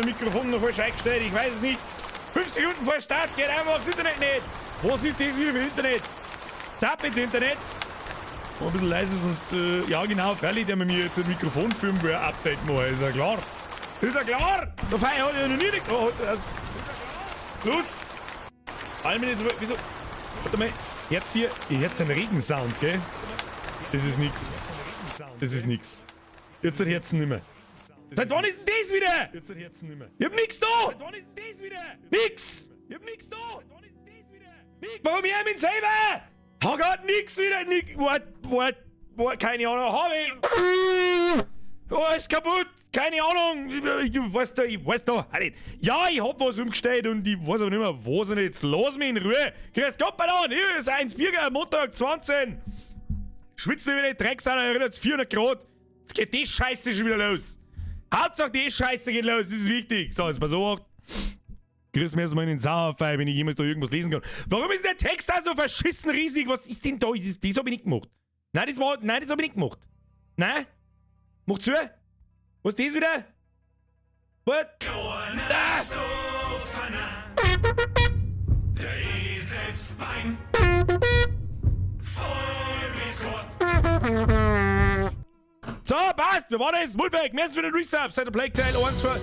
Mikrofon noch falsch eingestellt, ich weiß es nicht. 5 Sekunden vor Start geht einfach das Internet nicht. Was ist das wieder für Internet? Start mit Internet. Ein bisschen leise, sonst, ja genau, freilich, der mir jetzt ein Mikrofon-Firmware-Update machen, ist ja klar. Ist ja klar! Der Feier hat ja noch nie nicht gehabt. Los! Allem jetzt, wieso? Warte mal, jetzt hier, ihr hört einen Regensound, gell? Das ist nix. Das ist nix. Jetzt hört es nicht mehr. Seit wann ist denn das wieder? Jetzt hört es nicht mehr. Ich hab nix da! Seit wann ist denn das wieder? Nix! Ich hab nix da! Seit wann ist denn das wieder? Nix! Warum ich mich selber? Hab grad nix wieder! Nix! Wart, keine Ahnung, hab ich! Oh, ist kaputt! Keine Ahnung! Ich weiß da auch nicht. Ja, ich hab was umgestellt und ich weiß aber nicht mehr, was denn jetzt. Lass mich in Ruhe! Grüß Gott, bei da! Hier ist 1 Bierger, Montag 20. Schwitzt nicht wieder die Drecksau, erinnert 400 Grad. Jetzt geht die Scheiße schon wieder los. Hauptsache die Scheiße geht los, das ist wichtig. So, jetzt mal so. Grüß mir erstmal in den Sauerfall, wenn ich jemals da irgendwas lesen kann. Warum ist der Text da so verschissen riesig? Was ist denn da? Das hab ich nicht gemacht. Nein, das hab ich nicht gemacht. Nein? Mach zu. Was ist das wieder? Was? Ah! So, passt, wir waren jetzt Mulweg, merci für den Resub, seit der Plague Tale 1 für...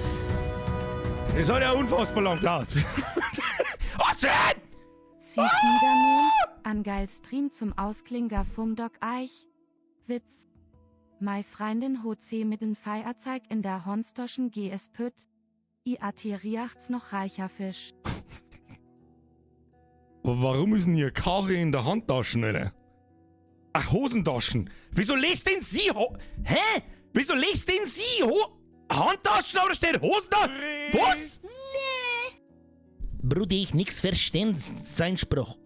Das hat ja unfassbar lang gedauert. Was denn? Sieht Niedermond an geil Stream zum Ausklinger vom Doc Eich. Witz. Mei Freundin hat sie mit den Feierzeig in der Honstoschen GS Pütt. I riacht's noch reicher Fisch. Aber warum ist denn hier Karre in der Handtaschen, Alter? Ach, Hosentaschen. Wieso lest denn sie Hä? Wieso lest denn sie Handtaschen, aber da steht Hosentaschen? Was? Bruder, ich nix verstehen, sein Spruch.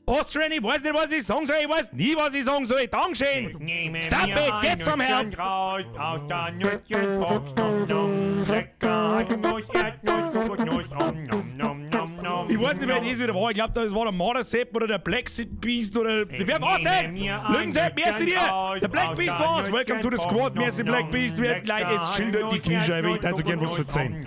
Austrian, ich weiß nicht, was ich sagen soll. Ich weiß nie, was ich sagen soll. Dankeschön. Stop it, geht's am Herrn. Ich weiß nicht, wer das wieder war. Ich glaube, das war der Mothersepp oder der Black Beast oder... Wer war's denn? Lügensepp, merci dir. Der Black Beast war's. Welcome to the squad, merci Black Beast. Wir hätten gleich jetzt schildert die Kniescheibe. Ich hätte so gern was verzeihen.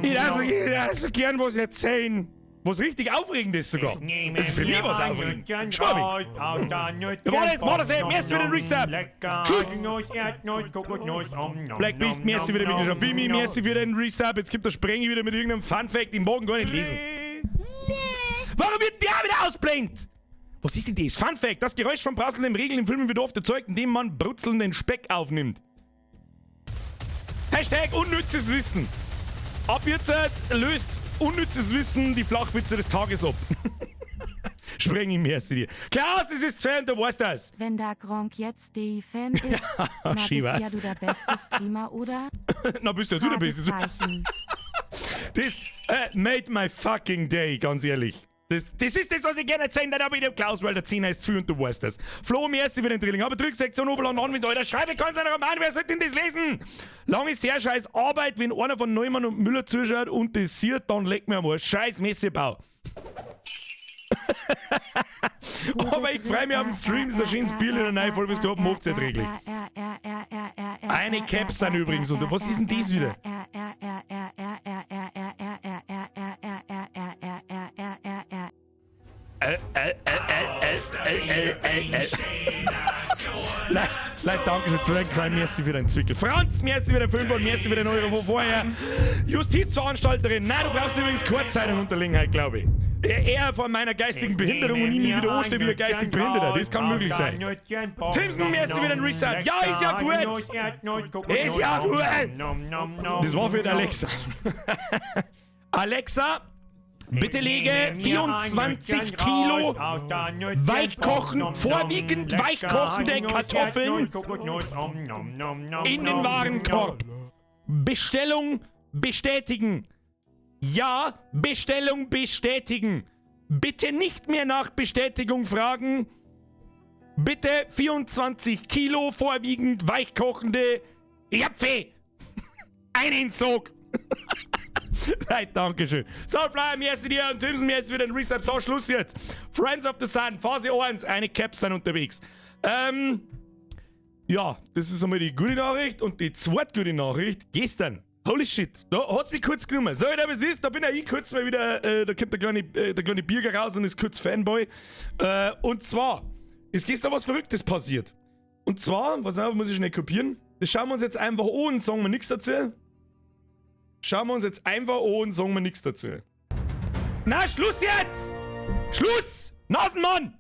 Ich hätte so gern was erzählen. Was richtig aufregend ist sogar. Das ist für mich was aufregend. Schau mich. Wir wollen jetzt Mothersepp, merci für den Resub. Tschüss. Black Beast, merci für den Video. Bimi, merci für den Resub. Jetzt gibt der Sprengi wieder mit irgendeinem Funfact, den morgen gar nicht lesen. Warum wird der wieder ausblendet? Was ist denn das? Funfact, das Geräusch von prasselnden Regeln im Filmen wird oft erzeugt, indem man brutzelnden Speck aufnimmt. Hashtag unnützes Wissen. Ab jetzt löst unnützes Wissen die Flachwitze des Tages ab. Spreng ich merci dir. Klaus, es ist 2 und du weißt das. Wenn der Gronk jetzt die Fan ist, na bist ja du der beste Streamer, oder? Na bist ja du der Beste. Das made my fucking day, ganz ehrlich. Das ist das, was ich gerne erzählen darf, aber ich Klaus, weil der 10er ist zu viel und du weißt das. Flo, merci für den Drilling. Aber Drücksektion Oberland an mit Alter. Schreibe keinen seiner Roman, wer sollte denn das lesen? Lange sehr scheiß Arbeit, wenn einer von Neumann und Müller zuschaut und das sieht, dann leg mir mal. Scheiß Messebau. Aber ich freue mich auf den Stream, das ist ein schönes Bier in der neuen Folge, was gehabt, macht's erträglich. Eine Caps sind übrigens und was ist denn das wieder? Leute, danke schön. Frank, merci für deinen Zwickel. Franz, merci für den 5 und merci für den Euro von vorher. Justizveranstalterin. Nein, du brauchst übrigens Kurzzeichenunterlegenheit, glaube ich. Eher von meiner geistigen Behinderung und ich mich wieder anstehe wie ein geistig Behinderter. Das kann möglich sein. Timson, merci für den Reset. Ja, ist ja gut. Ist ja gut. Das war für den Alexa. Alexa, bitte lege 24 Kilo weichkochen, vorwiegend weichkochende Kartoffeln in den Warenkorb. Bestellung bestätigen. Ja, Bestellung bestätigen. Bitte nicht mehr nach Bestätigung fragen. Bitte 24 Kilo vorwiegend weichkochende Japfe. Einen Sog. Right, dankeschön. So, Flyer, merci dir und Timson, merci für den Reset. So, Schluss jetzt. Friends of the Sun, Phase 1, eine Cap sind unterwegs. Ja, das ist einmal die gute Nachricht. Und die zweite gute Nachricht, gestern Holy shit. Da hat's mich kurz genommen. So, aber es ist, da bin ja ich kurz mal wieder, da kommt der kleine Bierger raus und ist kurz Fanboy. Und zwar, ist gestern was Verrücktes passiert. Und zwar, was muss ich schnell kopieren? Das schauen wir uns jetzt einfach an und sagen wir nichts dazu. Schauen wir uns jetzt einfach an und sagen wir nichts dazu. Na, Schluss jetzt! Schluss! Nasenmann!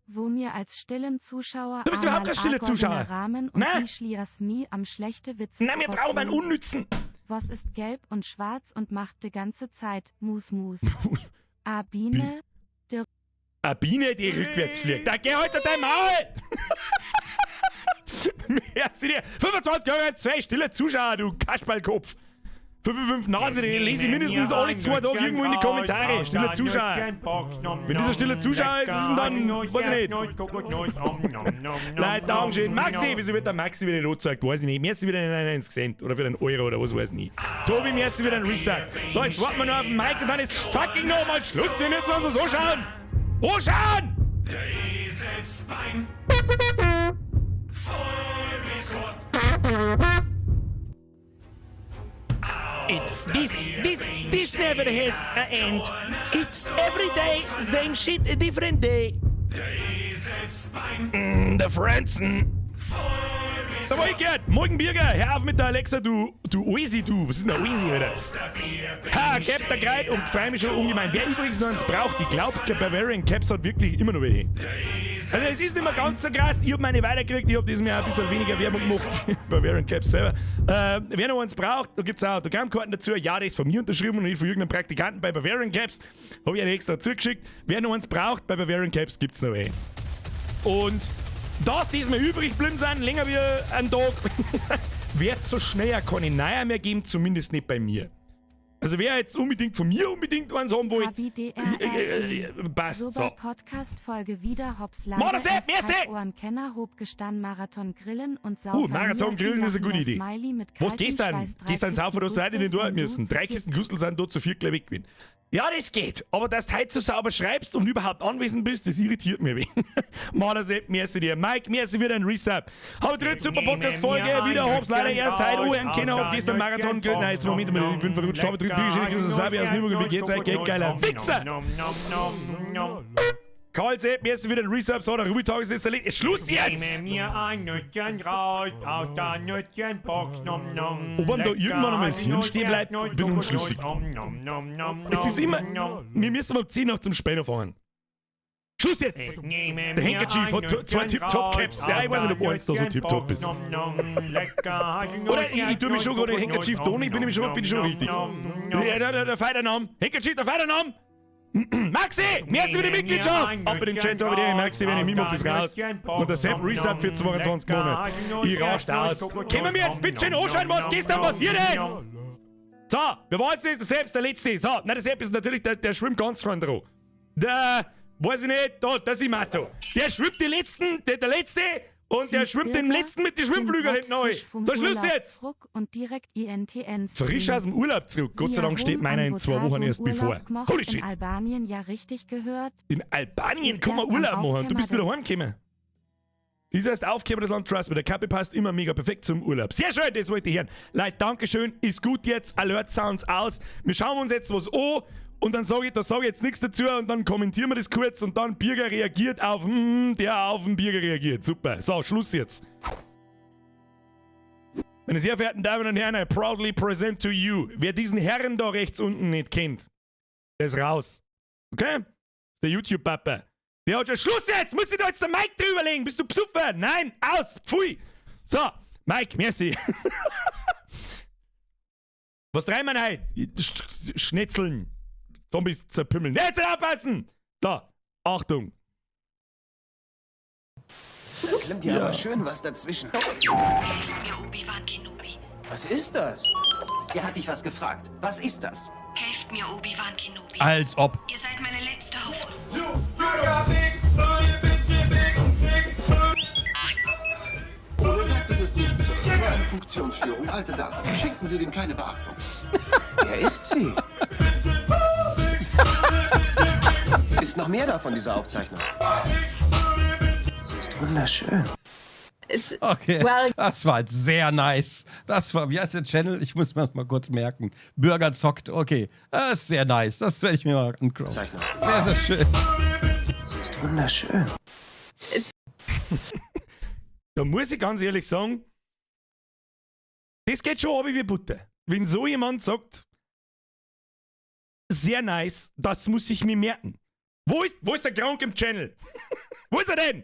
Wo mir als stillen Zuschauer Du bist überhaupt kein stiller Zuschauer. Rahmen und Na? Schliasmi am schlechte Witze. Na, wir brauchen einen Unnützen. Was ist gelb und schwarz und macht die ganze Zeit Mus Mus? A Biene, Eine Biene, die rückwärts fliegt. Da geh heute dein Maul! Merci dir. 25 Jahre, 2 stille Zuschauer, du Kasperlkopf. 5 Nase, die lese ich mindestens alle 2 Tage irgendwo in die Kommentare. Stille Zuschauer. Wenn dieser stille Zuschauer ist, wissen dann, weiß ich nicht. Leute, Dankeschön. Maxi, wieso wird der Maxi wieder rot gezeigt? Weiß ich nicht. Merci wieder in 1 Cent oder für einen Euro oder was weiß ich nicht. Tobi, merci wieder ein Reset. So, jetzt warten wir noch auf den Mike und dann ist fucking nochmal Schluss. Wir müssen uns das anschauen. Anschauen! This never has an end. It's every day, same shit, a different day. Der Franzen. So, wo ich gehört? Morgen Birger, hör auf mit der Alexa, du Oisi, du. Was ist denn der Oisi, Alter? Ha, Cap der Kreid und freu mich schon ungemein. Wer übrigens noch eins braucht, ich glaube, Bavarian Caps hat wirklich immer noch welche. Also es ist nicht mehr ganz so krass, ich habe meine weitergekriegt, ich habe diesem Jahr ein bisschen weniger Werbung gemacht, Bavarian Caps selber. Wer noch eins braucht, da gibt es auch Autogrammkarten dazu, ja, das ist von mir unterschrieben und nicht von irgendeinem Praktikanten bei Bavarian Caps, habe ich einen extra zugeschickt. Wer noch eins braucht, bei Bavarian Caps gibt es noch welche. Und das diesmal übrig geblieben sind, länger wie ein Tag, wird so schnell keine neue mehr geben, zumindest nicht bei mir. Also wer jetzt unbedingt von mir unbedingt eins haben wollte, passt so. Podcast-Folge wieder Hops Ohrenkenner, Hobgestan, Marathon Grillen und Saufen. Marathon Grillen ist eine gute Idee. Was gestern? Gestern saufen, dass du heute nicht dort müssen. 3 Kisten Gustl sind dort zu viel gleich weg gewesen. Ja, das geht. Aber dass du heute so sauber schreibst und überhaupt anwesend bist, das irritiert mich wenig. Marasepp, merci dir. Mike, merci wieder ein Reset. Hab dritte super Podcast-Folge. Wieder hab's leider erst heute Ohrenkenner, hab gestern Marathon Grillen. Nein, jetzt Moment mal, ich bin verrutscht. Hab dritte Bücherschädig, das ist Sabi aus Nürnberg. Wie geht's euch? Geht geiler Wichser! Karl Sepp, jetzt wieder ein Reset, so der Ruhetag ist jetzt erledigt. Schluss jetzt! Mir ein Nütchen raus aus der Nütchenbox, Ob man da irgendwann einmal das Hirn stehen bleibt, bin unschlüssig. Es ist immer, wir müssen um 10 noch zum Später fahren. Schluss jetzt! Der Handkerchief hat 2 Tip-Top-Caps. Ja, ich weiß nicht, ob eins da so Tip-Top ist. Oder ich tue mich schon gerade den Handkerchief da, ich bin schon richtig. Der Feiernamen. Handkerchief, der Feiernamen! Maxi! Merci für die Mitgliedschaft! Ab in den Chat habe ich Maxi, wenn ich mich mache das raus. Und der Sepp Reset für 22 Monate. Ich raste aus. Können wir mir jetzt bitte schön anschauen, was gestern passiert ist? So, wer war jetzt der Sepp, der Letzte? So, nein, der Sepp ist natürlich der schwimmt ganz dran drauf. Der, weiß ich nicht, da, das ist Matto. Der schwimmt der Letzte und der schwimmt den Letzten mit den Schwimmflügeln hinten rein. So, Schluss jetzt! Und direkt INTN. Frisch aus dem Urlaub zurück. Gott sei Dank steht meiner in 2 Wochen erst bevor. Holy shit! In Albanien ja richtig gehört. In Albanien kann man Urlaub machen. Du bist wieder heimgekommen. Ist erst aufgekommen, das Land Trust. Der Kappe passt immer mega perfekt zum Urlaub. Sehr schön, das wollte ich hören. Leute, Dankeschön. Ist gut jetzt. Alert Sounds aus. Wir schauen uns jetzt was an. Und dann sage ich jetzt nichts dazu und dann kommentieren wir das kurz und dann Birger reagiert auf der auf den Birger reagiert. Super. So, Schluss jetzt. Meine sehr verehrten Damen und Herren, I proudly present to you. Wer diesen Herrn da rechts unten nicht kennt, der ist raus. Okay? Der YouTube-Papa. Der hat schon Schluss jetzt! Muss ich da jetzt den Mike drüberlegen? Bist du besoffen? Nein! Aus! Pfui! So, Mike, merci. Was treiben wir heute? Schnetzeln. Zombies zerpümmeln. Jetzt aufpassen! Da, Achtung. Da klemmt ja aber schön was dazwischen. Helft mir, Obi-Wan Kenobi. Was ist das? Er hat dich was gefragt. Was ist das? Helft mir, Obi-Wan Kenobi. Als ob. Ihr seid meine letzte Hoffnung. Er sagt, es ist nichts, Sir. Nur eine Funktionsstörung. Alte Daten. Schenken Sie dem keine Beachtung. Wer ist sie? Ist noch mehr da von dieser Aufzeichnung? Sie ist wunderschön. Okay, well- das war halt sehr nice. Das war, wie heißt der Channel? Ich muss mir das mal kurz merken. Bürger zockt, okay. Das ist sehr nice. Das werde ich mir mal angucken. Zeichnung. Sehr, sehr schön. Sie ist wunderschön. Da muss ich ganz ehrlich sagen, das geht schon runter wie Butter. Wenn so jemand sagt, sehr nice, das muss ich mir merken. Wo ist der Krank im Channel? Wo ist er denn?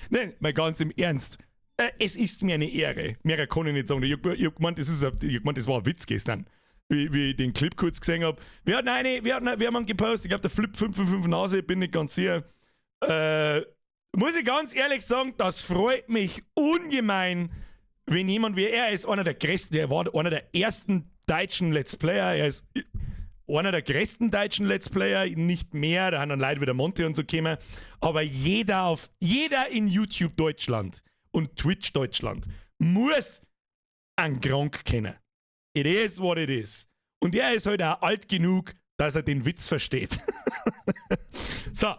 Nein, mal ganz im Ernst. Es ist mir eine Ehre. Mehr kann ich nicht sagen. Ich hab gemeint, das war ein Witz gestern. Wie ich den Clip kurz gesehen habe. Wir haben einen gepostet, ich glaube der Flip 555 Nase, bin nicht ganz sicher. Muss ich ganz ehrlich sagen, das freut mich ungemein, wenn jemand wie er ist, einer der größten, er war einer der ersten deutschen Let's Player, er ist einer der größten deutschen Let's Player, nicht mehr, da haben dann Leute wie der Monte und so gekommen, aber jeder in YouTube Deutschland und Twitch Deutschland muss einen Gronk kennen. It is what it is. Und er ist halt auch alt genug, dass er den Witz versteht. So,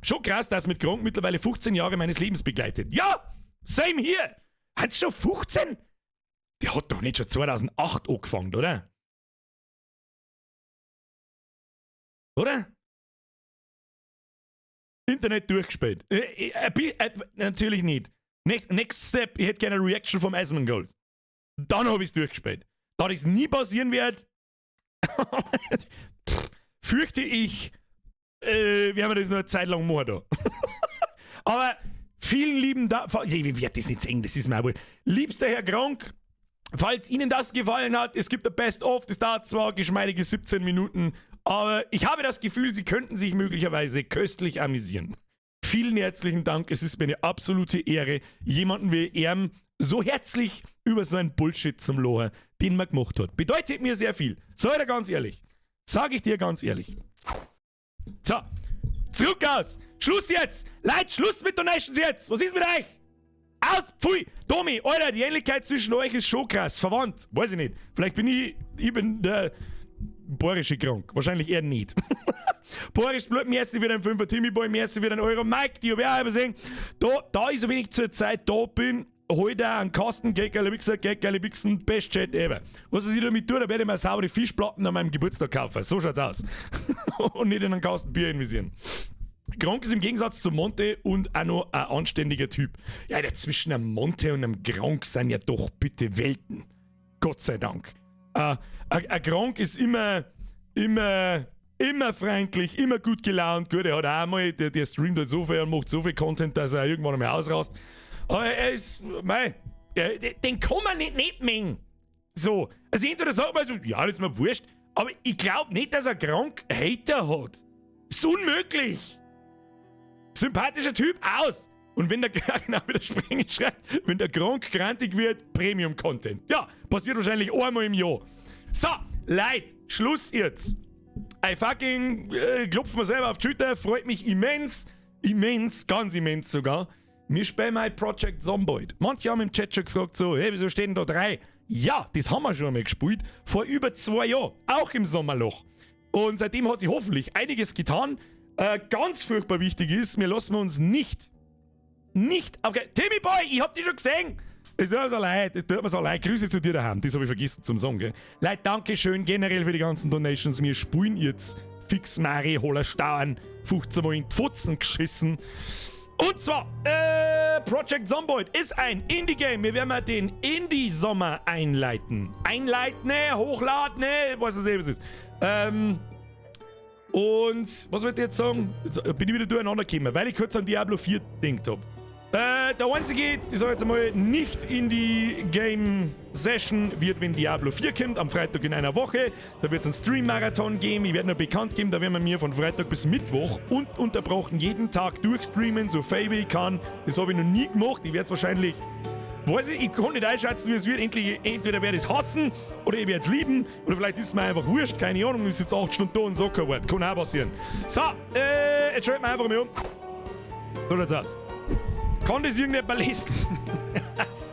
schon krass, dass mit Gronk mittlerweile 15 Jahre meines Lebens begleitet. Ja, same hier. Hat's schon 15? Der hat doch nicht schon 2008 angefangen, oder? Oder? Internet durchgespielt. Natürlich nicht. Next Step, ich hätte gerne eine Reaction vom Asmongold. Dann habe ich es durchgespielt. Da das nie passieren wird, fürchte ich, werden wir das noch eine Zeit lang machen. Aber vielen lieben Dank. Ich werde das nicht singen, das ist mir wohl. Liebster Herr Gronk, falls Ihnen das gefallen hat, es gibt ein Best-of, das dauert zwar geschmeidige 17 Minuten, aber ich habe das Gefühl, Sie könnten sich möglicherweise köstlich amüsieren. Vielen herzlichen Dank, es ist mir eine absolute Ehre, jemanden wie er so herzlich über so einen Bullshit zum Lohen, den man gemacht hat. Bedeutet mir sehr viel. Sag ich dir ganz ehrlich. Sag ich dir ganz ehrlich. So, zurück aus. Schluss jetzt. Leute, Schluss mit Donations jetzt. Was ist mit euch? Aus, pfui. Tommy, Alter, die Ähnlichkeit zwischen euch ist schon krass. Verwandt, weiß ich nicht. Vielleicht bin ich bin der borische Krank. Wahrscheinlich eher nicht. Boris Blut, merci wieder ein 5er, Timmy Boy, merci wieder ein Euro. Mike, die habe ich auch übersehen. Da ich so wenig zur Zeit da bin, heute einen Kasten geile Wichsen, best Chat ever. Was ich damit tue, da werde ich mir saubere Fischplatten an meinem Geburtstag kaufen. So schaut's aus. Und nicht in einen Kasten Bier investieren. Gronk ist im Gegensatz zu Monte und auch noch ein anständiger Typ. Ja, zwischen einem Monte und einem Gronk sind ja doch bitte Welten. Gott sei Dank. Ein Gronk ist immer freundlich, immer gut gelaunt. Gut, er hat auch einmal, der streamt halt so viel und macht so viel Content, dass er irgendwann einmal ausrast. Aber er ist, den kann man nicht mengen. So, also entweder sagt man so, ja, das ist mir wurscht, aber ich glaube nicht, dass er Gronk Hater hat. Ist unmöglich. Sympathischer Typ, aus. Und wenn der, genau wie der Sprenger schreibt, wenn der Gronk grantig wird, Premium-Content. Ja, passiert wahrscheinlich einmal im Jahr. So, Leute, Schluss jetzt. I fucking klopf mir selber auf die Schulter, freut mich immens, ganz immens sogar. Wir spielen mal Project Zomboid. Manche haben im Chat schon gefragt so, hey, wieso stehen da 3? Ja, das haben wir schon einmal gespielt, vor über 2 Jahren, auch im Sommerloch. Und seitdem hat sich hoffentlich einiges getan. Ganz furchtbar wichtig ist, wir lassen uns nicht, okay, Timmy Boy, ich hab dich schon gesehen. Es tut mir so leid, Grüße zu dir daheim, das habe ich vergessen zum Sagen, gell. Leute, danke schön generell für die ganzen Donations, wir spielen jetzt fix Mari Hollerstauern, 15 Mal in die Pfotzen geschissen. Und zwar, Project Zomboid ist ein Indie-Game. Wir werden mal den Indie-Sommer einleiten. Hochladen, was es eben ist. Und, was wollte ich jetzt sagen? Jetzt bin ich wieder durcheinander gekommen, weil ich kurz an Diablo 4 gedacht habe. Der einzige, ich sag jetzt einmal, nicht in die Game-Session wird, wenn Diablo 4 kommt, am Freitag in einer Woche. Da wird es einen Stream-Marathon geben, ich werde noch bekannt geben, da werden wir mir von Freitag bis Mittwoch und unterbrochen jeden Tag durchstreamen, so viel wie ich kann. Das habe ich noch nie gemacht, ich werde es wahrscheinlich, weiß ich kann nicht einschätzen, wie es wird. Entweder werde ich es hassen, oder ich werde es lieben, oder vielleicht ist es mir einfach wurscht, keine Ahnung, ich sitze 8 Stunden da und so kein Wort. Kann auch passieren. So, jetzt schalten wir einfach mal um. So schaut's aus. Kann das irgendjemand lesen?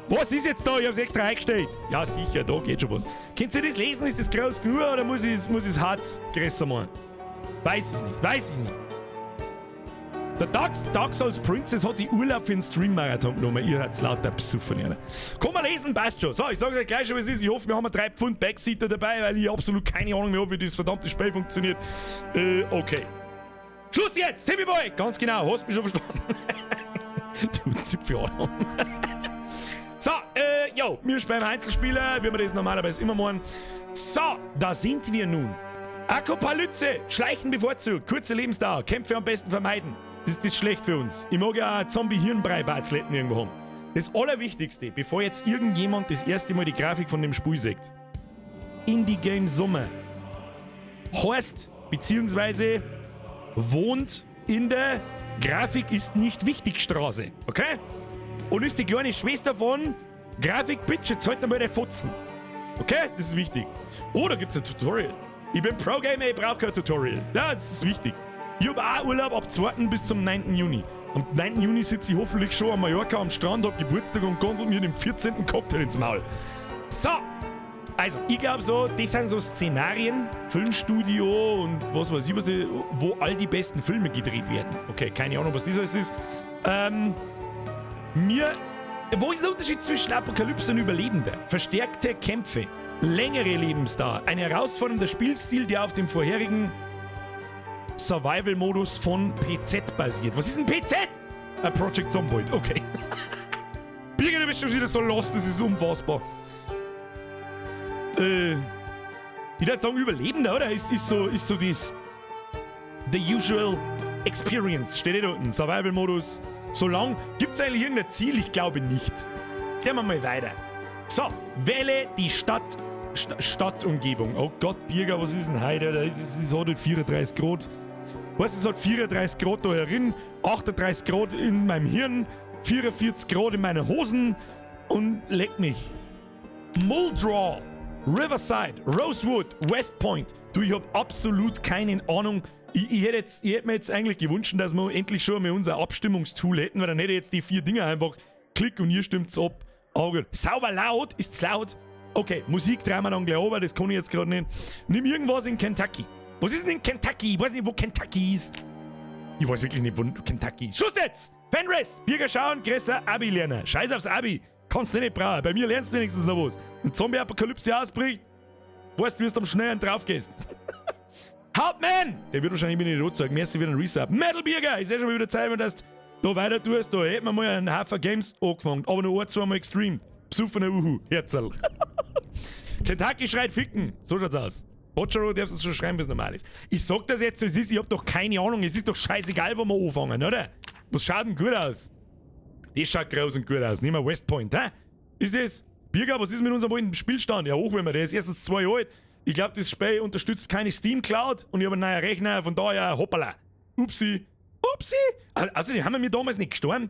Was ist jetzt da? Ich hab's extra eingestellt. Ja, sicher, da geht schon was. Könnt ihr das lesen? Ist das groß genug oder muss ich es hart größer machen? Weiß ich nicht. Der Dark Souls Princess hat sich Urlaub für einen Stream-Marathon genommen. Ihr habt's lauter besoffen, ja. Kann man lesen, passt schon. So, ich sag's euch gleich schon, was es ist. Ich hoffe, wir haben 3 Pfund Backseater dabei, weil ich absolut keine Ahnung mehr habe, wie das verdammte Spiel funktioniert. Okay. Schluss jetzt, Timmy Boy! Ganz genau, hast mich schon verstanden. Du Zipfel. So, wir spielen Einzelspieler, wie wir das normalerweise immer machen. So, da sind wir nun. Akopalypse, Schleichen bevorzugt, kurze Lebensdauer, Kämpfe am besten vermeiden. Das ist schlecht für uns. Ich mag ja Zombie-Hirnbrei-Barzletten irgendwo haben. Das Allerwichtigste, bevor jetzt irgendjemand das erste Mal die Grafik von dem Spiel sieht. Indie-Game Sommer. Heißt, beziehungsweise wohnt in der Grafik ist nicht wichtig Straße. Okay? Und ist die kleine Schwester von Grafik, Bitch, jetzt halt einmal der Fotzen. Okay? Das ist wichtig. Oder gibt's ein Tutorial? Ich bin Pro-Gamer, ich brauche kein Tutorial. Ja, das ist wichtig. Ich habe auch Urlaub ab 2. bis zum 9. Juni. Am 9. Juni sitze ich hoffentlich schon an Mallorca am Strand, hab Geburtstag und gondel mir den 14. Cocktail ins Maul. So, also ich glaube so, das sind so Szenarien, Filmstudio und was weiß ich, wo all die besten Filme gedreht werden. Okay, keine Ahnung, was das alles ist. Wo ist der Unterschied zwischen Apokalypse und Überlebender? Verstärkte Kämpfe, längere Lebensdauer, ein herausfordernder Spielstil, der auf dem vorherigen Survival-Modus von PZ basiert. Was ist ein PZ? Project Zomboid, okay. Birgit, du bist schon wieder so lost, das ist unfassbar. Ich würde sagen Überlebender, oder? Ist so das the usual experience. Steht da unten. Survival-Modus. So lang. Gibt's eigentlich irgendein Ziel? Ich glaube nicht. Gehen wir mal weiter. So, wähle die Stadtumgebung. Oh Gott, Birger, was ist denn heute? Es hat 34 Grad. Was, es hat 34 Grad da herin, 38 Grad in meinem Hirn, 44 Grad in meinen Hosen und leck mich. Muldraw, Riverside, Rosewood, West Point. Du, ich hab absolut keine Ahnung. Ich hätte mir jetzt eigentlich gewünscht, dass wir endlich schon mal unser Abstimmungstool hätten, weil dann hätte ich jetzt die 4 Dinger einfach klick und ihr stimmt's ab. Auge. Sauber laut, ist's laut? Okay, Musik drehen wir dann gleich over, das kann ich jetzt gerade nicht. Nimm irgendwas in Kentucky. Was ist denn in Kentucky? Ich weiß nicht, wo Kentucky ist. Ich weiß wirklich nicht, wo Kentucky ist. Schuss jetzt! Fenris! Bürger schauen, größer Abi lernen. Scheiß aufs Abi. Kannst du nicht brauchen. Bei mir lernst du wenigstens noch was. Wenn Zombie-Apokalypse ausbricht, weißt du, wie du am schnellen drauf gehst. Hauptmann! Der wird wahrscheinlich mir nicht rot sagen. Merci wieder ein Resub. Metal Bürger! Ist ja schon wieder Zeit, wenn du das da weiter tust. Da hätten wir mal einen Haufen Games angefangen. Aber nur 1-2 Mal Extreme. Besoffener Uhu. Herzl. Kentucky schreit ficken. So schaut's aus. Botchero darfst du schon schreiben, bis normal ist. Ich sag das jetzt so, es ist, ich hab doch keine Ahnung, es ist doch scheißegal, wo wir anfangen, oder? Was schaut denn gut aus? Das schaut groß und gut aus. Nehmen wir West Point, hä? Ist das? Birger, was ist mit unserem alten Spielstand? Ja, hochwimmer, der ist erstens 2 Jahre alt. Ich glaube, das Spiel unterstützt keine Steam Cloud und ich habe einen neuen Rechner, von daher hoppala. Upsi. Upsi. Außerdem haben wir damals nicht gestorben.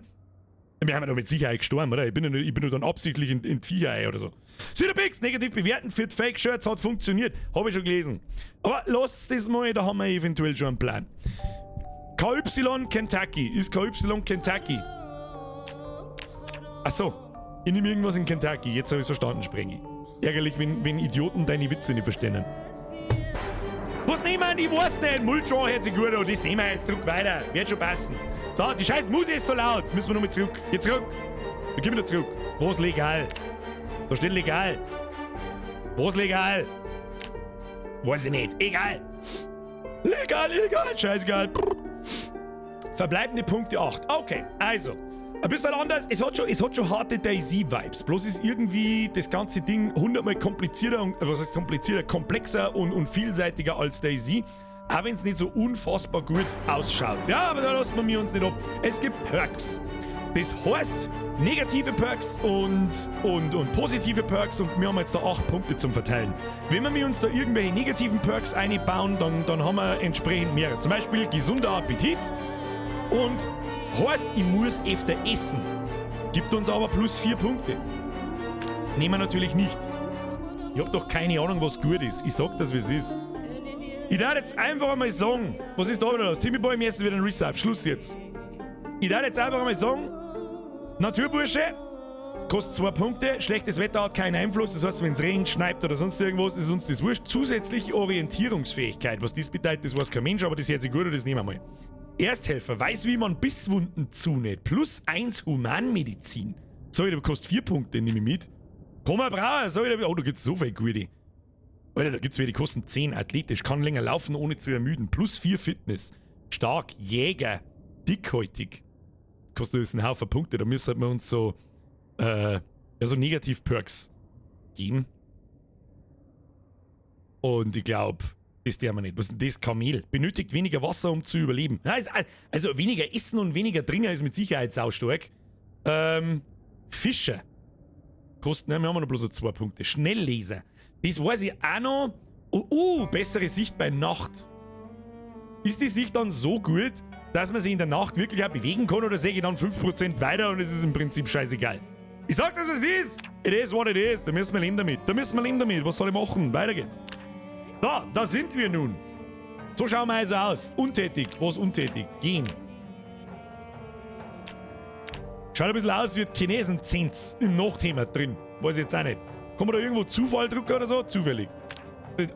Wir haben ja doch mit Sicherheit gestorben, oder? Ich bin nur dann absichtlich in die Viecher ein oder so. Citypix, negativ bewerten für Fake-Shirts hat funktioniert. Habe ich schon gelesen. Aber lasst das mal, da haben wir eventuell schon einen Plan. KY Kentucky. Ist KY Kentucky? Achso. Ich nehme irgendwas in Kentucky. Jetzt habe ich es verstanden, Sprengi. Ärgerlich, wenn Idioten deine Witze nicht verstehen. Was nehmen wir? Ich weiß nicht. Muldraw hört sich gut an. Das nehmen wir jetzt. Druck weiter. Wird schon passen. So, die scheiß Musik ist so laut. Müssen wir nochmal zurück. Geh zurück. Wir gehen wieder zurück. Was legal? Da steht legal. Was legal? Weiß ich nicht. Egal. Legal, illegal. Scheißegal. Verbleibende Punkte 8. Okay, also. Ein bisschen anders. Es hat schon harte DayZ-Vibes. Bloß ist irgendwie das ganze Ding 100-mal komplizierter und, was heißt komplizierter, komplexer und vielseitiger als DayZ. Auch wenn es nicht so unfassbar gut ausschaut. Ja, aber da lassen wir uns nicht ab. Es gibt Perks. Das heißt, negative Perks und positive Perks und wir haben jetzt da 8 Punkte zum Verteilen. Wenn wir uns da irgendwelche negativen Perks einbauen, dann haben wir entsprechend mehrere. Zum Beispiel gesunder Appetit und heißt, ich muss öfter essen. Gibt uns aber plus 4 Punkte. Nehmen wir natürlich nicht. Ich hab doch keine Ahnung, was gut ist. Ich sag das, wie es ist. Ich darf jetzt einfach einmal sagen, was ist da wieder los? Timmy Boy, mir ist wieder ein Resub. Schluss jetzt. Ich darf jetzt einfach einmal sagen, Naturbursche, kostet 2 Punkte, schlechtes Wetter hat keinen Einfluss, das heißt, wenn es regnet, schneit oder sonst irgendwas, ist uns das wurscht. Zusätzliche Orientierungsfähigkeit, was das bedeutet, das weiß kein Mensch, aber das hört sich gut und das nehmen wir mal. Ersthelfer, weiß, wie man Bisswunden zunäht. +1 Humanmedizin. Sorry, der kostet 4 Punkte, nehme ich mit. Komm mal, Brauer, sorry, oh, da gibt's so viel gute. Alter, da gibt's welche, die kosten 10. Athletisch, kann länger laufen, ohne zu ermüden. +4 Fitness. Stark, Jäger, dickhäutig. Kostet uns einen Haufen Punkte, da müssen wir uns so, so Negativ-Perks geben. Und ich glaube, das der wir nicht. Was ist denn das? Kamel. Benötigt weniger Wasser, um zu überleben. Nein, also weniger Essen und weniger Trinken ist mit Sicherheit saustark. Fischer. Kosten, wir haben noch bloß so 2 Punkte. Schnellleser. Das weiß ich auch noch. Bessere Sicht bei Nacht. Ist die Sicht dann so gut, dass man sich in der Nacht wirklich auch bewegen kann, oder sehe ich dann 5% weiter und es ist im Prinzip scheißegal? Ich sag, dass es ist. It is what it is. Da müssen wir leben damit. Was soll ich machen? Weiter geht's. Da sind wir nun. So schauen wir also aus. Untätig. Was untätig? Gehen. Schaut ein bisschen aus wie Chinesen-Zins im Nachtthema drin. Weiß ich jetzt auch nicht. Kann man da irgendwo Zufall drücken oder so? Zufällig.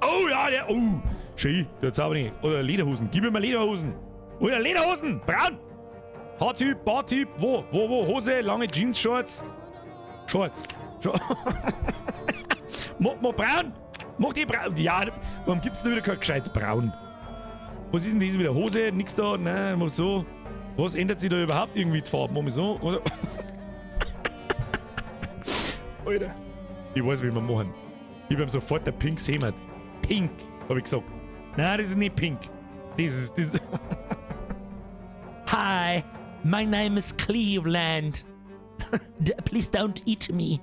Oh ja, der. Oh. Schön. Der Zauber nicht. Oder Lederhosen. Gib mir mal Lederhosen. Oder Lederhosen. Braun. Haartyp, Bartyp. Wo? Hose, lange Jeans, Shorts. Mach braun. Mach die braun. Ja, warum gibt's da wieder kein gescheites Braun? Was ist denn das wieder? Hose? Nix da? Nein, mal so. Was ändert sich da überhaupt irgendwie die Farbe? Machen wir so? Oder? Alter. Ich weiß, wie wir machen. Ich hab ihm sofort der Pink gehämmert. Pink, hab ich gesagt. Nein, das ist nicht pink. Das ist. Hi, my name is Cleveland. Please don't eat me.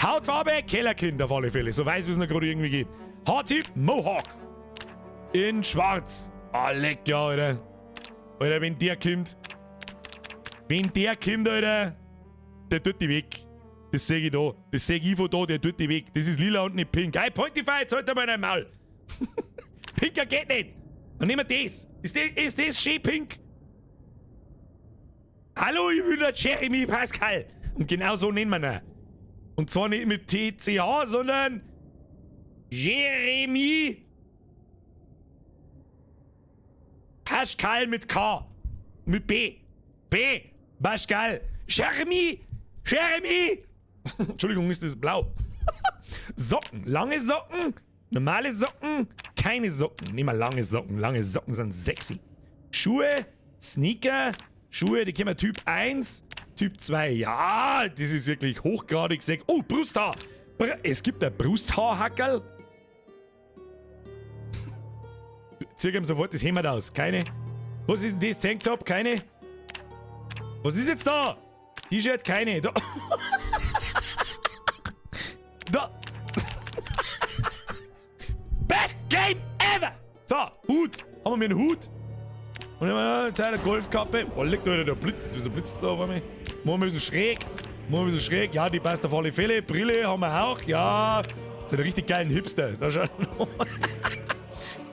Hautfarbe, Kellerkind auf alle Fälle. So weiß, wie es noch gerade irgendwie geht. Haartyp, Mohawk. In schwarz. Ah, leck ja, Alter. Alter, wenn der kommt, Alter, der tut die weg. Das seh ich da. Das seh ich von da, der tut die weg. Das ist lila und nicht pink. Hey, Pointify, jetzt halt mal dein Maul. Pinker geht nicht. Dann nehmen wir das. Ist das schön pink? Hallo, ich bin der Jeremy Pascal. Und genau so nennen wir ihn. Und zwar nicht mit TCH, sondern Jeremy Pascal mit K. Mit B. Pascal. Jeremy. Entschuldigung, ist das blau. Socken. Lange Socken. Normale Socken. Keine Socken. Nehmen wir lange Socken. Lange Socken sind sexy. Schuhe. Sneaker. Schuhe, die kennen wir Typ 1. Typ 2. Ja, das ist wirklich hochgradig sexy. Oh, Brusthaar. Es gibt ein Brusthaarhackerl. Zieh ihm sofort das Hemd aus. Keine. Was ist denn das? Tanktop? Keine. Was ist jetzt da? T-Shirt? Keine. Da. Da. Best Game ever! So, Hut. Haben wir mir einen Hut? Und dann haben wir eine kleine Golfkappe. Oh, liegt da der Blitz. Wieso blitzt da auf einmal? Machen wir ein bisschen schräg. Ja, die passt auf alle Fälle. Brille haben wir auch. Ja. So einen richtig geilen Hipster. Da schaut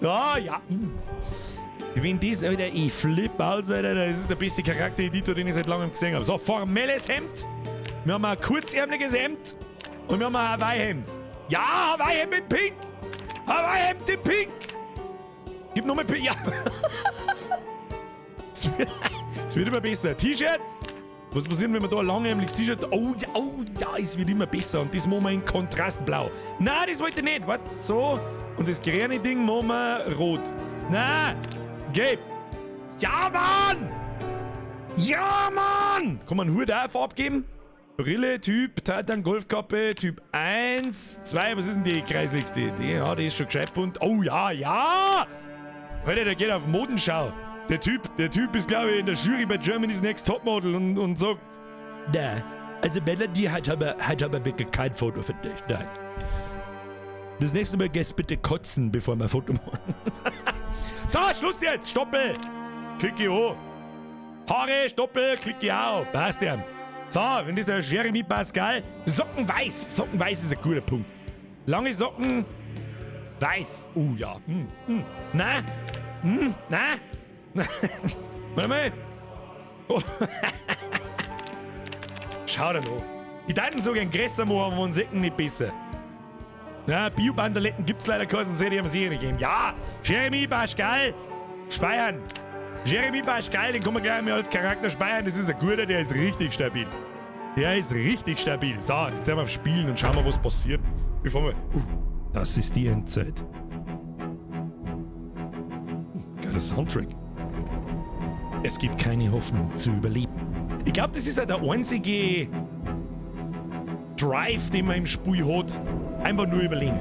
ja. Wenn das, Alter, ich flipp aus, Alter. Das ist der beste Charakter-Editor, den ich seit langem gesehen habe. So, formelles Hemd. Wir haben ein kurzärmeliges Hemd. Und wir haben ein Hawaii-Hemd. Ja, Hawaii-Hemd in Pink. Hawaii-Hemd in Pink. Gib nochmal Pink. Ja. Es wird immer besser. T-Shirt. Was passiert, wenn man da ein langärmeliges T-Shirt... Oh ja, es wird immer besser. Und das machen wir in Kontrastblau. Nein, das wollte ich nicht. Warte, so. Und das grüne Ding machen wir rot. Nein. Gelb. Ja, Mann. Kann man einen Hut auch Farbe geben? Brille, Typ, Titan, Golfkappe, Typ 1, 2, was ist denn die kreisligste? Die ist schon gescheit bunt. Oh ja. Alter, der geht auf Modenschau. Der Typ ist, glaube ich, in der Jury bei Germany's Next Topmodel und sagt... Nein, also Melanie hat aber wirklich kein Foto für dich. Nein. Das nächste Mal gehst bitte kotzen, bevor wir ein Foto machen. So, Schluss jetzt! Stoppel! Klicke hoch. Haare, Stoppel, klicke auf. Passt ja. So, wenn das der Jeremy Pascal... Socken weiß. Socken weiß ist ein guter Punkt. Lange Socken... Weiß. Ja. Nein. Nein. Warte mal. Oh. Schau da noch. Die Daten so gern größer machen, aber uns Säcken nicht besser. Ja, Biobandaletten gibt's leider keine, sonst hätte ich ihm sicher nicht gegeben. Ja, Jeremy Pascal. Speichern. Jeremy Pascal, den kann man gleich mal als Charakter speichern. Das ist ein guter, der ist richtig stabil. Der ist richtig stabil. So, jetzt sind wir auf Spielen und schauen wir, was passiert. Bevor wir... das ist die Endzeit. Geiler Soundtrack. Es gibt keine Hoffnung zu überleben. Ich glaube, das ist ja der einzige Drive, den man im Spiel hat. Einfach nur überleben.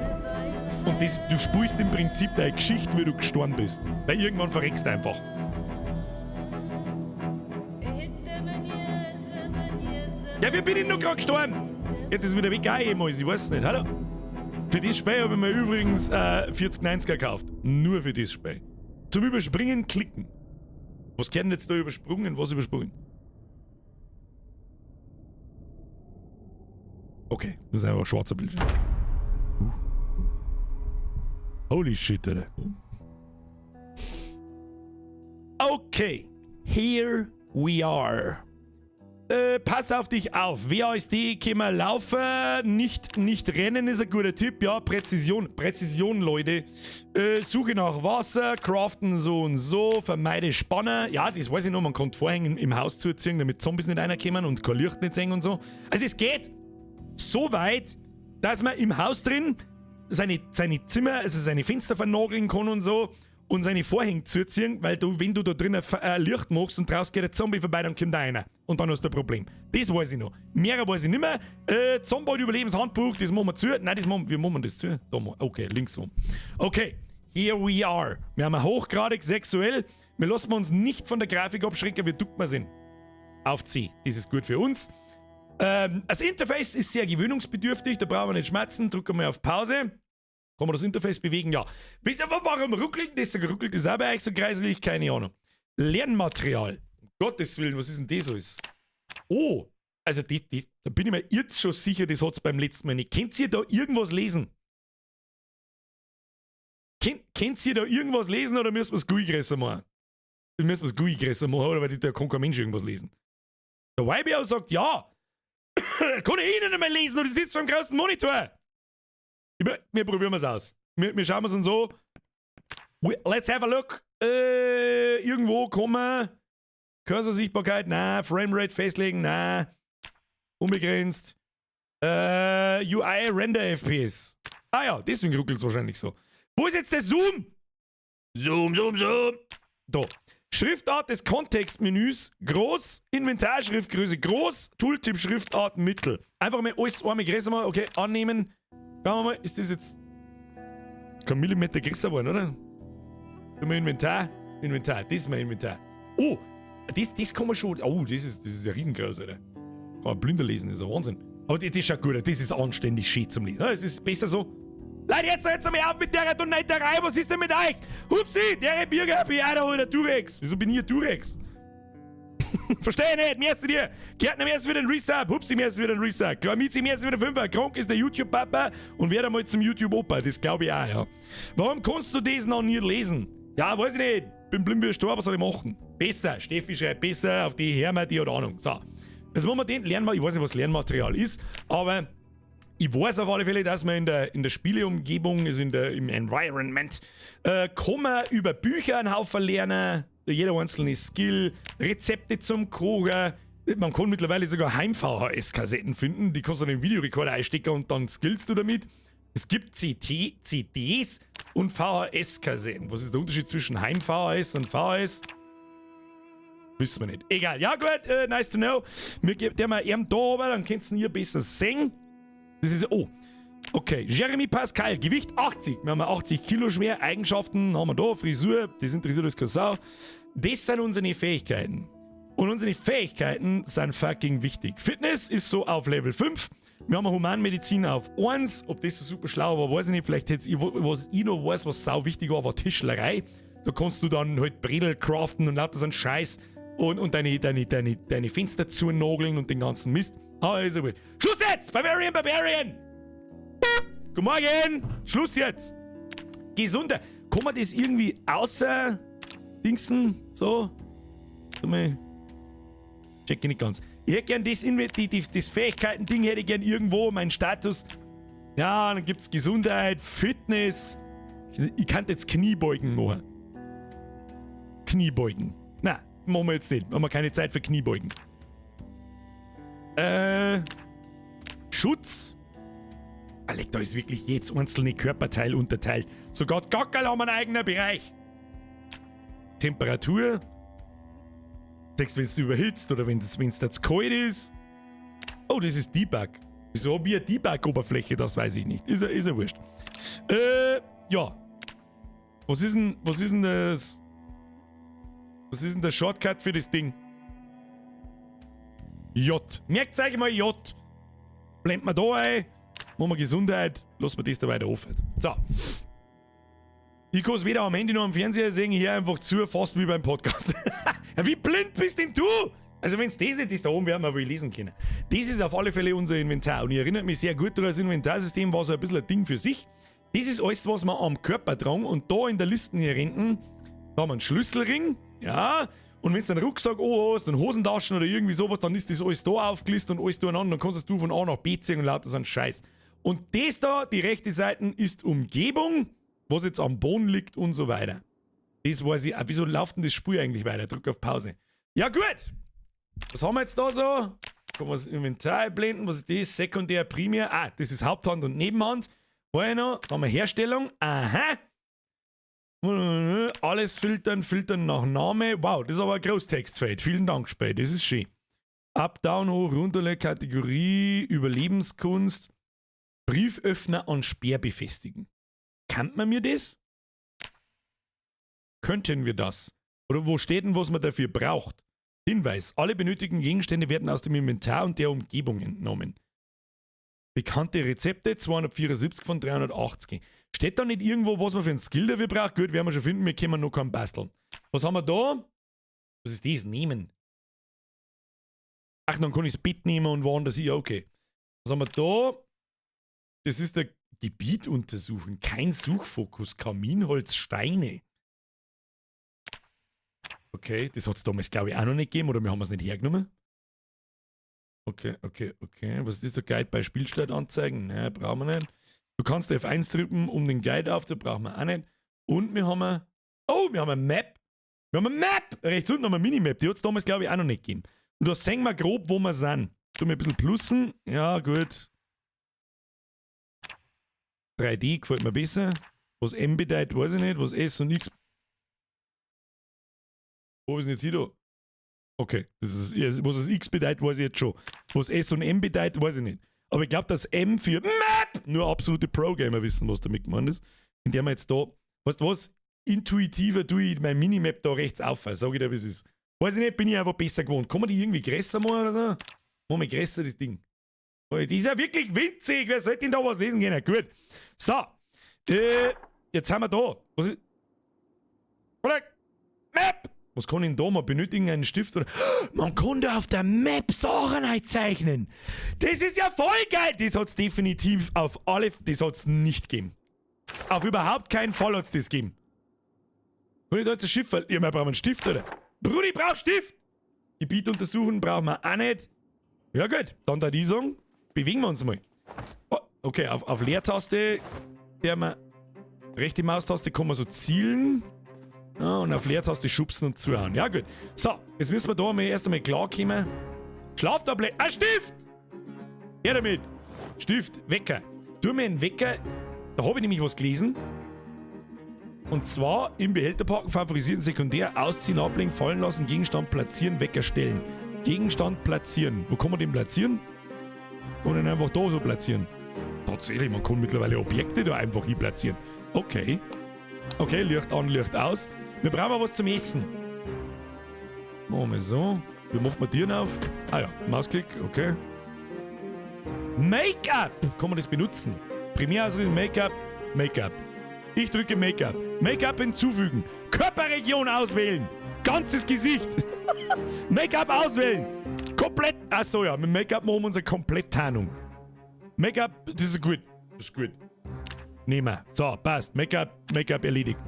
Und das, du spielst im Prinzip deine Geschichte, wie du gestorben bist. Weil irgendwann verreckst du einfach. Ja, wie bin ich noch gerade gestorben? Geht das wieder weg? Jemals, ich weiß nicht. Hallo? Für das Spiel habe ich mir übrigens 4090er gekauft. Nur für das Spiel. Zum Überspringen klicken. Was geht denn jetzt da übersprungen? Was übersprungen? Okay, das ist einfach ein schwarzer Bildschirm. Holy shit, Alter. Okay, here we are. Pass auf dich auf. WASD können wir laufen, nicht rennen ist ein guter Tipp. Ja, Präzision, Leute. Suche nach Wasser, craften so und so, vermeide Spanner. Ja, das weiß ich noch, man kann Vorhänge im Haus zuziehen, damit Zombies nicht reinkommen und kein Licht nicht sehen und so. Also es geht so weit, dass man im Haus drin seine Zimmer, also seine Fenster vernageln kann und so und seine Vorhänge zuziehen, weil du, wenn du da drinnen Licht machst und draußen geht ein Zombie vorbei, dann kommt einer und dann hast du ein Problem. Das weiß ich noch. Mehr weiß ich nicht mehr. Zombie-Überlebenshandbuch, das machen wir zu. Nein, wie machen wir das zu? Da mal. Okay, links rum. Okay, here we are. Wir haben hochgradig sexuell. Wir lassen uns nicht von der Grafik abschrecken, wie duckt wir sind. Auf C. Das ist gut für uns. Das Interface ist sehr gewöhnungsbedürftig, da brauchen wir nicht schmerzen. Drücken wir auf Pause. Kann man das Interface bewegen? Ja. Wisst ihr, warum ruckelt das? Ruckelt das auch bei euch so kreiselig? Keine Ahnung. Lernmaterial. Um Gottes Willen, was ist denn das alles? Oh, also da bin ich mir jetzt schon sicher, das hat es beim letzten Mal nicht. Könnt ihr da irgendwas lesen? Könnt ihr da irgendwas lesen oder müssen wir es GUI-Größer machen? Müssen wir es GUI-Größer machen, oder? Weil da kann kein Mensch irgendwas lesen. Der YBO sagt, ja. Kann ich Ihnen nicht mehr lesen und ich sitze vor einem großen Monitor. Wir probieren es aus. Wir schauen es uns so. Let's have a look. Irgendwo kommen. Cursor-Sichtbarkeit, nein. Framerate festlegen, nein. Unbegrenzt. UI Render FPS. Ah ja, deswegen ruckelt es wahrscheinlich so. Wo ist jetzt der Zoom? Zoom. Da. Schriftart des Kontextmenüs, groß, Inventarschriftgröße, groß, Tooltip, Schriftart, mittel. Einfach mal alles einmal größer machen, okay, annehmen. Schauen wir mal, ist das jetzt kein Millimeter größer geworden, oder? Können wir Inventar, das ist mein Inventar. Oh, das kann man schon, oh, das ist ja riesengroß, Alter. Kann man blinder lesen, das ist ein Wahnsinn. Aber das schaut gut aus, das ist anständig schön zum Lesen. Es ist besser so. Leute, jetzt mal auf mit der Donnerei, was ist denn mit euch? Hupsi, der Bürger, bin ich auch der Durex. Wieso bin ich ein Durex? Verstehe ich nicht, mehr dir. Gärtner, mehr ist wieder ein Resub. Hupsi, mehr ist wieder ein Resub. Klamizi, mehr ist wieder ein Fünfer. Kronk ist der YouTube-Papa und werde mal zum YouTube-Opa. Das glaube ich auch, ja. Warum kannst du das noch nie lesen? Ja, weiß ich nicht. Bin blind wie gestorben, was soll ich machen? Besser. Steffi schreibt besser, auf die hören wir, die hat Ahnung. So. Jetzt machen wir den Lernmaterial. Ich weiß nicht, was Lernmaterial ist, aber ich weiß auf alle Fälle, dass man in der Spieleumgebung, also im Environment, kann man über Bücher einen Haufen lernen, jeder einzelne Skill, Rezepte zum Kochen. Man kann mittlerweile sogar Heim-VHS-Kassetten finden, die kannst du in den Videorekorder einstecken und dann skillst du damit. Es gibt CDs und VHS-Kassetten. Was ist der Unterschied zwischen Heim-VHS und VHS? Wissen wir nicht. Egal. Ja gut, nice to know. Wir geben mal eben da oben, dann kannst du ihn hier besser sehen. Das ist, oh, okay. Jeremy Pascal, Gewicht 80. Wir haben 80 Kilo schwer. Eigenschaften haben wir da. Frisur, das interessiert uns keine Sau. Das sind unsere Fähigkeiten. Und unsere Fähigkeiten sind fucking wichtig. Fitness ist so auf Level 5. Wir haben Humanmedizin auf 1. Ob das so super schlau war, weiß ich nicht. Vielleicht hätte was ich noch weiß, was sau wichtig war, war Tischlerei. Da kannst du dann halt Bredel craften und lauter so einen Scheiß und deine Fenster zunageln und den ganzen Mist. Also gut. Schluss jetzt! Barbarian! Guten Morgen! Schluss jetzt! Gesunder. Kann man das irgendwie außer Dingsen so? Check ich nicht ganz. Ich hätte gern das Fähigkeiten-Ding hätte ich gern irgendwo, mein Status. Ja, dann gibt's Gesundheit, Fitness. Ich kann jetzt Kniebeugen machen. Kniebeugen. Nein, machen wir jetzt nicht. Haben wir keine Zeit für Kniebeugen. Schutz. Alter, da ist wirklich jedes einzelne Körperteil unterteilt. Sogar die Gackerl haben einen eigenen Bereich. Temperatur. Sagst, wenn es überhitzt oder wenn es jetzt kalt ist. Oh, das ist Debug. Wieso habe ich eine Debug-Oberfläche? Das weiß ich nicht. Ist ja wurscht. Ja. Was ist denn das? Was ist denn der Shortcut für das Ding? J. Merkt euch mal J. Blenden wir da ein. Machen wir Gesundheit. Lassen wir das da weiter offen. So. Ich kann es weder am Handy noch am Fernseher sehen. Hier einfach zu, fast wie beim Podcast. Wie blind bist denn du? Also wenn es das nicht ist, da oben werden wir wohl lesen können. Das ist auf alle Fälle unser Inventar. Und ich erinnere mich sehr gut daran, das Inventarsystem war so ein bisschen ein Ding für sich. Das ist alles, was wir am Körper tragen. Und da in der Liste hier hinten, da haben wir einen Schlüsselring. Ja. Und wenn du einen Rucksack hast und Hosentaschen oder irgendwie sowas, dann ist das alles da aufgelistet und alles durcheinander. Dann kannst du von A nach B ziehen und lauter so ein Scheiß. Und das da, die rechte Seite, ist Umgebung, was jetzt am Boden liegt und so weiter. Das weiß ich. Wieso läuft denn das Spiel eigentlich weiter? Drück auf Pause. Ja, gut. Was haben wir jetzt da so? Kann man das Inventar einblenden? Was ist das? Sekundär, Primär. Ah, das ist Haupthand und Nebenhand. Vorher noch. Da haben wir Herstellung. Aha. Alles filtern nach Name. Wow, das ist aber ein Großtextfeld. Vielen Dank, Spät. Das ist schön. Up, down, hoch, runter, Kategorie, Überlebenskunst. Brieföffner an Speer befestigen. Kann man mir das? Könnten wir das? Oder wo steht denn, was man dafür braucht? Hinweis. Alle benötigten Gegenstände werden aus dem Inventar und der Umgebung entnommen. Bekannte Rezepte, 274 von 380. Steht da nicht irgendwo, was man für einen Skill dafür braucht? Gut, werden wir schon finden, wir können noch keinen basteln. Was haben wir da? Was ist das? Nehmen. Ach, dann kann ich das Bett nehmen und woanders hier, okay. Was haben wir da? Das ist der Gebiet untersuchen. Kein Suchfokus. Kaminholz, Steine. Okay, das hat es damals, glaube ich, auch noch nicht gegeben, oder wir haben es nicht hergenommen. Okay. Was ist der Guide bei Spielstart anzeigen? Nein, brauchen wir nicht. Du kannst F1 drücken, um den Guide aufzunehmen, brauchen wir auch nicht. Und wir haben eine Map. Wir haben eine Map! Rechts unten haben wir eine Minimap, die hat es damals, glaube ich, auch noch nicht gegeben. Und da sehen wir grob, wo wir sind. Tun wir ein bisschen plussen. Ja, gut. 3D gefällt mir besser. Was M bedeutet, weiß ich nicht. Was S und X. Wo ist denn jetzt hier da? Okay, was das X bedeutet, weiß ich jetzt schon. Was S und M bedeutet, weiß ich nicht. Aber ich glaube, dass M für Map nur absolute Pro-Gamer wissen, was damit gemeint ist. Indem wir jetzt da, weißt du was, intuitiver tue ich mein Minimap da rechts auf. Sag ich dir, wie es ist. Weiß ich nicht, bin ich einfach besser gewohnt. Kann man die irgendwie größer machen oder so? Machen wir größer, das Ding. Das ist ja wirklich winzig. Wer sollte denn da was lesen können? Gut. So. Jetzt haben wir da. Was ist? Map! Was kann ich denn da mal benötigen? Einen Stift oder? Man konnte auf der Map Sachen einzeichnen. Das ist ja voll geil. Das hat es definitiv auf alle. Das hat es nicht gegeben. Auf überhaupt keinen Fall hat es das gegeben. Kann ich da jetzt ein Schiff? Ja, wir brauchen einen Stift, oder? Brudi, braucht Stift! Gebiet untersuchen brauchen wir auch nicht. Ja, gut. Dann da die sagen. Bewegen wir uns mal. Oh, okay, auf Leertaste. Rechte Maustaste kann man so zielen. Ja, und auf Leertaste schubsen und zuhauen. Ja, gut. So, jetzt müssen wir da mal erst einmal klarkommen. Schlaftablett. Ein Stift! Her damit. Stift, Wecker. Tu mir einen Wecker. Da habe ich nämlich was gelesen. Und zwar im Behälter parken, favorisieren, sekundär, ausziehen, ablegen, fallen lassen, Gegenstand platzieren, Wecker stellen. Gegenstand platzieren. Wo kann man den platzieren? Und dann einfach da so platzieren. Tatsächlich, man kann mittlerweile Objekte da einfach hier platzieren. Okay. Okay, Licht an, Licht aus. Wir brauchen was zum Essen. Machen wir so. Wie macht man Tieren auf? Ah ja, Mausklick, okay. Make-up! Kann man das benutzen? Primärausrichtung, Make-up, Make-up. Ich drücke Make-up. Make-up hinzufügen. Körperregion auswählen. Ganzes Gesicht. Make-up auswählen. Komplett. Achso, ja, mit Make-up machen wir unsere Kompletttarnung. Make-up, das ist gut. Das ist gut. Nehmen wir. So, passt. Make-up erledigt.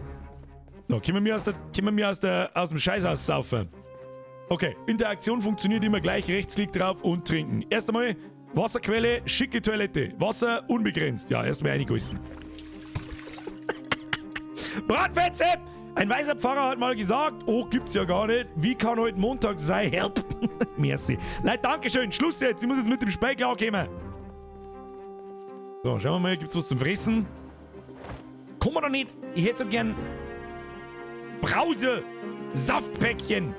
So, können wir mir aus dem Scheißhaus saufen. Okay, Interaktion funktioniert immer gleich. Rechtsklick drauf und trinken. Erst einmal Wasserquelle, schicke Toilette. Wasser unbegrenzt. Ja, erst einmal eingießen. Bratfettsepp! Ein weißer Pfarrer hat mal gesagt, oh, gibt's ja gar nicht, wie kann heute Montag sein? Help. Merci. Leute, Dankeschön, Schluss jetzt, ich muss jetzt mit dem Spiel klarkommen. So, schauen wir mal, gibt's was zum Fressen? Kann man doch nicht, ich hätte so gern Brause, Saftpäckchen,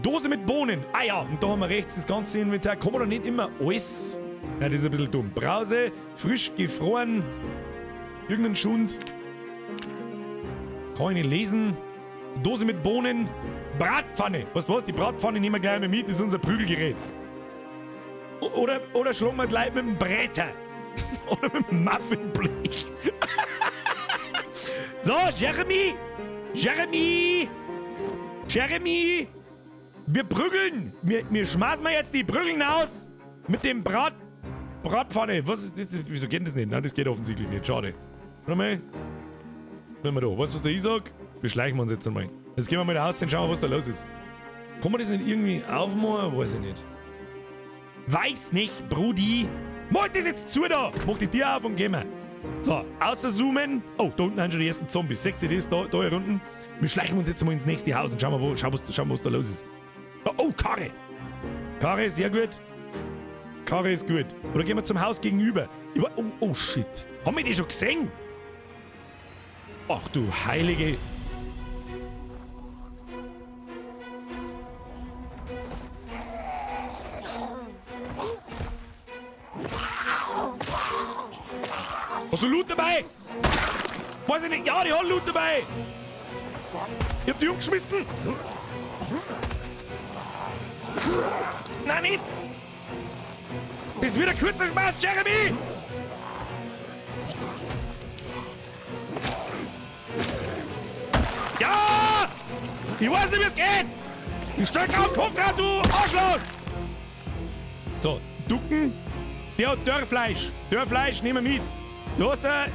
Dose mit Bohnen, Eier. Und da haben wir rechts das ganze Inventar. Kann man doch nicht immer alles. Ja, das ist ein bisschen dumm. Brause, frisch gefroren, irgendein Schund. Kann ich nicht lesen. Dose mit Bohnen, Bratpfanne. Was? Die Bratpfanne nehmen wir gleich mal mit, das ist unser Prügelgerät. Oder schlagen wir gleich mit dem Bräter. Oder mit dem Muffinblech. So, Jeremy! Wir prügeln! Wir schmeißen jetzt die Prügeln aus! Mit dem Bratpfanne! Was ist das? Wieso geht das nicht? Nein, das geht offensichtlich nicht. Schade. Warte mal. Nehmen wir da. Weißt du, was der ich sag? Wir schleichen uns jetzt einmal. Jetzt gehen wir mal raus und schauen, was da los ist. Kann man das nicht irgendwie aufmachen? Weiß ich nicht. Weiß nicht, Brudi. Mach das jetzt zu da! Mach die Tür auf und gehen wir. So, außer zoomen. Oh, da unten sind schon die ersten Zombies. Seht ihr das? Da hier unten. Wir schleichen uns jetzt mal ins nächste Haus und schauen, was da los ist. Oh, Karre. Karre, sehr gut. Karre ist gut. Oder gehen wir zum Haus gegenüber. Oh, shit. Haben wir die schon gesehen? Ach du heilige... Hast du Loot dabei? Weiß ich nicht. Ja, die haben Loot dabei. Ich hab die umgeschmissen. Nein, nicht. Das ist wieder kurzer Spaß, Jeremy. Ja! Ich weiß nicht, wie es geht. Ich steig auf den Kopf drauf, du Arschloch. So, ducken. Der hat Dörrfleisch. Dörrfleisch, nehmen wir mit. Du hast da...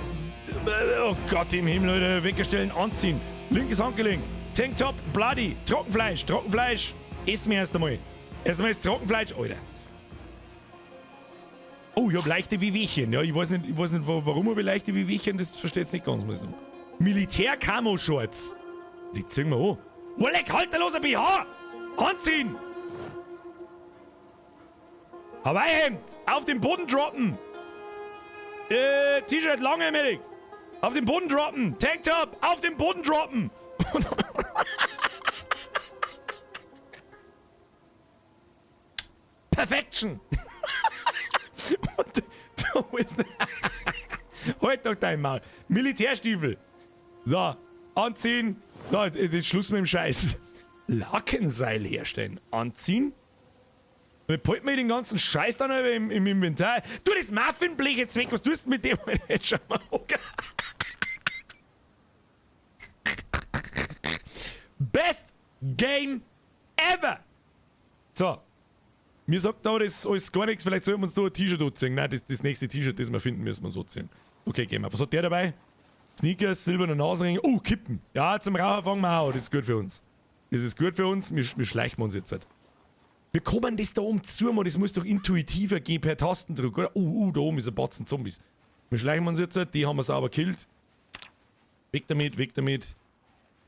Oh Gott im Himmel, Leute. Wegstellen, anziehen. Linkes Handgelenk. Tanktop, Bloody. Trockenfleisch. Trockenfleisch. Essen wir erst einmal. Erst einmal das Trockenfleisch, Alter. Oh, ich hab leichte Wehwehchen. Ja, ich weiß nicht warum habe ich leichte Wehwehchen. Das versteht's nicht ganz, muss ich sagen. Militär-Camo-Shorts. Die ziehen wir an. Wolleck, halterloser BH. Anziehen. Hawaii-Hemd. Auf den Boden droppen. T-Shirt langärmelig. Auf den Boden droppen. Tanktop. Auf den Boden droppen. Perfection. Und du bist... Halt doch dein Maul. Militärstiefel. So, anziehen. So, jetzt ist jetzt Schluss mit dem Scheiß. Lakenseil herstellen. Anziehen. Wir halten mir den ganzen Scheiß dann im Inventar. Du, das Muffinblech jetzt weg. Was tust du mit dem? Jetzt schau mal. Okay. Best Game ever. So. Mir sagt da das alles gar nichts. Vielleicht sollten wir uns da ein T-Shirt anziehen. Nein, das nächste T-Shirt, das wir finden, müssen wir so ziehen. Okay, gehen wir. Was hat der dabei? Sneakers, silberne Nasenringe. Oh, Kippen. Ja, zum Rauchen fangen wir an. Das ist gut für uns. Das ist gut für uns. Wir schleichen uns jetzt. Wir kommen das da oben zu, man. Das muss doch intuitiver gehen per Tastendruck, oder? Da oben ist ein Batzen Zombies. Wir schleichen uns jetzt. Die haben wir sauber gekillt. Weg damit, weg damit.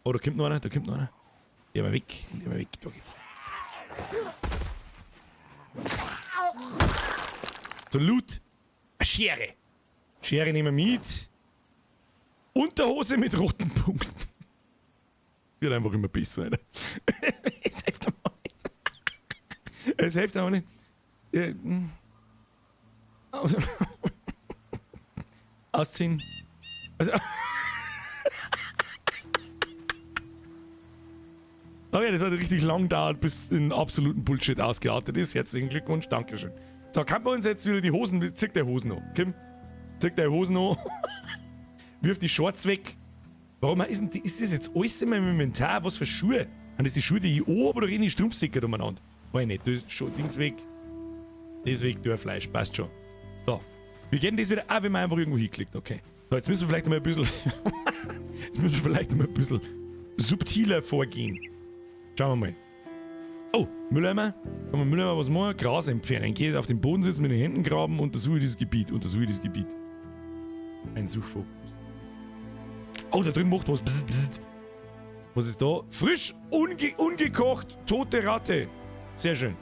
Oh, da kommt noch einer, Geh mal weg, Da geht's. So, Loot. Eine Schere. Schere nehmen wir mit. Unterhose mit roten Punkten. Wird einfach immer besser, Alter. Es hilft aber nicht. Es hilft aber nicht. Ausziehen. Also. Okay, das hat richtig lang gedauert, bis in absoluten Bullshit ausgeartet ist. Herzlichen Glückwunsch, Dankeschön. So, kann man uns jetzt wieder die Hosen, zieh deine Hosen an. Kim, zieh deine Hosen an. Wirf die Shorts weg. Warum ist das jetzt alles in meinem Inventar? Was für Schuhe? Sind das die Schuhe, die ich anhabe, oder reden die Strumpfsäcke umeinander? Weiß nicht, du schon Dings weg. Das weg, Dörrfleisch, passt schon. So, wir gehen das wieder. Ah, wenn man einfach irgendwo hinklickt, okay. So, jetzt müssen wir vielleicht mal ein bisschen. Subtiler vorgehen. Schauen wir mal. Oh, Mülleimer. Kann man Mülleimer was machen? Gras entfernen. Geht auf den Boden sitzen, mit den Händen graben, untersuche dieses Gebiet. Ein Suchfokus. Oh, da drin macht was. Bzz, bzz. Was ist da? Frisch, ungekocht, tote Ratte. Sehr schön.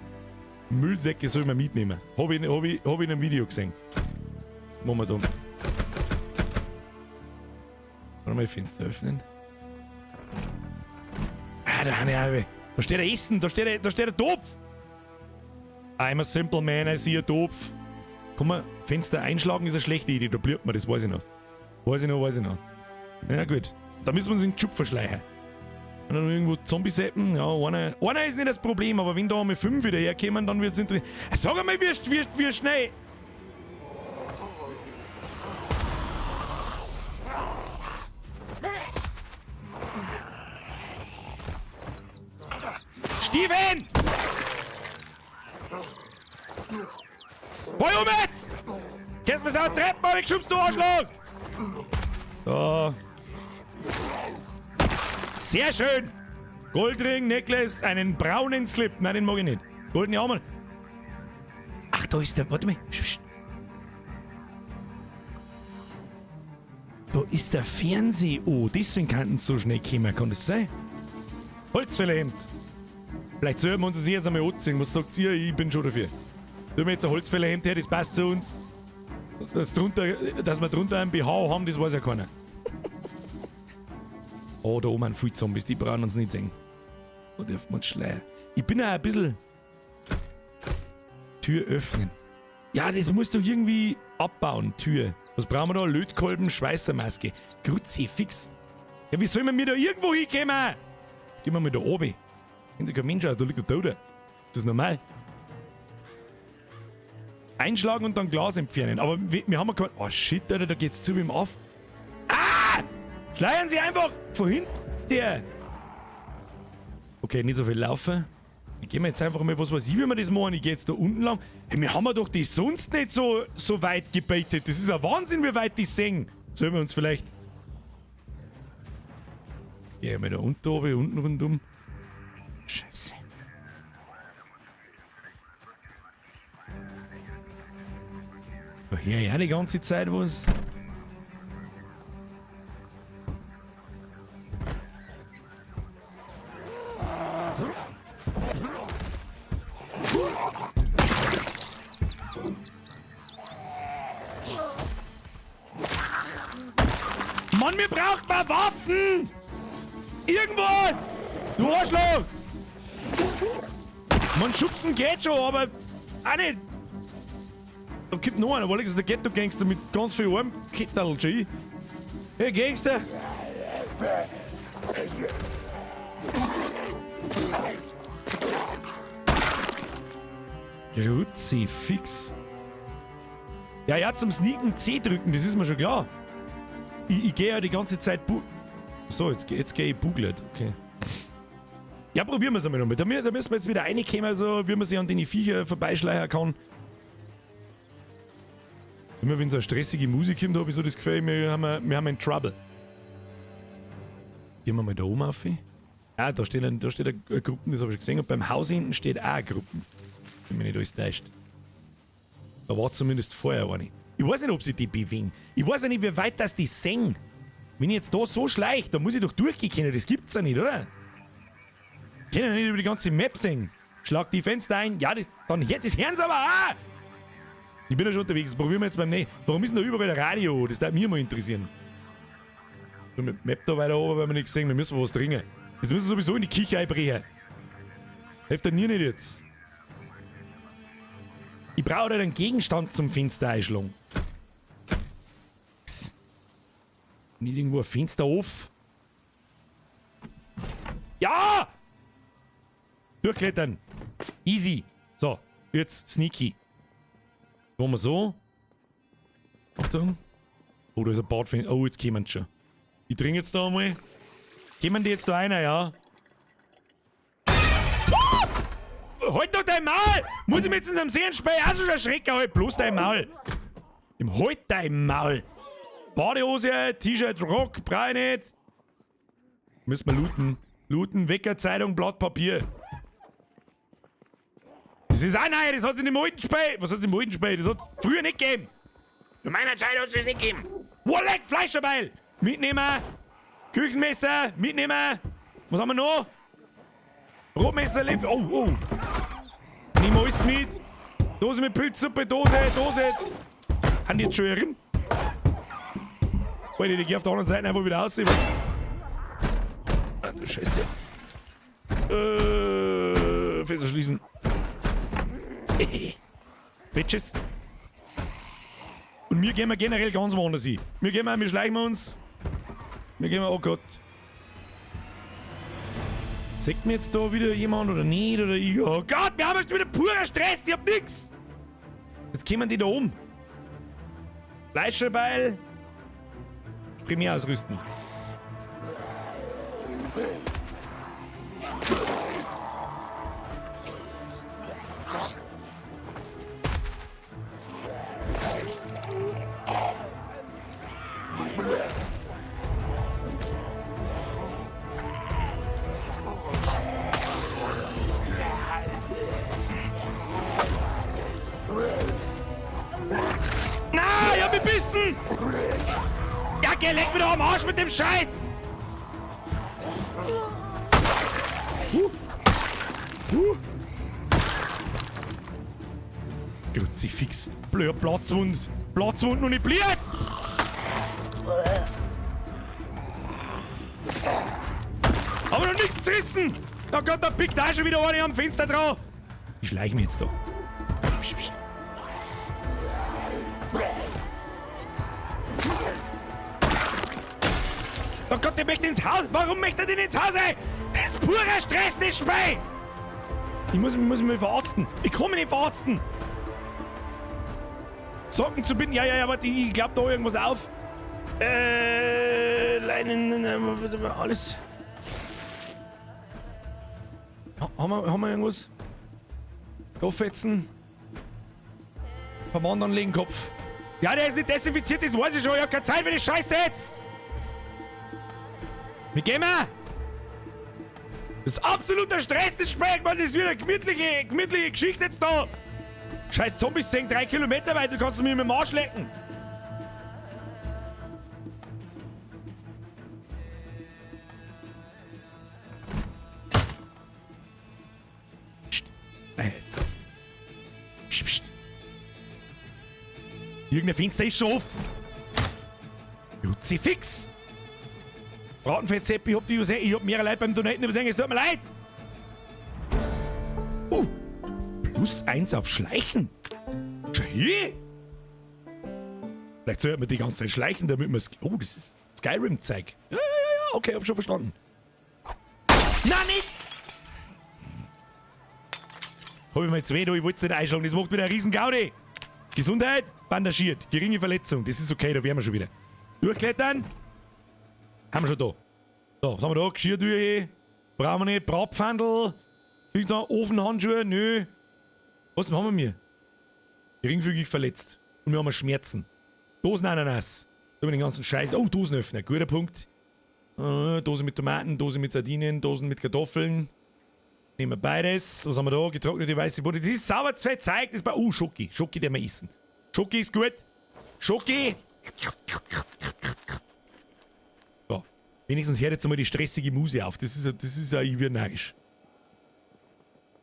Müllsäcke soll man mitnehmen. Hab ich in einem Video gesehen. Machen wir da. Warte mal, Fenster öffnen. Ah, da habe ich auch. Da steht ein Essen, da steht ein Topf. I'm a simple man, I see a Topf. Kann man Fenster einschlagen, ist eine schlechte Idee, da bleibt man, das weiß ich noch. Weiß ich noch. Ja gut, da müssen wir uns in den Schub verschleichen. Und dann irgendwo Zombie-Seppen, ja, einer ist nicht das Problem, aber wenn da einmal 5 wieder herkommen, dann wird es interessant. Sag einmal, wie schnell. Steven! Woher jetzt? Kannst du mir so Treppen mal wegschubst, du Arschloch! So. Sehr schön! Goldring, Necklace, einen braunen Slip. Nein, den mag ich nicht. Goldene Arme. Ach, da ist der. Warte mal. Da ist der Fernseher. Oh, deswegen kann es so schnell kommen. Kann das sein? Holzfällerhemd. Vielleicht sollten wir uns das erst einmal anziehen. Was sagt ihr? Ich bin schon dafür. Tun wir jetzt ein Holzfällerhemd her, das passt zu uns. Dass wir drunter einen BH haben, das weiß ja keiner. Oh, da oben viele Zombies, die brauchen uns nicht sehen. Da dürfen wir uns schleiern. Ich bin auch ein bisschen... Tür öffnen. Ja, das musst du irgendwie abbauen, Tür. Was brauchen wir da? Lötkolben, Schweißermaske. Kruzifix. Ja, wie soll man mir da irgendwo hinkommen? Jetzt gehen wir mal da oben. Wenn sich kein Mensch aus, da liegt der Tote. Ist das normal? Einschlagen und dann Glas entfernen. Aber wir haben ja kein... Oh shit, Alter, da geht's zu ihm auf. Ah! Schleiern Sie einfach von hinten. Okay, nicht so viel laufen. Wir gehen jetzt einfach mal, was weiß ich, wie wir das machen. Ich gehe jetzt da unten lang. Hey, wir haben ja doch die sonst nicht so weit gebaitet. Das ist ein Wahnsinn, wie weit die sehen. Sollen wir uns vielleicht... Gehen wir da unten rundum. Scheiße. Ja, ja, die ganze Zeit was. Mann, mir braucht mal Waffen! Irgendwas! Du Arschloch! Man, schubsen geht schon, aber auch nicht. Da gibt noch einer, weil das ist der Ghetto-Gangster mit ganz viel Armkittel, G. Hey, Gangster! Kruzifix. Ja, zum Sneaken C drücken, das ist mir schon klar. Ich gehe ja die ganze Zeit so, jetzt gehe ich buglet, okay. Ja, probieren wir es einmal nochmal. Da müssen wir jetzt wieder reinkommen, so wie man sich an den Viecher vorbeischleichen kann. Immer wenn so eine stressige Musik kommt, habe ich so das Gefühl, wir haben einen Trouble. Gehen wir mal da oben auf. Ah, da steht eine Gruppe, das habe ich gesehen. Und beim Haus hinten steht auch eine Gruppe. Wenn mich nicht alles täuscht. Da war zumindest vorher eine. Ich weiß nicht, ob sie die bewegen. Ich weiß ja nicht, wie weit das die sehen. Wenn ich jetzt da so schleicht, dann muss ich doch durchgehen können. Das gibt's ja nicht, oder? Ich kann ja nicht über die ganze Map sehen. Schlag die Fenster ein. Ja, das hören sie aber auch. Ich bin ja schon unterwegs. Das probieren wir jetzt beim nächsten. Warum ist denn da überall ein Radio? Das würde mich mal interessieren. So, mit Map da weiter oben, weil wir nichts sehen. Wir müssen was trinken. Jetzt müssen wir sowieso in die Küche einbrechen. Hilft der nie nicht jetzt. Ich brauche halt einen Gegenstand zum Fenster einschlagen. Nicht irgendwo ein Fenster auf. Ja! Durchklettern. Easy. So, jetzt sneaky. Machen wir so. Achtung. Oh, da ist ein Badfenster. Oh, jetzt kommen sie schon. Ich trinke jetzt da einmal. Kommen die jetzt da einer, ja? Halt doch dein Maul! Muss ich mir jetzt in einem Sehenspei auch so erschrecken? Halt bloß dein Maul! Halt dein Maul! Badehose, T-Shirt, Rock, brauch ich nicht. Müssen wir looten. Looten, Wecker, Zeitung, Blatt Papier. Das ist auch neu, das hat es in dem alten Spei. Was hat es im alten Spei? Das hat es früher nicht gegeben. Zu meiner Zeit hat es das nicht gegeben. Warleck, Fleischerbeil! Mitnehmen! Küchenmesser, mitnehmen! Was haben wir noch? Rotmesser, oh. Nehmen wir alles mit. Dose mit Pilzsuppe, Dose. Haben die jetzt schon herin? Alter, die gehen auf der anderen Seite einfach wieder aussehen. Ah, du Scheiße. Fenster schließen. Bitches. Und wir gehen generell ganz woanders hin. Wir schleichen uns. Oh Gott. Sagt mir jetzt da wieder jemand oder nicht? Oder ich? Oh Gott, wir haben jetzt wieder purer Stress, ich hab nix! Jetzt kommen die da um. Fleischbeil. Primär ausrüsten. Na, ich hab mich bissen! Ja, geh, leck mir doch am Arsch mit dem Scheiß! Kruzifix. Blöder Platzwund und nicht blieb! Aber noch nichts zerrissen! Da Gott, da pickt auch schon wieder eine am Fenster drauf! Ich schleich mich jetzt da. Oh Gott, der möchte ins Haus! Warum möchte er denn ins Haus? Das ist purer Stress, das Schwein! Ich muss mich verarzten. Ich kann mich nicht verarzten. Socken zu binden. Ja, warte, ich glaub da irgendwas auf. Leinen, alles. Haben wir irgendwas? Kopffetzen. Verband anlegen, Kopf. Ja, der ist nicht desinfiziert, das weiß ich schon. Ich hab keine Zeit für die Scheiße jetzt. Wie gehen wir? Das ist absoluter Stress, das Spiel, Mann. Das ist wieder eine gemütliche Geschichte jetzt da. Scheiß Zombies sehen 3 Kilometer weit, du kannst mich mit dem Arsch lecken. Psst. Jetzt. Psst. Irgendein Fenster ist schon offen. Kruzifix. Bratenfettzepp, ich hab die übersehen. Ich hab mehrere Leute beim Donaten übersehen. Es tut mir leid. +1 auf Schleichen. Schau hier. Vielleicht sollte man die ganze Zeit schleichen, damit man... Oh, das ist Skyrim-Zeug. Ja. Okay, hab schon verstanden. Na, nicht! Hab ich mir jetzt weh, ich wollte es nicht einschlagen. Das macht wieder einen riesen Gaudi. Gesundheit, bandagiert. Geringe Verletzung. Das ist okay, da wären wir schon wieder. Durchklettern. Haben wir schon da. So, was haben wir da? Geschirrtücher. Brauchen wir nicht. Bratpfandl. Ofenhandschuhe. Nö. Was haben wir? Geringfügig verletzt. Und wir haben Schmerzen. Dosenananas. Da haben wir den ganzen Scheiß. Oh, Dosenöffner. Guter Punkt. Dose mit Tomaten, Dose mit Sardinen, Dosen mit Kartoffeln. Nehmen wir beides. Was haben wir da? Getrocknete weiße Butter. Das ist Sauerzweig. Das ist Schoki. Schoki, den wir essen. Schoki ist gut. Schoki. So. Wenigstens hört jetzt einmal die stressige Muse auf. Das ist ja ich narrisch.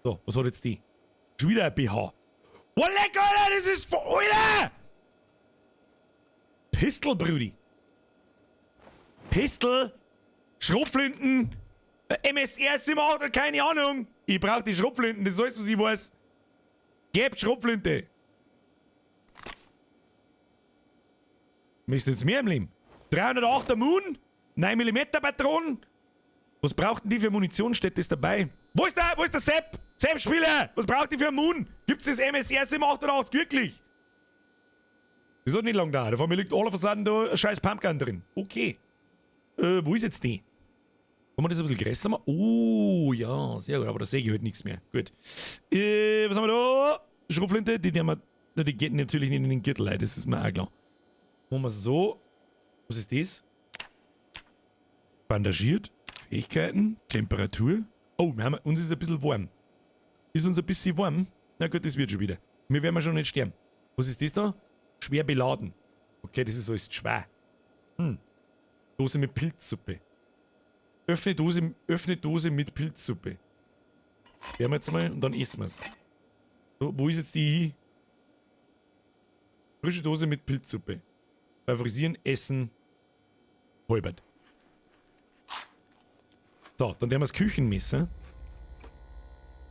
So, was hat jetzt die? Schon wieder ein BH. Oh, lecker, Alter, das ist voll, Alter! Pistol, Brudi. Pistol, Schrotflinten, MSR 7 keine Ahnung. Ich brauch die Schrotflinten, das ist alles, was ich weiß. Gebt Schrotflinte. Möchtest du jetzt mehr im Leben? 308er Moon, 9mm Patronen. Was braucht denn die für Munition? Steht das dabei? Wo ist der Sepp? Sepp-Spieler! Was braucht die für einen Moon? Gibt's das MSR 788 wirklich? Das hat nicht lang da. Da vor mir liegt aller Fassaden da ein scheiß Pumpgun drin. Okay. Wo ist jetzt die? Kann man das ein bisschen größer machen? Oh, ja, sehr gut. Aber da sehe ich halt nichts mehr. Gut. Was haben wir da? Schrotflinte. Die geht natürlich nicht in den Gürtel rein. Das ist mir auch klar. Machen wir so. Was ist das? Bandagiert. Fähigkeiten. Temperatur. Oh, uns ist ein bisschen warm. Ist uns ein bisschen warm? Na gut, das wird schon wieder. Wir werden schon nicht sterben. Was ist das da? Schwer beladen. Okay, das ist alles schwer. Dose mit Pilzsuppe. öffne Dose mit Pilzsuppe. Werden wir jetzt mal und dann essen wir es. So, wo ist jetzt die frische Dose mit Pilzsuppe? Favorisieren, essen, halbert. So, dann werden wir das Küchenmesser.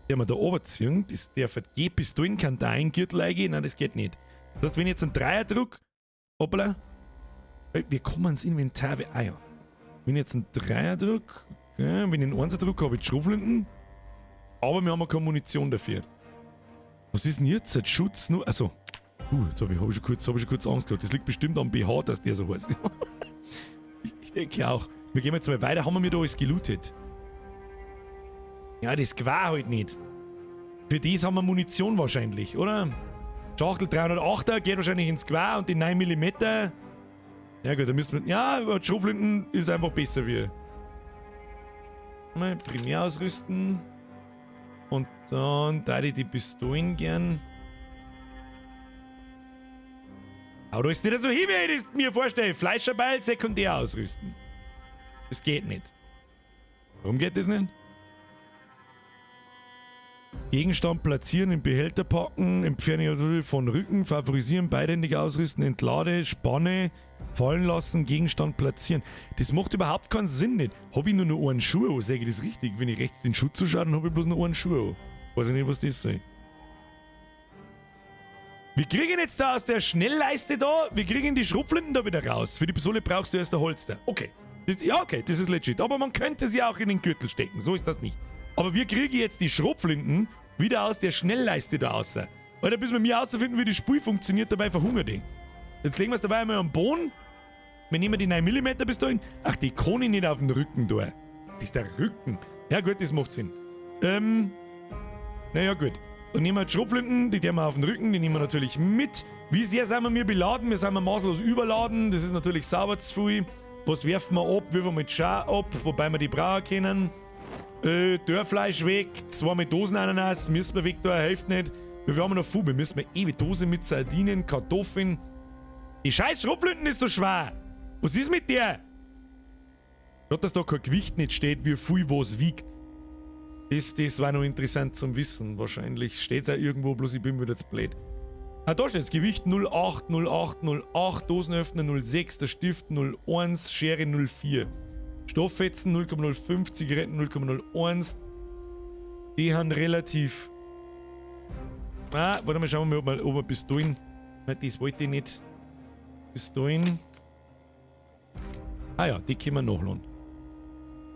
Den wir da runterziehen. Das darf geht Pistolen, kann da ein Gürtel eingehen. Nein, das geht nicht. Das heißt, wenn ich jetzt einen Dreier druck, hoppla, wir kommen ins Inventar. Ah ja. Wenn ich jetzt einen Dreier druck, okay, wenn ich einen Einser druck, habe ich die Schrotflinten. Aber wir haben ja keine Munition dafür. Was ist denn jetzt? Ein Schutz nur. Also, jetzt hab ich schon kurz Angst gehabt. Das liegt bestimmt am BH, dass der so heißt. Ich denke auch. Wir gehen jetzt mal weiter. Haben wir da alles gelootet? Ja, das war halt nicht. Für das haben wir Munition wahrscheinlich, oder? Schachtel 308er geht wahrscheinlich ins Quar und die 9mm. Ja gut, da müssen wir. Ja, aber die Schrotflinten ist einfach besser wie. Mal primär ausrüsten. Und dann da die Pistolen gern. Aber da ist nicht so hin, wie ich das mir vorstelle. Fleischerbeil sekundär ausrüsten. Das geht nicht. Warum geht das nicht? Gegenstand platzieren, im Behälter packen, Entfernung von Rücken, favorisieren, beidhändig ausrüsten, entlade, Spanne, fallen lassen, Gegenstand platzieren. Das macht überhaupt keinen Sinn nicht. Habe ich nur noch einen Schuh an, sage ich das richtig? Wenn ich rechts den Schuh zuschaue, dann habe ich bloß noch einen Schuh an. Weiß ich nicht, was das soll. Wir kriegen jetzt da aus der Schnellleiste da, wir kriegen die Schrotflinten da wieder raus. Für die Pistole brauchst du erst ein Holster. Okay. Okay, das ist legit. Aber man könnte sie auch in den Gürtel stecken. So ist das nicht. Aber wir kriegen jetzt die Schrotflinten wieder aus der Schnellleiste da raus. Alter, bis wir mir herausfinden, wie das Spiel funktioniert, dabei verhungert ich. Jetzt legen wir es dabei einmal am Boden. Wir nehmen die 9mm bis dahin. Ach, die kann ich nicht auf den Rücken da. Das ist der Rücken. Ja gut, das macht Sinn. Naja gut. Dann nehmen wir die Schrotflinten, die nehmen wir auf den Rücken, die nehmen wir natürlich mit. Wie sehr sind wir mir beladen? Wir sind maßlos überladen. Das ist natürlich sauber zu viel. Was werfen wir ab? Wirfen wir die Schau ab, wobei wir die brauchen können. Dörrfleisch weg, 2 mit Dosenananas, müssen wir weg, da hilft nicht. Wir haben noch viel, wir müssen ewig Dose mit Sardinen, Kartoffeln. Die scheiß Schrotflinten ist so schwer. Was ist mit der? Gott, dass da kein Gewicht nicht steht, wie viel was wiegt. Das war noch interessant zum Wissen. Wahrscheinlich steht es auch irgendwo, bloß ich bin wieder zu blöd. Ah, da steht das Gewicht 08, 08, 08, Dosenöffner 06, der Stift 01, Schere 04. Stofffetzen 0,05, Zigaretten 0,01. Die haben relativ. Ah, warte mal, schauen wir mal, ob wir Pistolen. Nein, das wollte ich nicht. Pistolen. Ah ja, die können wir nachladen.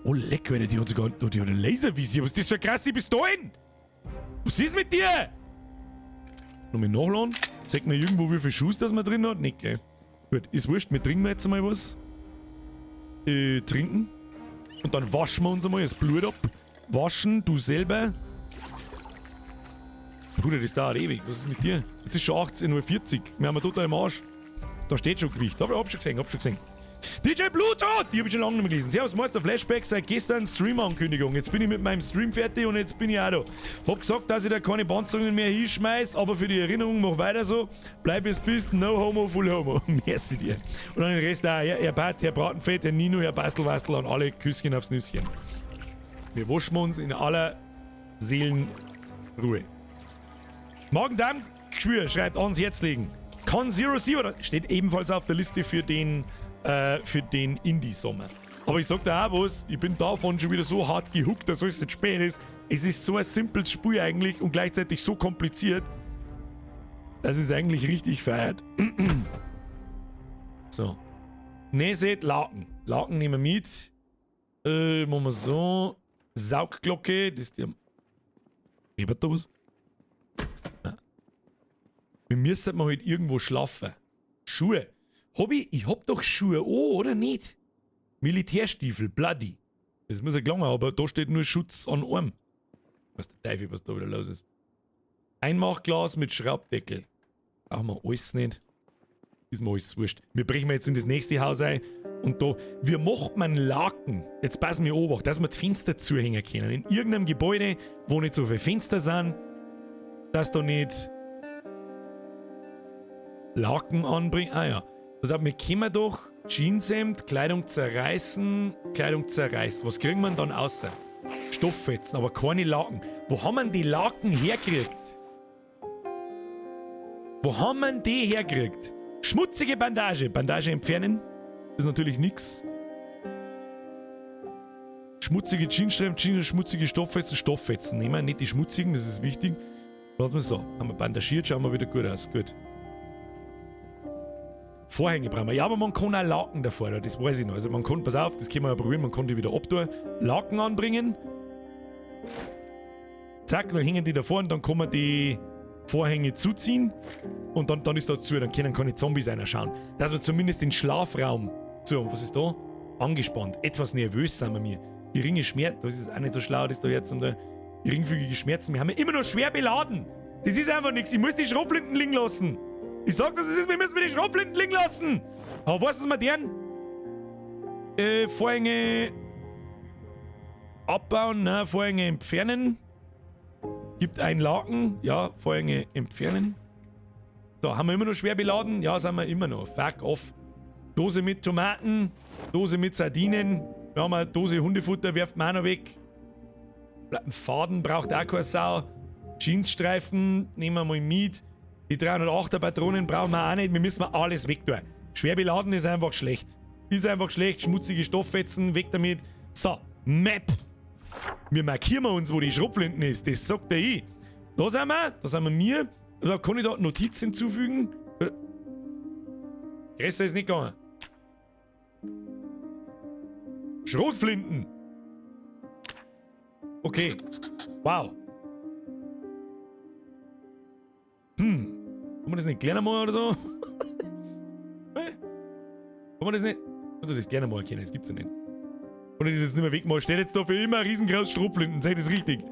Oh, lecker, Alter, die hat sogar die hat eine Laservisier. Was ist das für krasse Pistolen? Was ist mit dir? Nochmal nachladen. Zeigt mir irgendwo, wie viel Schuss das man drin hat. Nicht, gell? Gut, ist wurscht, wir trinken jetzt mal was. Trinken. Und dann waschen wir uns einmal das Blut ab. Waschen, du selber. Bruder, das dauert ewig. Was ist mit dir? Jetzt ist schon 18:40 Uhr. Wir haben total im Arsch. Da steht schon Gewicht. Hab schon gesehen. DJ Bluto! Die hab ich schon lange nicht mehr gelesen. Servus, Meister Flashback. Seit gestern Stream-Ankündigung. Jetzt bin ich mit meinem Stream fertig und jetzt bin ich auch da. Hab gesagt, dass ich da keine Panzerungen mehr hinschmeiß, aber für die Erinnerung mach weiter so. Bleib es bist, no homo, full homo. Merci dir. Und dann den Rest auch. Herr Pat, Herr Bratenfett, Herr Nino, Herr Bastelwastel und alle Küsschen aufs Nüsschen. Wir waschen uns in aller Seelenruhe. Magen-Darm-Geschwür schreibt ans Herz legen. Con Zero Zero steht ebenfalls auf der Liste für den Indie-Sommer. Aber ich sag dir auch was, ich bin davon schon wieder so hart gehuckt, dass es jetzt spät ist. Es ist so ein simples Spiel eigentlich und gleichzeitig so kompliziert, dass es eigentlich richtig feiert. So. Näset, Laken. Laken nehmen wir mit. Machen wir so. Saugglocke, das ist der. Hebert da was? Ja. Wir müssen mal halt irgendwo schlafen. Schuhe. Ich hab doch Schuhe an, oder nicht? Militärstiefel, bloody. Das muss ja gelangen, aber da steht nur Schutz an Arm. Was der Teufel, was da wieder los ist. Einmachglas mit Schraubdeckel. Brauchen wir alles nicht. Ist mir alles wurscht. Wir brechen jetzt in das nächste Haus ein und da, wie macht man Laken? Jetzt passen wir auf, dass wir die Fenster zuhängen können. In irgendeinem Gebäude, wo nicht so viele Fenster sind, dass da nicht Laken anbringen. Ah ja. Also wir können doch Jeanshemd, Kleidung zerreißen, Kleidung zerreißt. Was kriegen wir dann außer? Stofffetzen, aber keine Laken. Wo haben wir die Laken hergekriegt? Wo haben wir die hergekriegt? Schmutzige Bandage. Bandage entfernen. Das ist natürlich nix. Schmutzige Jeansstreifen, schmutzige Stofffetzen. Nehmen wir nicht die schmutzigen, das ist wichtig. Lassen wir so. Haben wir bandagiert, schauen wir wieder gut aus. Gut. Vorhänge brauchen wir. Ja, aber man kann auch Laken davor, das weiß ich noch. Also man kann, pass auf, das können wir ja probieren, man kann die wieder abtun. Laken anbringen. Zack, dann hängen die davor und dann kann man die Vorhänge zuziehen. Und dann ist da zu, dann können keine Zombies reinschauen. Dass wir zumindest den Schlafraum zu haben. Was ist da? Angespannt. Etwas nervös sind wir mir. Geringe Schmerzen, das ist auch nicht so schlau, das da jetzt und geringfügige Schmerzen. Wir haben ja immer noch schwer beladen. Das ist einfach nichts. Ich muss die Schrotflinten liegen lassen. Ich sag das, wir müssen die Schrotflinten liegen lassen. Aber was ist mit deren? Vorhänge abbauen, nein, Vorhänge entfernen. Gibt ein Laken, ja, Vorhänge entfernen. Da haben wir immer noch schwer beladen. Ja, sind wir immer noch. Fuck off. Dose mit Tomaten, Dose mit Sardinen. Wir haben eine Dose Hundefutter, werft man auch noch weg. Ein Faden braucht auch keine Sau. Jeansstreifen nehmen wir mal mit. Die 308er Patronen brauchen wir auch nicht. Wir müssen alles wegtun. Schwer beladen ist einfach schlecht. Ist einfach schlecht. Schmutzige Stofffetzen, weg damit. So, Map. Wir markieren uns, wo die Schrotflinten ist. Das sagt der ich. Da sind wir. Da kann ich da Notiz hinzufügen. Größer ist nicht gegangen. Schrotflinten. Okay. Wow. Kann man das nicht kleiner machen oder so? Kann man das nicht? Also das kleiner machen können, das gibt's ja nicht. Oder das jetzt nicht mehr wegmachen. Steht jetzt da für immer riesengroß Schrotflinten. Seid das richtig?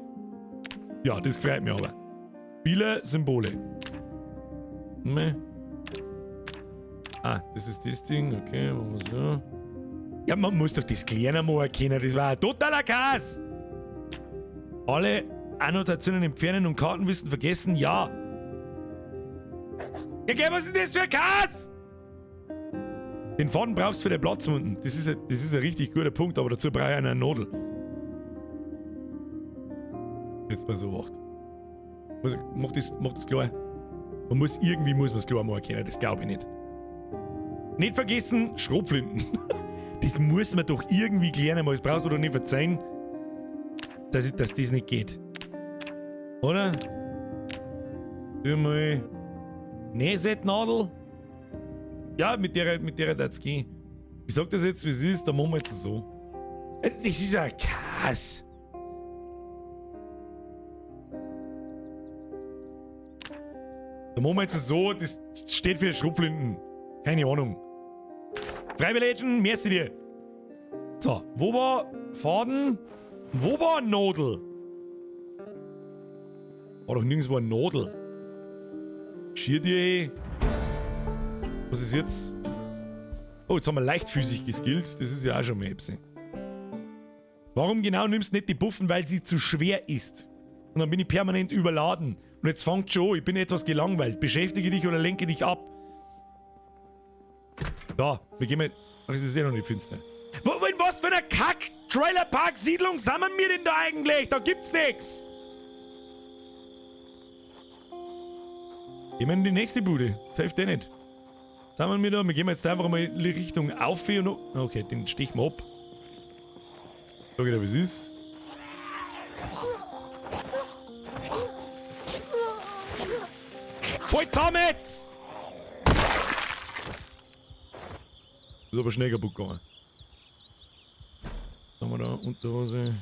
Ja, das gefällt mir aber. Viele Symbole. Ah, das ist das Ding. Okay, machen wir so. Ja, man muss doch das kleiner machen können. Das war ein totaler Chaos. Alle Annotationen entfernen und Kartenwissen vergessen? Ja. Ja, gell, was ist das für ein Chaos? Den Faden brauchst du für den Platzwunden. Das ist ein richtig guter Punkt, aber dazu brauche ich eine Nadel. Jetzt mal so wacht. Mach das klar. Irgendwie muss man es klar machen können, das glaube ich nicht. Nicht vergessen, Schrotflinten. Das muss man doch irgendwie klären, das brauchst du doch nicht verzeihen, dass das nicht geht. Oder? Mal Nähsetnadel. Ja, mit der darf's gehen. Ich sag das jetzt, wie es ist, dann machen wir jetzt so. Das ist ja krass. Dann machen wir jetzt so, das steht für Schrotflinten. Keine Ahnung. Freiwilligen, merci dir. So, wo war Faden? Wo war Nadel? War doch nirgendwo eine Nadel. Schier dir. Was ist jetzt? Oh, jetzt haben wir leichtfüßig geskillt. Das ist ja auch schon mal etwas. Warum genau nimmst du nicht die Buffen? Weil sie zu schwer ist. Und dann bin ich permanent überladen. Und jetzt fängt schon an, ich bin etwas gelangweilt. Beschäftige dich oder lenke dich ab. Da, wir gehen mal. Ach, es ist eh noch nicht finster. In was für einer Kack-Trailer-Park-Siedlung sind wir denn da eigentlich? Da gibt's nix. Gehen wir in die nächste Bude. Das hilft eh nicht. Sind wir da? Wir gehen jetzt einfach mal in die Richtung auf und okay, den stechen wir ab. Sag ich dir, wie es ist. Voll zusammen jetzt! Ist aber schnell kaputt gegangen. Was haben wir da? Unterhose.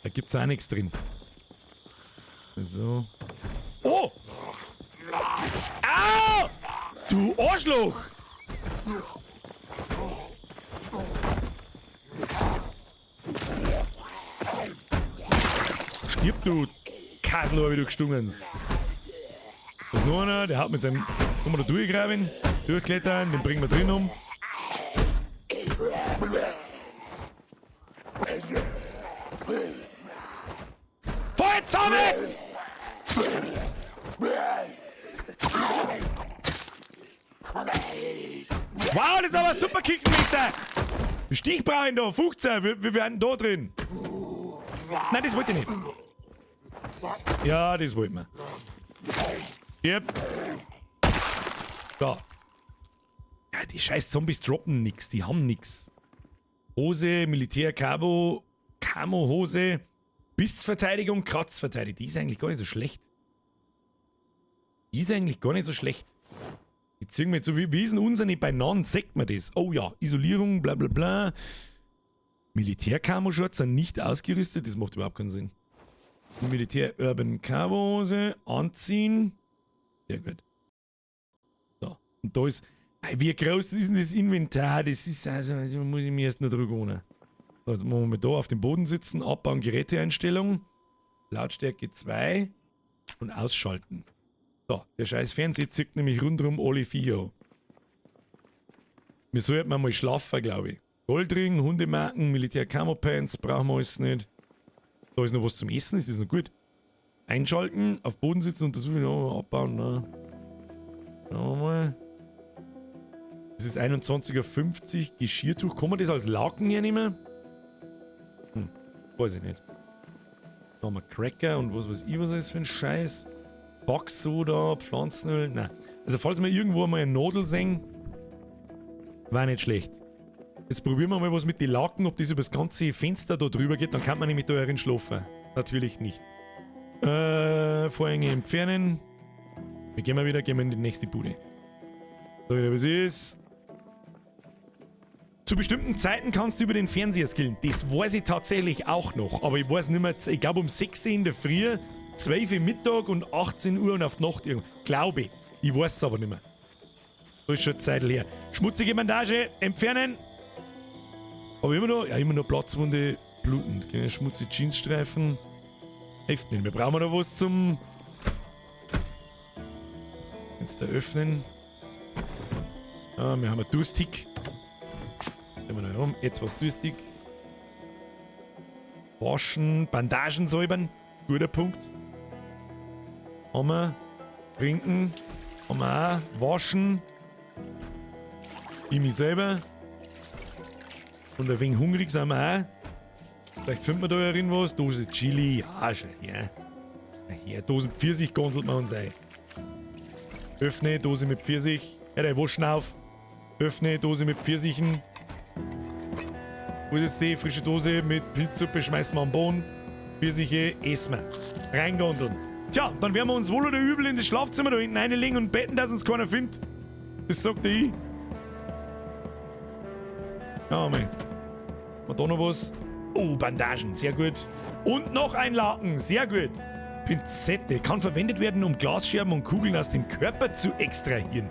Da gibt's auch nichts drin. So. Oh! Au! Du Arschloch! Stirb, du Kasselor, wie du gestungen hast. Da ist noch einer, der hat mit seinem. Kann man da durchgraben, durchklettern, den bringen wir drin um. Feuer zusammen jetzt! ist aber super Küchenmesser. Stich brauche ich da, 15, wir werden da drin. Nein, das wollte ich nicht. Ja, das wollten wir. Yep. Da. Ja, die scheiß Zombies droppen nix, die haben nix. Hose, Militär-Camo, Camo-Hose, Bissverteidigung, Kratzverteidigung. Die ist eigentlich gar nicht so schlecht. Die ist eigentlich gar nicht so schlecht. Die ziehen wir jetzt so, wie ist denn unsere beieinander? Sagt man das? Oh ja, Isolierung, bla bla bla. Militär-Camo-Shorts sind nicht ausgerüstet, das macht überhaupt keinen Sinn. Militär-Urban-Camo-Hose anziehen. Sehr gut. So, und da ist. Wie groß ist denn das Inventar? Das ist also muss ich mir erst noch drüber ohne. Also machen wir da auf dem Boden sitzen, abbauen, Geräteeinstellung, Lautstärke 2 und ausschalten. So, der scheiß Fernseher zieht nämlich rundherum alle Viecher. Wir sollten mal schlafen, glaube ich. Goldring, Hundemarken, Militär-Camo-Pants, brauchen wir alles nicht. Da ist noch was zum Essen, ist das noch gut? Einschalten, auf Boden sitzen, untersuchen, abbauen, ne? Schauen wir mal. Das ist 21,50 Geschirrtuch. Kann man das als Laken hernehmen? Weiß ich nicht. Da haben wir Cracker und was weiß ich, was ist für ein Scheiß. Backsoda, Pflanzenöl. Nein. Also falls wir irgendwo mal eine Nadel sehen, war nicht schlecht. Jetzt probieren wir mal was mit den Laken, ob das über das ganze Fenster da drüber geht, dann kann man nicht mit da herin schlafen. Natürlich nicht. Vorhänge entfernen. Wir gehen mal wieder, gehen wir in die nächste Bude. So, wie das ist. Zu bestimmten Zeiten kannst du über den Fernseher skillen. Das weiß ich tatsächlich auch noch. Aber ich weiß nicht mehr, ich glaube um 6 Uhr in der Früh, 12 Uhr Mittag und 18 Uhr und auf Nacht irgendwo. Glaube ich. Ich weiß es aber nicht mehr. So ist schon Zeit her. Schmutzige Bandage entfernen. Aber immer noch Platzwunde blutend. Keine schmutzige Jeansstreifen. Hilft nicht. Wir brauchen noch was zum. Jetzt da öffnen. Ah, wir haben ein durstig. Gehen wir da rum. Etwas durstig. Waschen, Bandagen säubern. Guter Punkt. Haben wir. Trinken. Haben wir auch. Waschen. Ich mich selber. Und ein wenig hungrig sind wir auch. Vielleicht finden wir da herin was. Dose Chili. Ja, schon her. Ja, Dosen Pfirsich gondelt man uns ein. Öffne, Dose mit Pfirsich. Ja, waschen auf. Öffne, Dose mit Pfirsichen. Wo ist jetzt die frische Dose mit Pilzsuppe? Schmeißen wir am Boden. Pfirsiche, essen wir. Reingondeln. Tja, dann werden wir uns wohl oder übel in das Schlafzimmer da hinten reinlegen und betten, dass uns keiner findet. Das sagt ich. Ja, mein. Haben wir da noch was? Oh, Bandagen, sehr gut. Und noch ein Laken, sehr gut. Pinzette kann verwendet werden, um Glasscherben und Kugeln aus dem Körper zu extrahieren.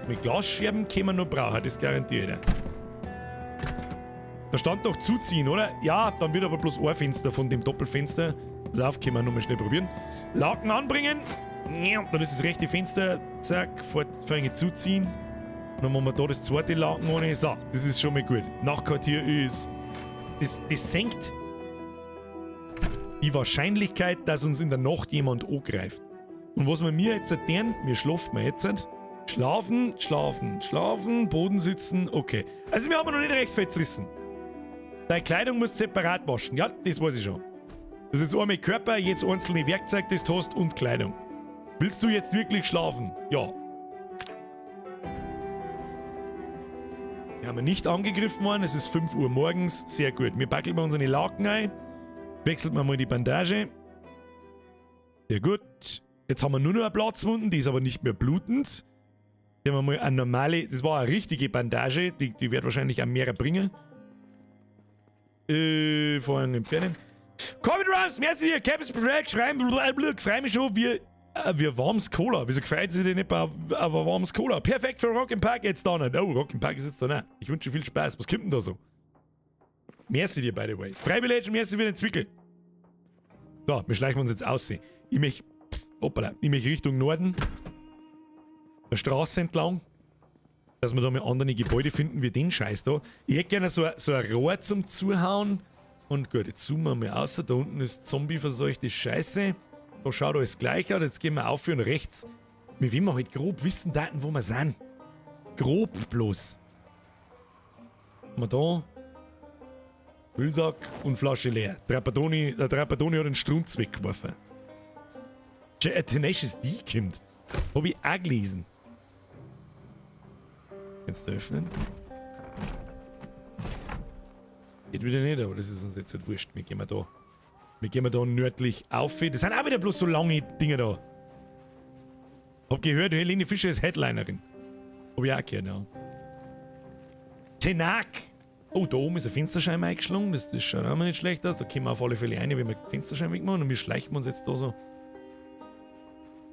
Mit Glasscherben können wir noch brauchen, das garantiert er. Da stand doch zuziehen, oder? Ja, dann wird aber bloß ein Fenster von dem Doppelfenster. Pass auf, können wir nochmal schnell probieren. Laken anbringen. Dann ist das rechte Fenster. Zack, vorhin zuziehen. Dann machen wir da das zweite Laken ohne. So, das ist schon mal gut. Nachtquartier ist. Das senkt die Wahrscheinlichkeit, dass uns in der Nacht jemand angreift. Und was wir jetzt tun, wir schlafen jetzt. Schlafen, Boden sitzen, okay. Also wir haben noch nicht recht fettzrissen. Deine Kleidung musst du separat waschen. Ja, das weiß ich schon. Das ist einmal Körper, jetzt einzelne Werkzeuge, das du hast und Kleidung. Willst du jetzt wirklich schlafen? Ja. Wir haben nicht angegriffen worden, es ist 5 Uhr morgens, sehr gut. Wir packeln mal unsere Laken ein, wechseln wir mal die Bandage. Sehr gut. Jetzt haben wir nur noch eine Platzwunde, die ist aber nicht mehr blutend. Hier haben wir mal eine normale, das war eine richtige Bandage, die wird wahrscheinlich auch mehr bringen. Vorhin entfernen. Covid Rams, merci dir, Captain's Project, schreiben, freu mich schon, wir warmes Cola. Wieso gefreut sich denn nicht aber warmes Cola? Perfekt für Rock'n'Park jetzt da nicht. Oh, Rock'n'Park ist jetzt da nicht. Ich wünsche dir viel Spaß. Was kommt denn da so? Merci dir, by the way. Freiwillig und merci für den Zwickel. So, wir schleichen uns jetzt aus. Ich möchte Richtung Norden. Der Straße entlang. Dass wir da mal andere Gebäude finden wie den Scheiß da. Ich hätte gerne so ein Rohr zum Zuhauen. Und gut, jetzt zoomen wir mal aus. Da unten ist zombieverseuchte Scheiße. Da schaut alles gleich aus. Jetzt gehen wir auf und rechts. Wir wollen halt grob wissen, Daten, wo wir sind. Grob bloß. wir da? Müllsack und Flasche leer. Der Trapattoni hat den Strunz weggeworfen. Tenacious D kommt. Hab ich auch gelesen. Kannst du öffnen? Geht wieder nicht, aber das ist uns jetzt nicht wurscht. Wir gehen da nördlich auf. Das sind auch wieder bloß so lange Dinge da. Hab gehört, Helene Fischer ist Headlinerin. Hab ich auch gehört, ja. Tenak! Oh, da oben ist ein Fensterscheiben eingeschlagen. Das schaut auch mal nicht schlecht aus. Da können wir auf alle Fälle rein, wenn wir den Fensterscheiben wegmachen. Und wir schleichen uns jetzt da so.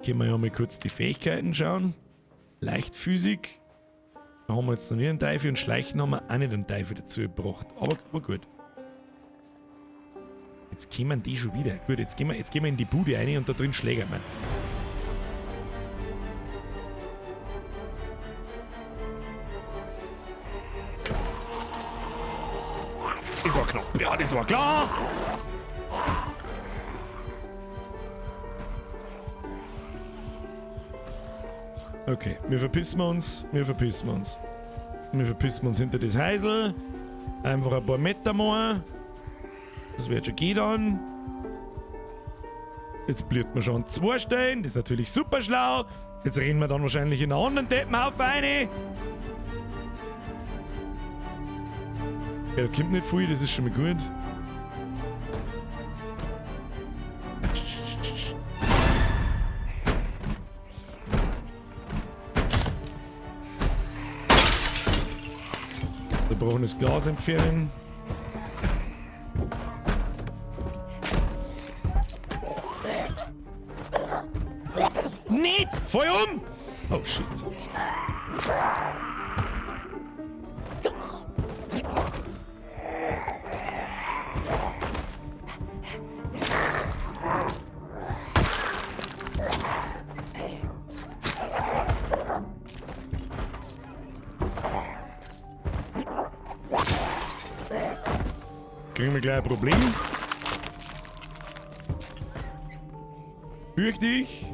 Können wir ja mal kurz die Fähigkeiten schauen. Leichtphysik. Da haben wir jetzt noch nicht einen Teufel und Schleichen haben wir auch nicht einen Teufel dazu gebracht. Aber gut. Jetzt kommen die schon wieder. Gut, jetzt gehen wir in die Bude rein und da drin schlägern wir. Das war knapp, ja, das war klar. Okay, wir verpissen uns hinter das Häusl. Einfach ein paar Meter mal. Das wird schon gehen dann. Jetzt blüht man schon 2 Stellen, das ist natürlich super schlau. Jetzt rennen wir dann wahrscheinlich in einen anderen Deppenhaufen rein. Ja, da kommt nicht viel, das ist schon mal gut. Wir brauchen das Glas entfernen. Nicht! Voll um! Oh shit. Kriegen wir gleich ein Problem. Fürchte ich.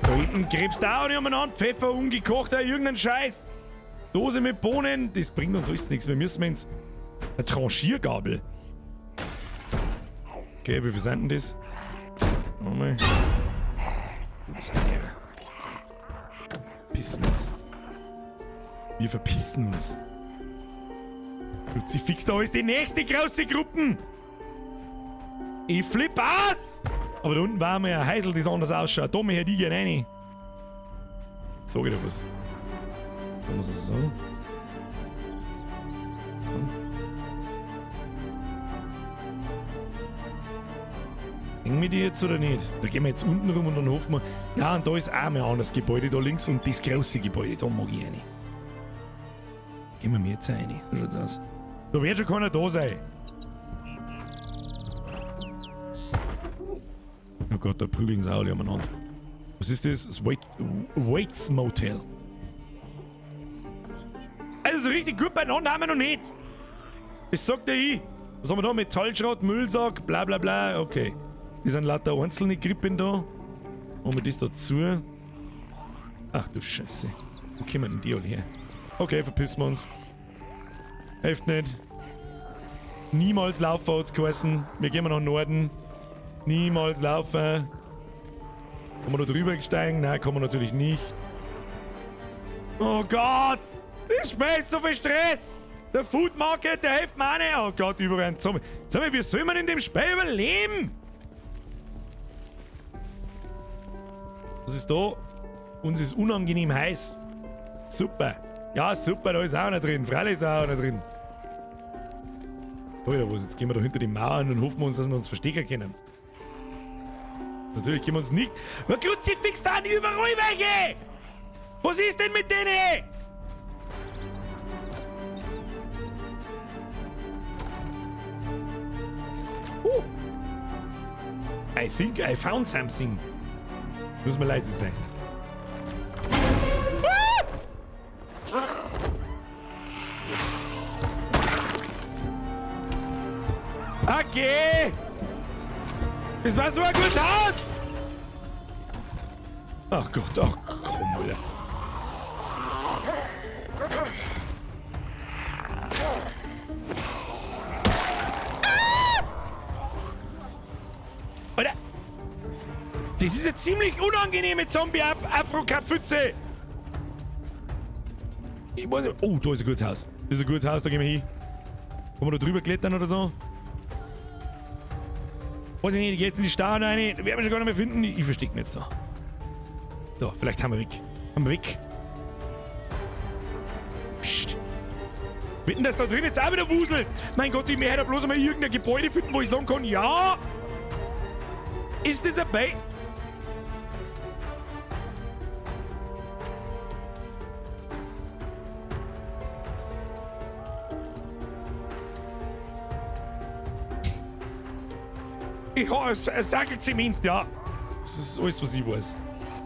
Da hinten krebst du auch nicht umeinander. Pfeffer umgekocht, irgendein Scheiß. Dose mit Bohnen, das bringt uns alles nichts. Wir müssen ins... Eine Tranchiergabel. Okay, wie viel sind denn das? Nochmal. Verpissen uns. Wir verpissen uns. Kruzifix, da ist die nächste große Gruppe. Ich flipp aus! Aber da unten war mir ein Heisel, das anders ausschaut. Da hätte ich gerne rein. Sag ich dir was. Kann man das sagen? Hängen wir die jetzt oder nicht? Da gehen wir jetzt unten rum und dann hoffen wir. Ja, und da ist auch mal ein anderes Gebäude da links und das große Gebäude, da mag ich rein. Gehen wir mir jetzt rein. So schaut's aus. Da wird schon keiner da sein. Oh Gott, da prügeln sie alle umeinander. Was ist das? Das Waits Motel. Also so richtig gut beieinander haben wir noch nicht. Das sagt ja ich. Was haben wir da? Metallschrott, Müllsack, bla bla bla. Okay. Das sind lauter einzelne Krippen da. Machen wir das dazu. Ach du Scheiße. Wo kommen denn die alle her? Okay, verpissen wir uns. Hilft nicht. Niemals laufen hat's geheißen. Wir gehen nach Norden. Niemals laufen. Kann man da drüber steigen? Nein, kann man natürlich nicht. Oh Gott! Das ist so viel Stress! Der Food Market, der hilft mir auch nicht. Oh Gott, überall. Sag mal, wie soll man in dem Spiel überleben? Was ist da? Uns ist unangenehm heiß. Super. Ja, super, da ist auch einer drin. Freilich ist auch einer drin. Alter, was? Jetzt gehen wir da hinter die Mauern und hoffen wir uns, dass wir uns verstecken können. Natürlich können wir uns nicht. Aber Kruzifix, da sind überall welche! Was ist denn mit denen? I think I found something. Muss man leise sein. Okay! Das war so ein gutes Haus! Ach Gott, ach komm, Alter. Das ist eine ziemlich unangenehme Zombie-Afro-Kapfütze. Ich weiß nicht. Oh, da ist ein gutes Haus. Das ist ein gutes Haus, da gehen wir hin. Kann man da drüber klettern oder so? Weiß ich nicht, ich geh jetzt in die Stauen rein. Da werden wir schon gar nicht mehr finden. Ich verstecke mich jetzt da. So, vielleicht haben wir weg. Haben wir weg. Psst. Wetten, dass da drin jetzt auch wieder wuselt? Mein Gott, ich möchte bloß mal irgendein Gebäude finden, wo ich sagen kann, ja. Ist das ein Bait? Ich habe ein Sackel Zement, ja. Das ist alles, was ich weiß.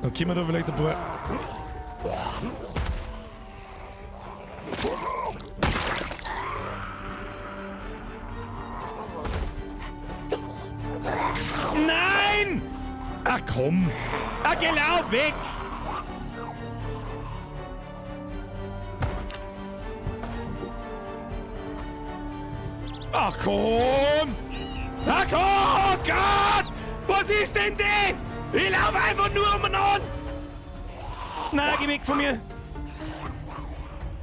Dann können wir da vielleicht ein paar... Nein! Ach komm! Ach, geh lauf weg! Ach komm! Ach oh Gott! Was ist denn das? Ich laufe einfach nur umeinander! Nein, geh weg von mir!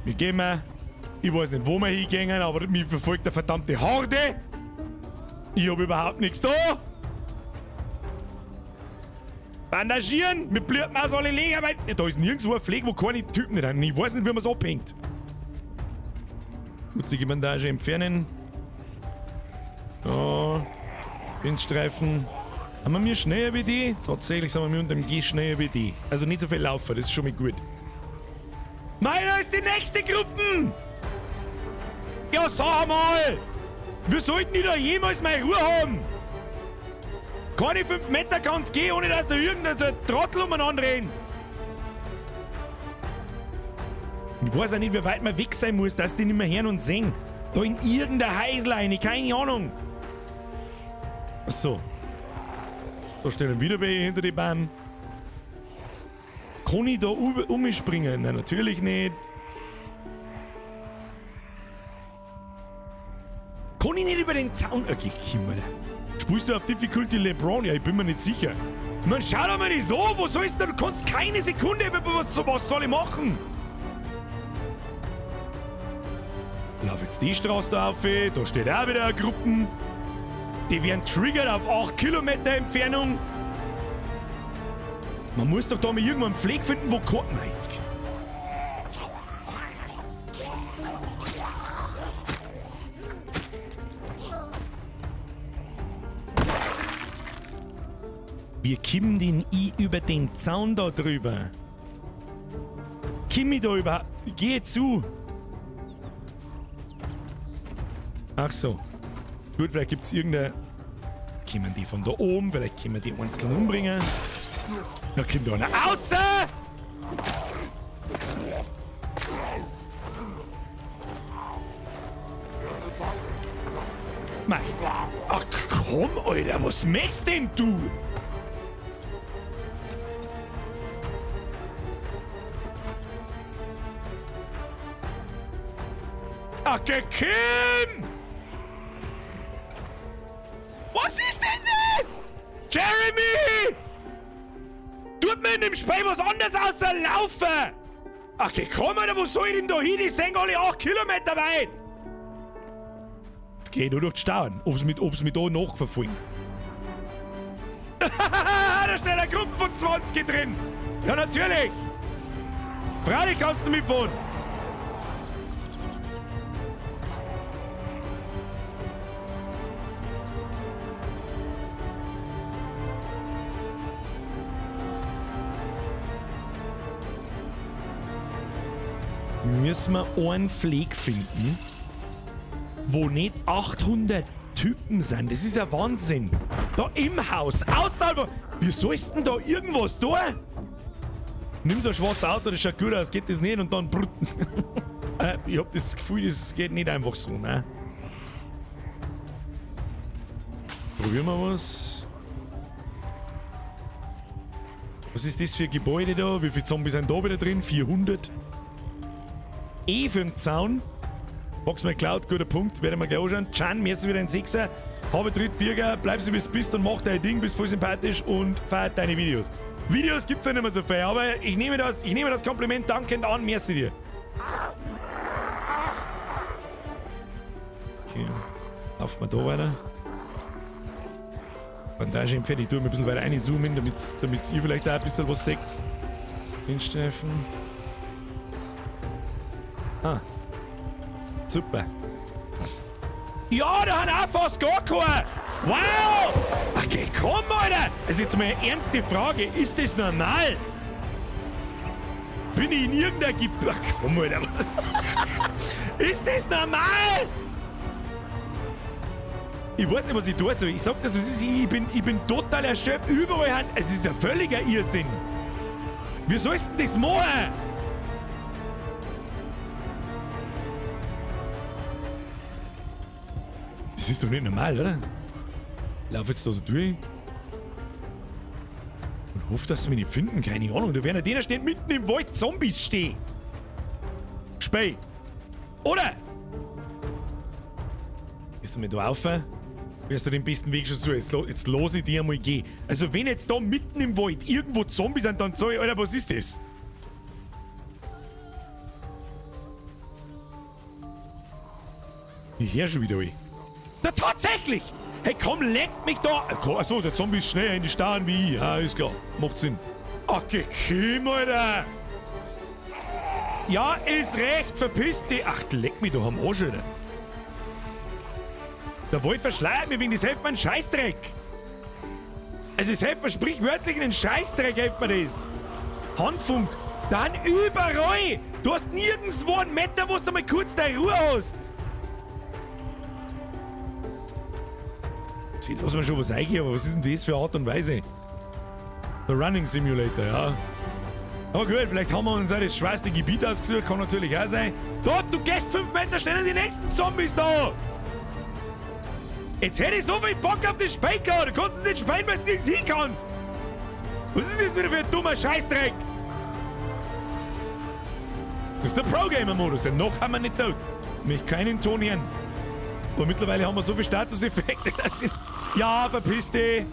Wir gehen mal. Ich weiß nicht, wo wir hingehen, aber mich verfolgt eine verdammte Horde! Ich hab überhaupt nichts da! Bandagieren! Mit Blutmaus alle legen, weil da ist nirgendwo ein Pflege, wo keine Typen nicht haben. Ich weiß nicht, wie man es abhängt. Mutzige Bandage entfernen. Da. Windstreifen. Haben wir schneller wie die? Tatsächlich sind wir unter dem G schneller wie die. Also nicht so viel laufen, das ist schon mal gut. Meiner ist die nächste Gruppe! Ja, sag mal! Wir sollten die da jemals mal Ruhe haben! Keine 5 Meter kann's gehen, ohne dass da irgendein Trottel umeinander rennt! Ich weiß auch nicht, wie weit man weg sein muss, dass die nicht mehr hören und sehen. Da in irgendeiner Häuslein, keine Ahnung. Achso. Da stehen wieder welche hinter die Bahn. Kann ich da umspringen? Nein, natürlich nicht. Kann ich nicht über den Zaun... Okay, Kimmel. Spielst du auf Difficulty LeBron? Ja, ich bin mir nicht sicher. Man, schau doch mal das an. Was sollst du? Du kannst keine Sekunde... Was soll ich machen? Ich lauf jetzt die Straße da auf. Da steht auch wieder eine Gruppe. Die werden triggert auf 8 Kilometer Entfernung. Man muss doch da mal irgendwo einen Pfleg finden, wo kein... Nein, jetzt... Wir kimmen den I über den Zaun da drüber. Kimmi da über... Geh zu. Ach so. Gut, vielleicht gibt's irgendeine... Kimmen die von da oben, vielleicht können wir die einzeln umbringen. Da kommt da einer außer! Mei. Ach komm, Alter, was machst denn du? Ach, Kim! Was ist denn das? Jeremy! Tut mir in dem Spiel was anderes außer laufen! Ach, komm, Alter, wo soll ich denn da hin? Die sind alle 8 Kilometer weit! Jetzt geh nur durch die Stauen, ob's mich da nachverfolgen. Da steht eine Gruppe von 20 drin! Ja, natürlich! Freilich kannst du mitfahren! Müssen wir einen Pfleg finden, wo nicht 800 Typen sind. Das ist ja Wahnsinn. Da im Haus, außerhalb. Wie sollst denn da irgendwas tun? Nimm so ein schwarzes Auto, das schaut gut aus, geht das nicht und dann brutten. Ich hab das Gefühl, das geht nicht einfach so, ne? Probieren wir was. Was ist das für ein Gebäude da? Wie viele Zombies sind da wieder drin? 400. Für den Zaun. Box mal Cloud, guter Punkt. Werden wir gleich anschauen. Chan, mir ist wieder ein 6er. Habe Trittbürger, bleib so wie es bist und mach dein Ding, bist voll sympathisch und feiert deine Videos. Videos gibt's ja nicht mehr so viel, aber ich nehme das Kompliment dankend an, merci dir. Okay, laufen wir da weiter. Bandage empfehle ich, tue mir ein bisschen weiter reinzoomen, damit ihr vielleicht auch ein bisschen was seht. Hinstreifen. Ah. Super. Ja, da hat auch fast gar keiner. Wow! Okay, komm, Alter! Also jetzt mal eine ernste Frage. Ist das normal? Bin ich in irgendeiner Ach komm, Alter. Ist das normal? Ich weiß nicht, was ich tun soll. Ich sag das, was ist. Ich bin total erschöpft. Überall. Es ist ein völliger Irrsinn. Wie sollst du denn das machen? Das ist doch nicht normal, oder? Ich lauf jetzt da so durch. Und hoffe, dass sie mich nicht finden. Keine Ahnung. Da werden ja denen stehen mitten im Wald Zombies stehen. Spei. Oder? Gehst du mal da rauf? Wirst du den besten Weg schon so? Jetzt los ich dir einmal gehen. Also wenn jetzt da mitten im Wald irgendwo Zombies sind, dann sag ich, Alter, was ist das? Ich hör schon wieder ein. Na tatsächlich! Hey komm, leck mich da! Achso, der Zombie ist schneller in die Starren wie ich. Ja, ist klar. Macht Sinn. Okay, Kim, Alter! Ja, ist recht, verpiss dich! Ach, leck mich doch am Arsch, Alter. Der Wald verschleiert mir wegen das hilft mir ein Scheißdreck. Also es hilft mir sprichwörtlich in den Scheißdreck, hilft mir das. Handfunk. Dann überall. Du hast nirgendwo einen Meter, wo du mal kurz deine Ruhe hast. Sie lassen wir schon was eingehen, aber was ist denn das für eine Art und Weise? Der Running Simulator, ja. Aber gut, vielleicht haben wir uns auch das schwerste Gebiet ausgesucht, kann natürlich auch sein. Dort, du gehst 5 Meter schneller, die nächsten Zombies da. Jetzt hätte ich so viel Bock auf den Speck gehabt. Du kannst es nicht speien, weil du nirgends hin kannst. Was ist das wieder für ein dummer Scheißdreck? Das ist der Pro-Gamer-Modus. Ja, noch haben wir nicht tot. Mich keinen Ton hören. Aber mittlerweile haben wir so viele Statuseffekte, dass ich... Ja, verpiss dich.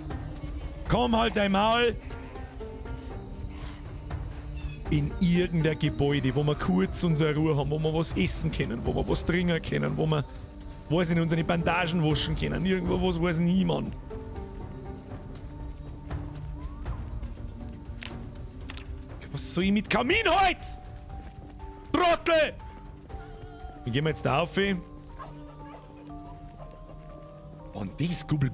Komm halt dein Maul. In irgendein Gebäude, wo wir kurz unsere Ruhe haben, wo wir was essen können, wo wir was trinken können, wo wir... weiß ich nicht, unsere Bandagen waschen können. Irgendwo was weiß niemand. Was soll ich mit Kaminholz? Trottel! Dann gehen wir jetzt da auf. Und das Gubbel?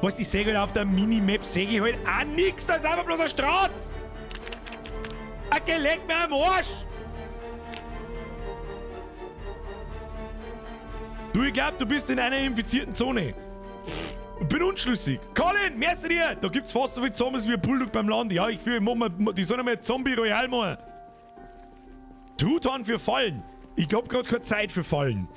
Was, ich sehe halt auf der Minimap, sehe ich halt auch nix. Da ist einfach bloß eine Straße. Okay, leg mir am Arsch. Du, ich glaub, du bist in einer infizierten Zone. Ich bin unschlüssig. Colin, merci dir! Da gibt's fast so viele Zombies wie ein Bulldog beim Land. Ja, ich fühle, die sollen mal Zombie Royal machen. Tutan für Fallen. Ich hab grad keine Zeit für Fallen.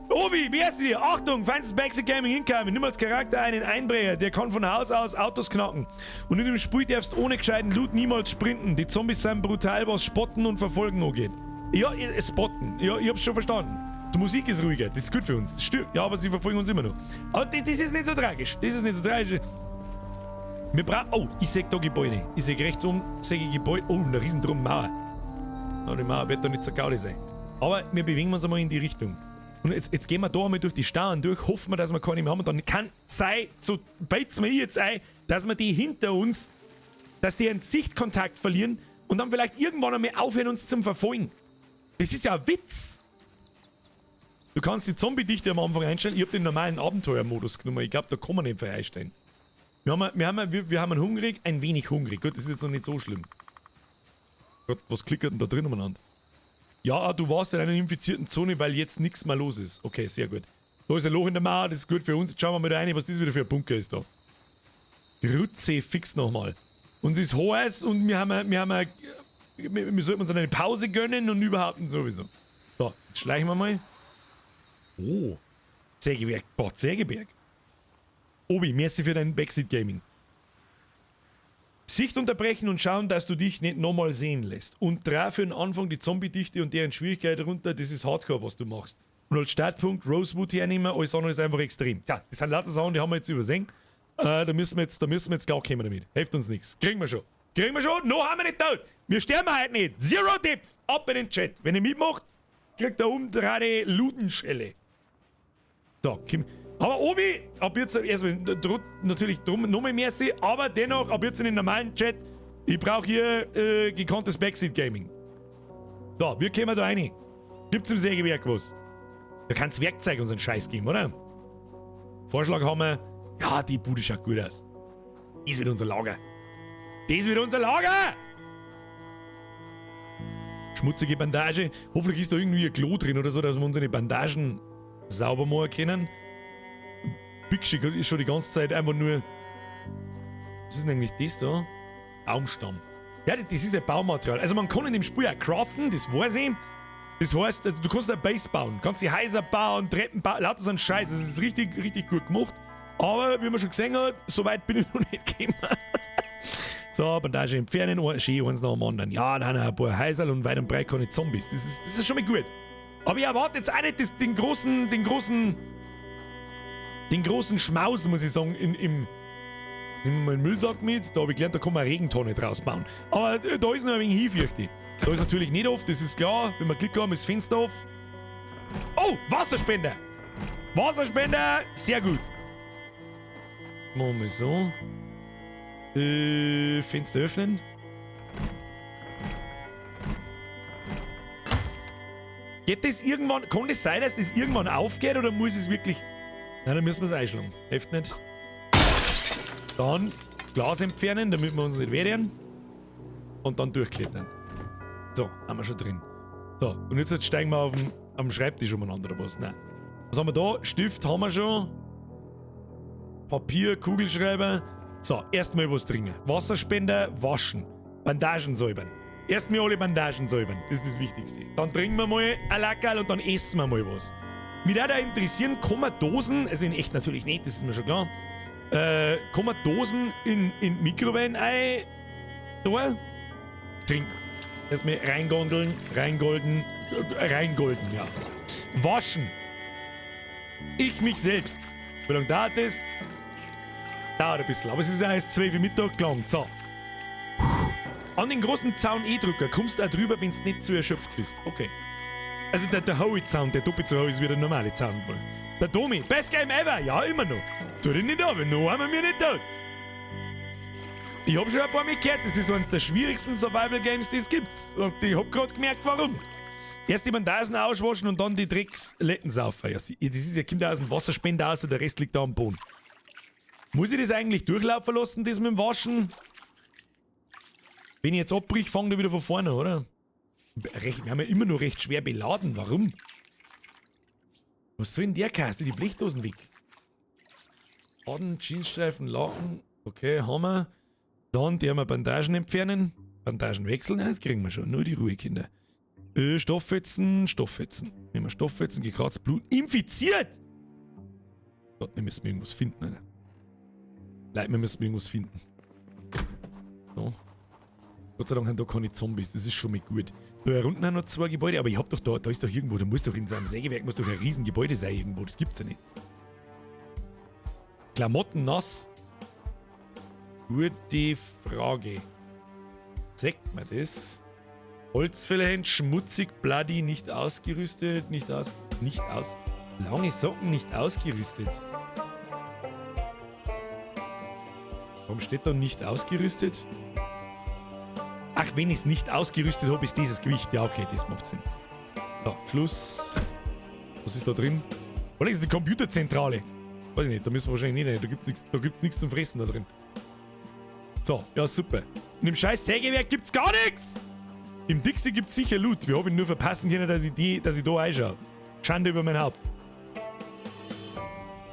Obi, merci dir! Achtung, feinstes Backseat Gaming Incoming. Nimm als Charakter einen Einbrecher, der kann von Haus aus Autos knacken. Und in dem Spiel darfst du ohne gescheiten Loot niemals sprinten. Die Zombies sind brutal, was Spotten und Verfolgen angeht. Ja, Spotten. Ja, ich hab's schon verstanden. Die Musik ist ruhiger, das ist gut für uns. Das stimmt. Ja, aber sie verfolgen uns immer noch. Aber das ist nicht so tragisch. Das ist nicht so tragisch. Wir brauchen... Oh, ich sehe da Gebäude. Ich sehe rechts oben, sehe ich Gebäude. Oh, eine riesendrum Mauer. Ja, die Mauer wird da nicht so gaudi sein. Aber wir bewegen uns einmal in die Richtung. Und jetzt gehen wir da einmal durch die Stauern durch, hoffen wir, dass wir keine mehr haben. Und dann kann sein, so beizt mir jetzt ein, dass wir die hinter uns, dass die einen Sichtkontakt verlieren und dann vielleicht irgendwann einmal aufhören, uns zum Verfolgen. Das ist ja ein Witz. Du kannst die Zombie-Dichte am Anfang einstellen. Ich habe den normalen Abenteuermodus genommen. Ich glaube, da kann man nicht viel einstellen. Wir haben einen hungrig, ein wenig hungrig. Gut, das ist jetzt noch nicht so schlimm. Gott, was klickert denn da drin umeinander? Ja, du warst in einer infizierten Zone, weil jetzt nichts mehr los ist. Okay, sehr gut. Da ist ein Loch in der Mauer, das ist gut für uns. Jetzt schauen wir mal da rein, was das wieder für ein Bunker ist da. Grütze fix nochmal. Uns ist heiß und wir sollten uns eine Pause gönnen und überhaupt nicht sowieso. So, jetzt schleichen wir mal. Oh, Sägeberg. Boah, Sägeberg. Obi, merci für dein Backseat Gaming. Sicht unterbrechen und schauen, dass du dich nicht nochmal sehen lässt. Und 3 für den Anfang die Zombie-Dichte und deren Schwierigkeit runter, das ist Hardcore, was du machst. und als Startpunkt Rosewood hernehmen, alles andere ist einfach extrem. Tja, das sind lauter Sachen, die haben wir jetzt übersehen. Da müssen wir jetzt klar kommen damit. Hilft uns nichts. Kriegen wir schon. Noch haben wir nicht tot. Wir sterben heute nicht. Zero Depth. Ab in den Chat. Wenn ihr mitmacht, kriegt ihr umdrahte Ludenschelle. So, Kim. Aber Obi, ab jetzt erstmal natürlich drum nochmal merci, aber dennoch, ab jetzt in den normalen Chat, ich brauche hier gekonntes Backseat Gaming. So, wie kommen wir da rein? Gibt's im Sägewerk was? Da kann's Werkzeug unseren Scheiß geben, oder? Vorschlag haben wir. Ja, die Bude schaut gut aus. Das wird unser Lager. Schmutzige Bandage. Hoffentlich ist da irgendwie ein Klo drin oder so, dass wir unsere Bandagen sauber machen können. Bixig ist schon die ganze Zeit einfach nur. Was ist denn eigentlich das da? Baumstamm. Ja, das ist ein Baumaterial. Also man kann in dem Spiel auch craften, das weiß ich. Das heißt, also du kannst eine Base bauen, kannst die Häuser bauen, Treppen bauen, lauter so ein Scheiß. Das ist richtig, richtig gut gemacht. Aber wie man schon gesehen hat, so weit bin ich noch nicht gekommen. So, Bandage entfernen, schön eins nach dem anderen. Ja, dann ein paar Häuser und weit und breit keine Zombies. Das ist schon mal gut. Aber ich erwarte jetzt auch nicht den großen Schmaus, muss ich sagen, nehmen wir mal einen Müllsack mit. Da habe ich gelernt, da kann man eine Regentonne draus bauen. Aber da ist noch ein wenig hinfürchtig. Da ist natürlich nicht oft, das ist klar. Wenn wir Glück haben, ist das Fenster auf. Oh, Wasserspender! Wasserspender, sehr gut. Machen wir so. Fenster öffnen. Geht das irgendwann, kann das sein, dass das irgendwann aufgeht oder muss es wirklich... Nein, dann müssen wir es einschlagen. Hilft nicht. Dann Glas entfernen, damit wir uns nicht wehren. Und dann durchklettern. So, haben wir schon drin. So, und jetzt steigen wir am Schreibtisch umeinander oder was? Nein. Was haben wir da? Stift haben wir schon. Papier, Kugelschreiber. So, erstmal was trinken. Wasserspender, waschen. Bandagen säubern. Erstmal alle Bandagen säubern. Das ist das Wichtigste. Dann trinken wir mal ein Lackerl und dann essen wir mal was. Mich würde auch interessieren, kann man Dosen, also in echt natürlich nicht, das ist mir schon klar, kann man Dosen in Mikrowellen da trinken. Erstmal reingolden, ja. Waschen. Ich mich selbst. Wie lange dauert das? Dauert ein bisschen, aber es ist ja erst 12 Uhr Mittag gelangt. So. An den großen Zaun drücken, kommst du auch drüber, wenn du nicht zu erschöpft bist. Okay. Also der Howie-Zaun, der doppelt so hoch ist wie der normale Zaun. Der Domi, best Game ever, ja, immer noch. Tu dich nicht an, noch haben wir mir nicht tot. Ich hab schon ein paar Mal gehört, das ist eines der schwierigsten Survival-Games, die es gibt. Und ich hab grad gemerkt, warum. Erst die Bandagen auswaschen und dann die Drecksletten saufen. Ja, das ist ja, kommt aus dem Wasserspender aus, der Rest liegt da am Boden. Muss ich das eigentlich durchlaufen lassen, das mit dem Waschen? Wenn ich jetzt abbrich, fange ich wieder von vorne, oder? Wir haben ja immer noch recht schwer beladen. Warum? Was soll denn der Kaste? Die Blechdosen weg. Laden, Jeansstreifen, Laken. Okay, haben wir. Dann die haben wir Bandagen entfernen. Bandagen wechseln. Ja, das kriegen wir schon. Nur die Ruhe, Kinder. Stofffetzen. Nehmen wir Stofffetzen, gekratzt, Blut. Infiziert! Gott, wir müssen irgendwas finden, Alter. Leute, wir müssen irgendwas finden. So. Gott sei Dank haben da keine Zombies, das ist schon mal gut. Da unten haben noch 2 Gebäude, aber ich hab doch da ist doch irgendwo, da muss doch in seinem Sägewerk muss doch ein riesen Gebäude sein irgendwo, das gibt's ja nicht. Klamotten nass. Gute Frage. Sagt man das? Holzfällerhand, schmutzig, bloody, nicht ausgerüstet, lange Socken, nicht ausgerüstet. Warum steht da nicht ausgerüstet? Ach, wenn ich es nicht ausgerüstet habe, ist dieses Gewicht. Ja, okay, das macht Sinn. So, Schluss. Was ist da drin? Oder ist die Computerzentrale? Weiß ich nicht, da müssen wir wahrscheinlich nicht rein. Da gibt's nichts zum Fressen da drin. So, ja, super. In dem scheiß Sägewerk gibt's gar nichts! Im Dixie gibt's sicher Loot. Wir haben ihn nur verpassen können, dass ich da einschaue. Schande über mein Haupt.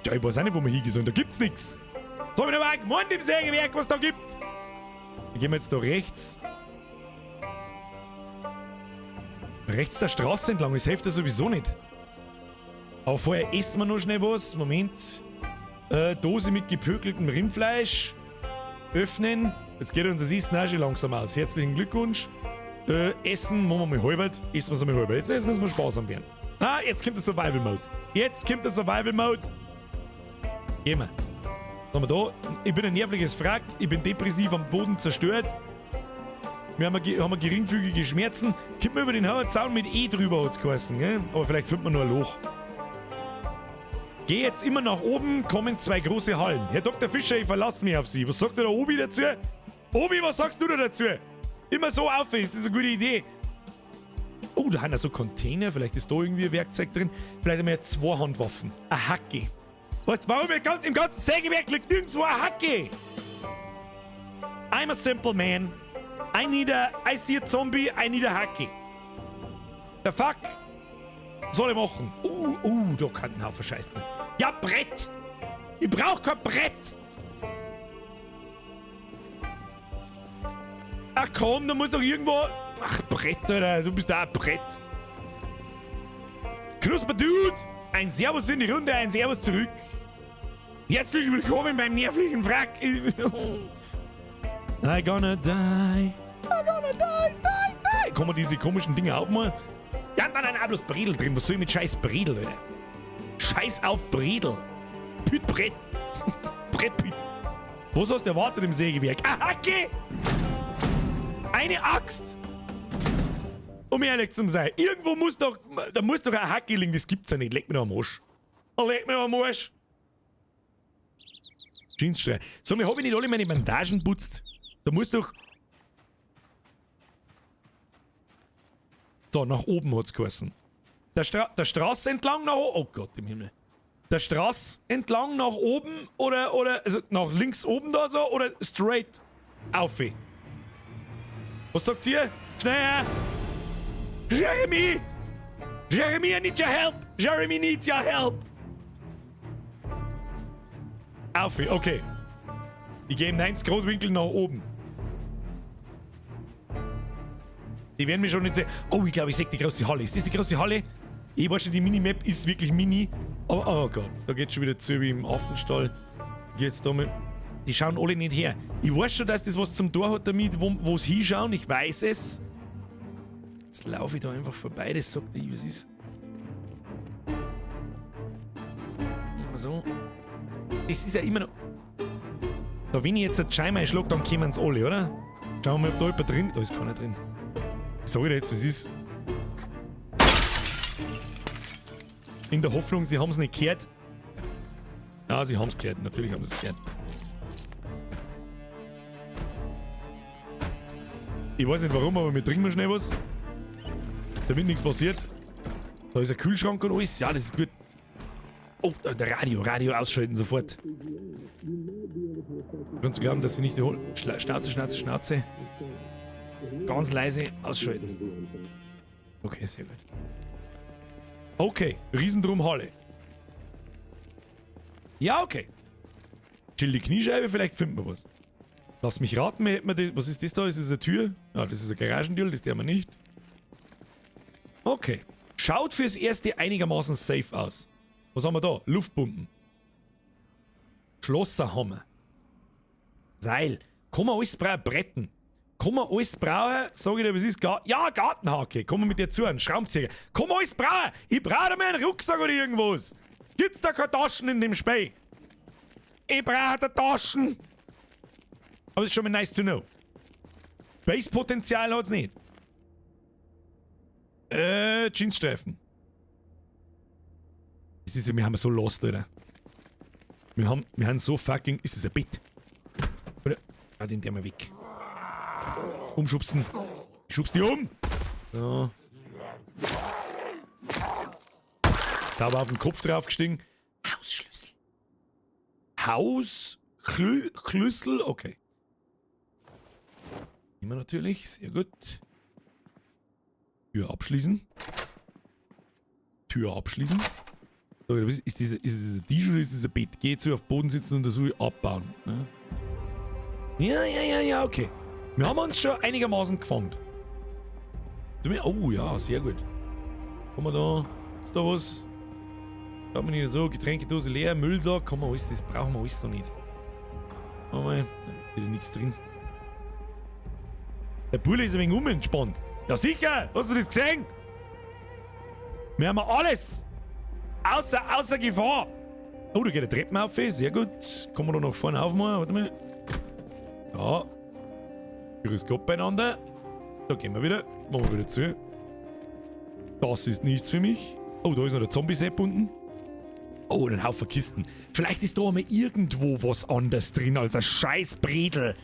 Ja, ich weiß auch nicht, wo wir hingehen sollen. Da gibt's nichts. So, ich noch mal im Sägewerk, was da gibt. Dann gehen wir jetzt da rechts. Rechts der Straße entlang, das hilft ja sowieso nicht. Aber vorher essen wir noch schnell was. Moment. Dose mit gepökeltem Rindfleisch. Öffnen. Jetzt geht unser Essen auch schon langsam aus. Herzlichen Glückwunsch. Essen, machen wir mal halbert. Essen wir es mal halbert. Jetzt müssen wir sparsam werden. Ah, jetzt kommt der Survival Mode. Jetzt kommt der Survival Mode. Gehen wir. Was haben wir da? Ich bin ein nervliches Frack. Ich bin depressiv am Boden zerstört. Wir haben geringfügige Schmerzen. Kommt mir über den Hauerzaun mit E drüber, hat's geheißen, gell? Aber vielleicht findet man nur ein Loch. Geh jetzt immer nach oben, kommen 2 große Hallen. Herr Dr. Fischer, ich verlasse mich auf Sie. Was sagt der Obi dazu? Obi, was sagst du da dazu? Immer so auf, ist das eine gute Idee? Oh, da haben ja so Container. Vielleicht ist da irgendwie ein Werkzeug drin. Vielleicht haben wir 2 Handwaffen. Eine Hacke. Weißt du, warum? Im ganzen Sägewerk liegt nirgendwo eine Hacke. I'm a simple man. I see a zombie, I need a Hacke. The fuck? Was soll ich machen? Da kann ein Haufen Scheiß drin. Ja, Brett! Ich brauch kein Brett! Ach komm, da muss doch irgendwo... Ach, Brett, Alter, du bist da ein Brett. Knusper Dude! Ein Servus in die Runde, ein Servus zurück. Herzlich willkommen beim nervlichen Wrack. I gonna die. Kann man diese komischen Dinge aufmachen? Da hat man dann auch bloß Bredel drin. Was soll ich mit scheiß Bredel, Alter? Scheiß auf Bredel. Brett. Brettpüt. Was hast du erwartet im Sägewerk? Eine Hacke! Eine Axt! Um ehrlich zu sein. Irgendwo muss doch eine Hacke liegen. Das gibt's ja nicht. Leg mir doch am Arsch. Leg mir doch am Arsch. Jeansstreifen. Sag mal, hab ich nicht alle meine Bandagen putzt? Da muss doch... So, nach oben hat's geheißen. Der Straße entlang nach oben. Oh Gott im Himmel. Der Straße entlang nach oben oder also nach links oben da so oder straight auf. Was sagt ihr? Schnell her! Jeremy! Jeremy, I need your help! Jeremy needs your help! Auf, okay. Ich gehe im 90-Grad-Winkel nach oben. Die werden mich schon nicht sehen. Oh, ich glaube, ich sehe die große Halle. Ist das die große Halle? Ich weiß schon, die Minimap ist wirklich mini. Aber, oh Gott, da geht's schon wieder zu wie im Affenstall. Geht's da mit. Die schauen alle nicht her. Ich weiß schon, dass das was zum Tor hat damit, wo es hinschauen. Ich weiß es. Jetzt laufe ich da einfach vorbei. Das sagt ich, was ist. So. Das ist ja immer noch. Da, wenn ich jetzt einen Schein einschlag, dann kommen sie alle, oder? Schauen wir mal, ob da jemand drin ist. Da ist keiner drin. Sag ich dir jetzt, was ist? In der Hoffnung, sie haben es nicht gehört. Ja, sie haben es gehört. Natürlich haben sie es gehört. Ich weiß nicht warum, aber wir trinken mal schnell was. Damit nichts passiert. Da ist ein Kühlschrank und alles. Ja, das ist gut. Oh, der Radio ausschalten sofort. Kannst du glauben, dass sie nicht die Schnauze. Ganz leise ausschalten. Okay, sehr gut. Okay, Riesendrum-Halle. Ja, okay. Chill die Kniescheibe, vielleicht finden wir was. Lass mich raten, was ist das da? Ist das eine Tür? Ja, das ist eine Garagentür, das der wir nicht. Okay. Schaut fürs Erste einigermaßen safe aus. Was haben wir da? Luftpumpen. Schlosser haben wir. Seil. Kann man alles brauchen? Bretten. Kann man alles brauchen? Sag ich dir, was ist? Ja, Gartenhake. Kann man mit dir zu, einen Schraubenzieher. Kann man alles brauchen? Ich brauche mal einen Rucksack oder irgendwas. Gibt's da keine Taschen in dem Spiel? Ich brauche da Taschen. Aber das ist schon mal nice to know. Base-Potenzial hat's nicht. Jeansstreifen. Das ist ja, wir haben so lost, Alter. Wir haben so fucking... Ist es ein Bett? Oder? Ah, den der mal weg. Umschubsen. Ich schubst die um. So. Sauber auf den Kopf draufgestiegen. Hausschlüssel. Hausschlüssel? Okay. Immer natürlich. Sehr gut. Tür abschließen. Tür abschließen. So, ist das ein Tisch oder ist das ein Bett? Geh jetzt so auf den Boden sitzen und das so abbauen. Ja, okay. Wir haben uns schon einigermaßen gefangen. Oh ja, sehr gut. Haben wir da. Ist da was? Schaut man nicht so, Getränkedose leer, Müllsack, kann man alles, das brauchen wir alles noch nicht. Mal, wieder nichts drin. Der Bulle ist ein wenig unentspannt. Ja sicher, hast du das gesehen? Wir haben alles. Außer Gefahr. Oh, da geht eine Treppe auf. Sehr gut. Kommen wir da nach vorne aufmachen? Warte mal. Ja. Grüß Gott beieinander. Da gehen wir wieder. Machen wir wieder zu. Das ist nichts für mich. Oh, da ist noch der Zombie-Sepp unten. Oh, und ein Haufen Kisten. Vielleicht ist da einmal irgendwo was anderes drin als ein scheiß Bredel.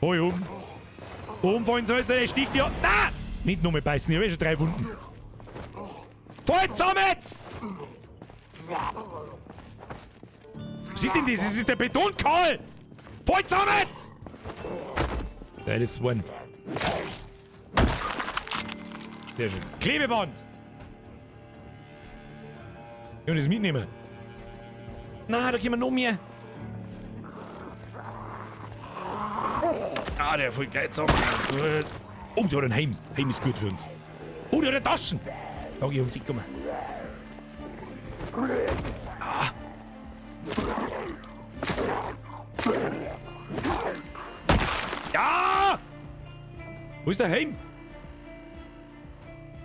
Hoi um. Umfallen sollst du, der sticht dir. Na! Nicht nur mit beißen, ich habe schon 3 Wunden. Voll zusammen jetzt! Was ist denn das? Das ist der Betonkahl! Voll zusammen jetzt! Das ist one. Sehr schön. Klebeband! Können wir das mitnehmen? Na, da können wir noch mehr. Ah, der voll gleich zusammen. Das ist gut. Oh, der hat ein Heim. Heim ist gut für uns. Oh, der hat Taschen. Da geh ich um sich kommen. Ah. Ja! Wo ist der Heim?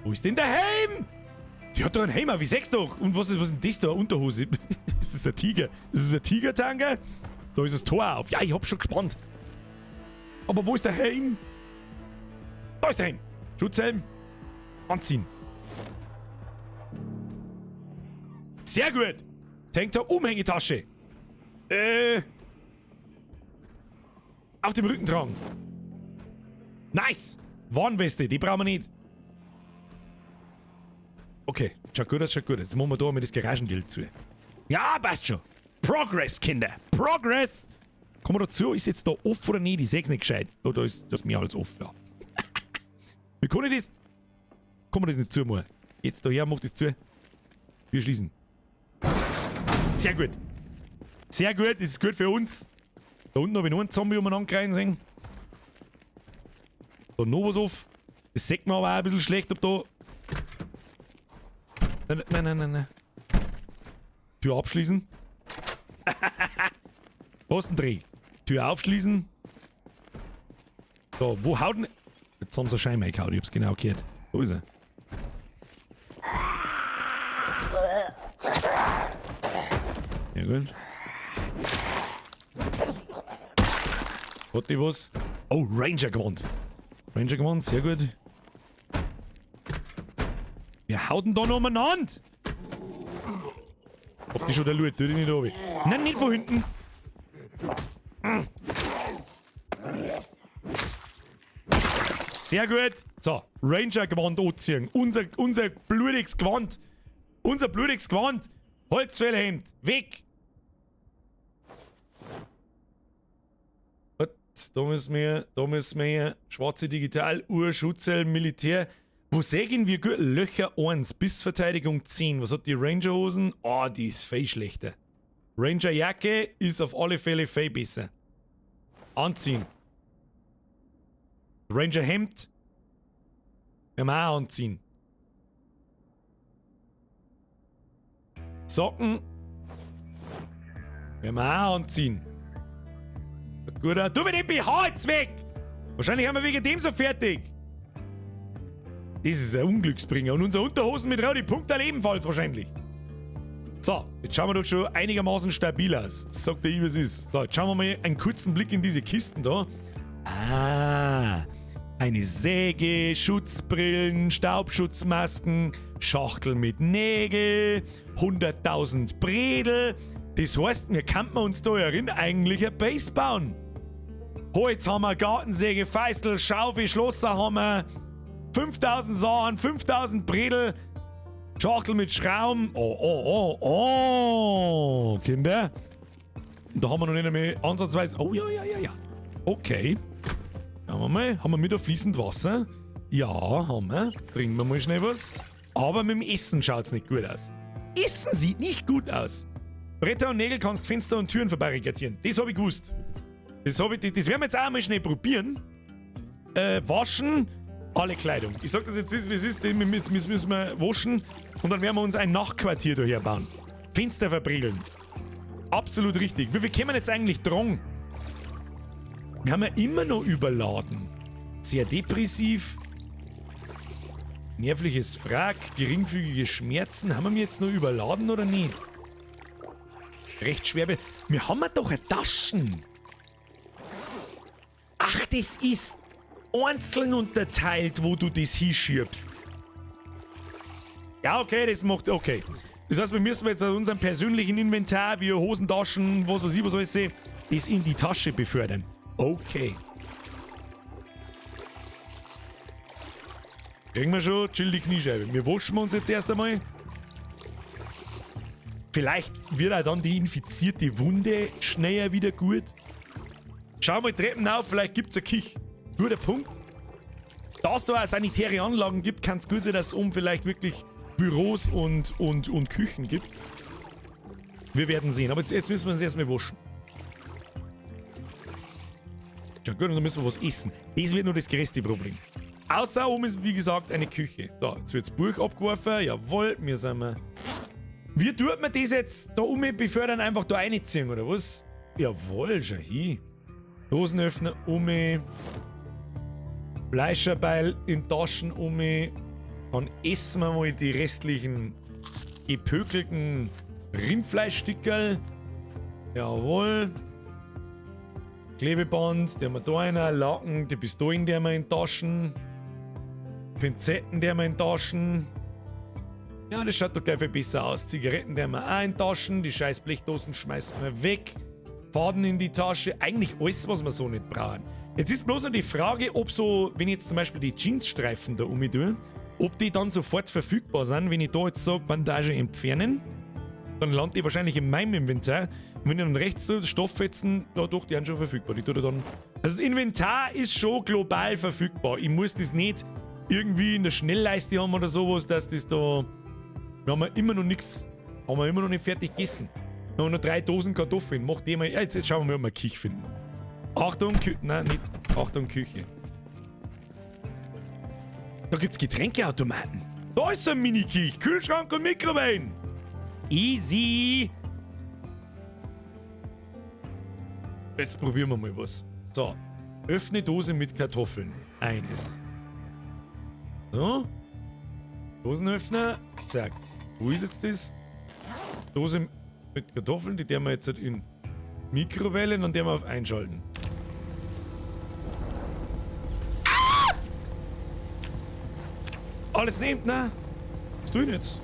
Wo ist denn der Heim? Die hat doch einen Heim, wie sagst du doch. Und was ist denn das da? Unterhose. Das ist ein Tiger. Das ist ein Tigertanker. Da ist das Tor auf. Ja, ich hab schon gespannt. Aber wo ist der Helm? Da ist der Helm. Schutzhelm. Anziehen. Sehr gut. Tanktop, Umhängetasche. Auf dem Rücken tragen. Nice. Warnweste, die brauchen wir nicht. Okay, schaut gut aus, schaut gut aus. Jetzt machen wir da mal das Garagendill zu. Ja, passt schon. Progress, Kinder. Progress. Kommen wir dazu, ist jetzt da offen oder nicht? Ich seh's nicht gescheit. Oh, da ist das mehr als offen, ja. Wie kann ich das? Kann man das nicht zumachen? Jetzt daher, mach das zu. Wir schließen. Sehr gut. Sehr gut, das ist gut für uns. Da unten habe ich noch einen Zombie umeinander kreien sehen. Da noch was auf. Das sieht man aber auch ein bisschen schlecht, ob da... Nein. Tür abschließen. Was denn Dreh? Tür aufschließen. So, wo haut denn... Jetzt haben sie einen Schein reingehauen, ich hab's genau gehört. Wo ist er? Ja gut. Hat die was? Oh, Ranger gewonnen. Ranger gewonnen, sehr gut. Wir hauen da noch umeinander. Habt ihr schon der Loot? Tu die nicht oben. Nein, nicht von hinten. Sehr gut. So, Ranger-Gewand anziehen. Unser blutiges Gewand. Unser blutiges Gewand. Holzfällerhemd. Weg. Gut, da müssen wir schwarze Digital, Uhr, Schutzhelm, Militär. Wo sägen wir gut? Löcher 1, Bissverteidigung 10. Was hat die Ranger-Hosen? Oh, die ist viel schlechter. Ranger-Jacke ist auf alle Fälle viel besser. Anziehen. Ranger-Hemd. Werden wir auch anziehen. Socken. Werden wir auch anziehen. Gut, tu mir den BH jetzt weg! Wahrscheinlich haben wir wegen dem so fertig. Das ist ein Unglücksbringer. Und unser Unterhosen mit Rowdy Punktal ebenfalls wahrscheinlich. So, jetzt schauen wir doch schon einigermaßen stabil aus. Sagt der was ist. So, jetzt schauen wir mal einen kurzen Blick in diese Kisten da. Ah, eine Säge, Schutzbrillen, Staubschutzmasken, Schachtel mit Nägel, 100.000 Bredel. Das heißt, wir könnten uns da eigentlich eine Base bauen. Holz haben wir, Gartensäge, Feißel, Schaufel, Schlosser haben wir, 5000 Sachen, 5000 Bredel, Schachtel mit Schrauben. Oh, Kinder. Da haben wir noch nicht einmal ansatzweise. Oh, ja. Okay. Schauen wir mal. Haben wir wieder fließend Wasser? Ja, haben wir. Trinken wir mal schnell was. Aber mit dem Essen schaut es nicht gut aus. Essen sieht nicht gut aus. Bretter und Nägel kannst Fenster und Türen verbarrikadieren. Das habe ich gewusst. Das werden wir jetzt auch mal schnell probieren. Waschen. Alle Kleidung. Ich sag das jetzt, wie es ist. Jetzt müssen wir waschen. Und dann werden wir uns ein Nachtquartier daher bauen. Fenster verbriegeln. Absolut richtig. Wie viel können wir jetzt eigentlich tragen? Wir haben ja immer noch überladen. Sehr depressiv. Nervliches Frack, geringfügige Schmerzen. Haben wir mich jetzt noch überladen oder nicht? Recht schwer. Wir haben doch eine Taschen. Ach, das ist einzeln unterteilt, wo du das hinschiebst. Ja, okay, das macht... Okay. Das heißt, wir müssen jetzt aus unserem persönlichen Inventar, wie Hosentaschen, was weiß ich, was soll ich sehen, das in die Tasche befördern. Okay. Kriegen wir schon, chill die Kniescheibe. Wir waschen uns jetzt erst einmal. Vielleicht wird auch dann die infizierte Wunde schneller wieder gut. Schau mal Treppen auf, vielleicht gibt's eine Kich. Guter Punkt. Da es da auch sanitäre Anlagen gibt, kann es gut sein, dass es oben vielleicht wirklich Büros und Küchen gibt. Wir werden sehen. Aber jetzt müssen wir uns erstmal waschen. Ja gut, und dann müssen wir was essen. Das wird nur das größte Problem. Außer oben ist, wie gesagt, eine Küche. So, jetzt wird das Buch abgeworfen. Jawohl, wir sind wir. Wie tut man das jetzt da befördern? Einfach da reinziehen, oder was? Jawohl, schau hin. Dosenöffner Fleischerbeil in Taschen Dann essen wir mal die restlichen gepökelten Rindfleischstickerl. Jawohl. Klebeband, der haben wir da einer. Laken, die Pistolen, die haben wir in Taschen. Pinzetten, die haben wir in Taschen. Ja, das schaut doch gleich viel besser aus. Zigaretten, die haben wir auch in Taschen. Die scheiß Blechdosen schmeißen wir weg. Faden in die Tasche. Eigentlich alles, was wir so nicht brauchen. Jetzt ist bloß noch die Frage, ob so, wenn ich jetzt zum Beispiel die Jeansstreifen da tue, ob die dann sofort verfügbar sind, wenn ich da jetzt sage, Bandage entfernen. Dann landet die wahrscheinlich in meinem Inventar. Und wenn ich dann rechts so Stofffetzen, dadurch, die sind schon verfügbar. Die tue dann. Also das Inventar ist schon global verfügbar. Ich muss das nicht irgendwie in der Schnellleiste haben oder sowas, dass das da. Wir haben immer noch nichts. Haben wir immer noch nicht fertig gegessen. Wir haben noch 3 Dosen Kartoffeln. Macht die mal. Ja, jetzt schauen wir mal, ob wir eine Küche finden. Achtung, nein, nicht. Achtung, Küche. Da gibt's Getränkeautomaten. Da ist ein Mini-Küche. Kühlschrank und Mikrowellen. Easy. Jetzt probieren wir mal was. So. Öffne Dose mit Kartoffeln. Eines. So. Dosenöffner. Zack. Wo ist jetzt das? Dose mit Kartoffeln. Die werden wir jetzt in Mikrowellen und die werden wir auf einschalten. Ah! Alles nehmt, ne? Was tun jetzt?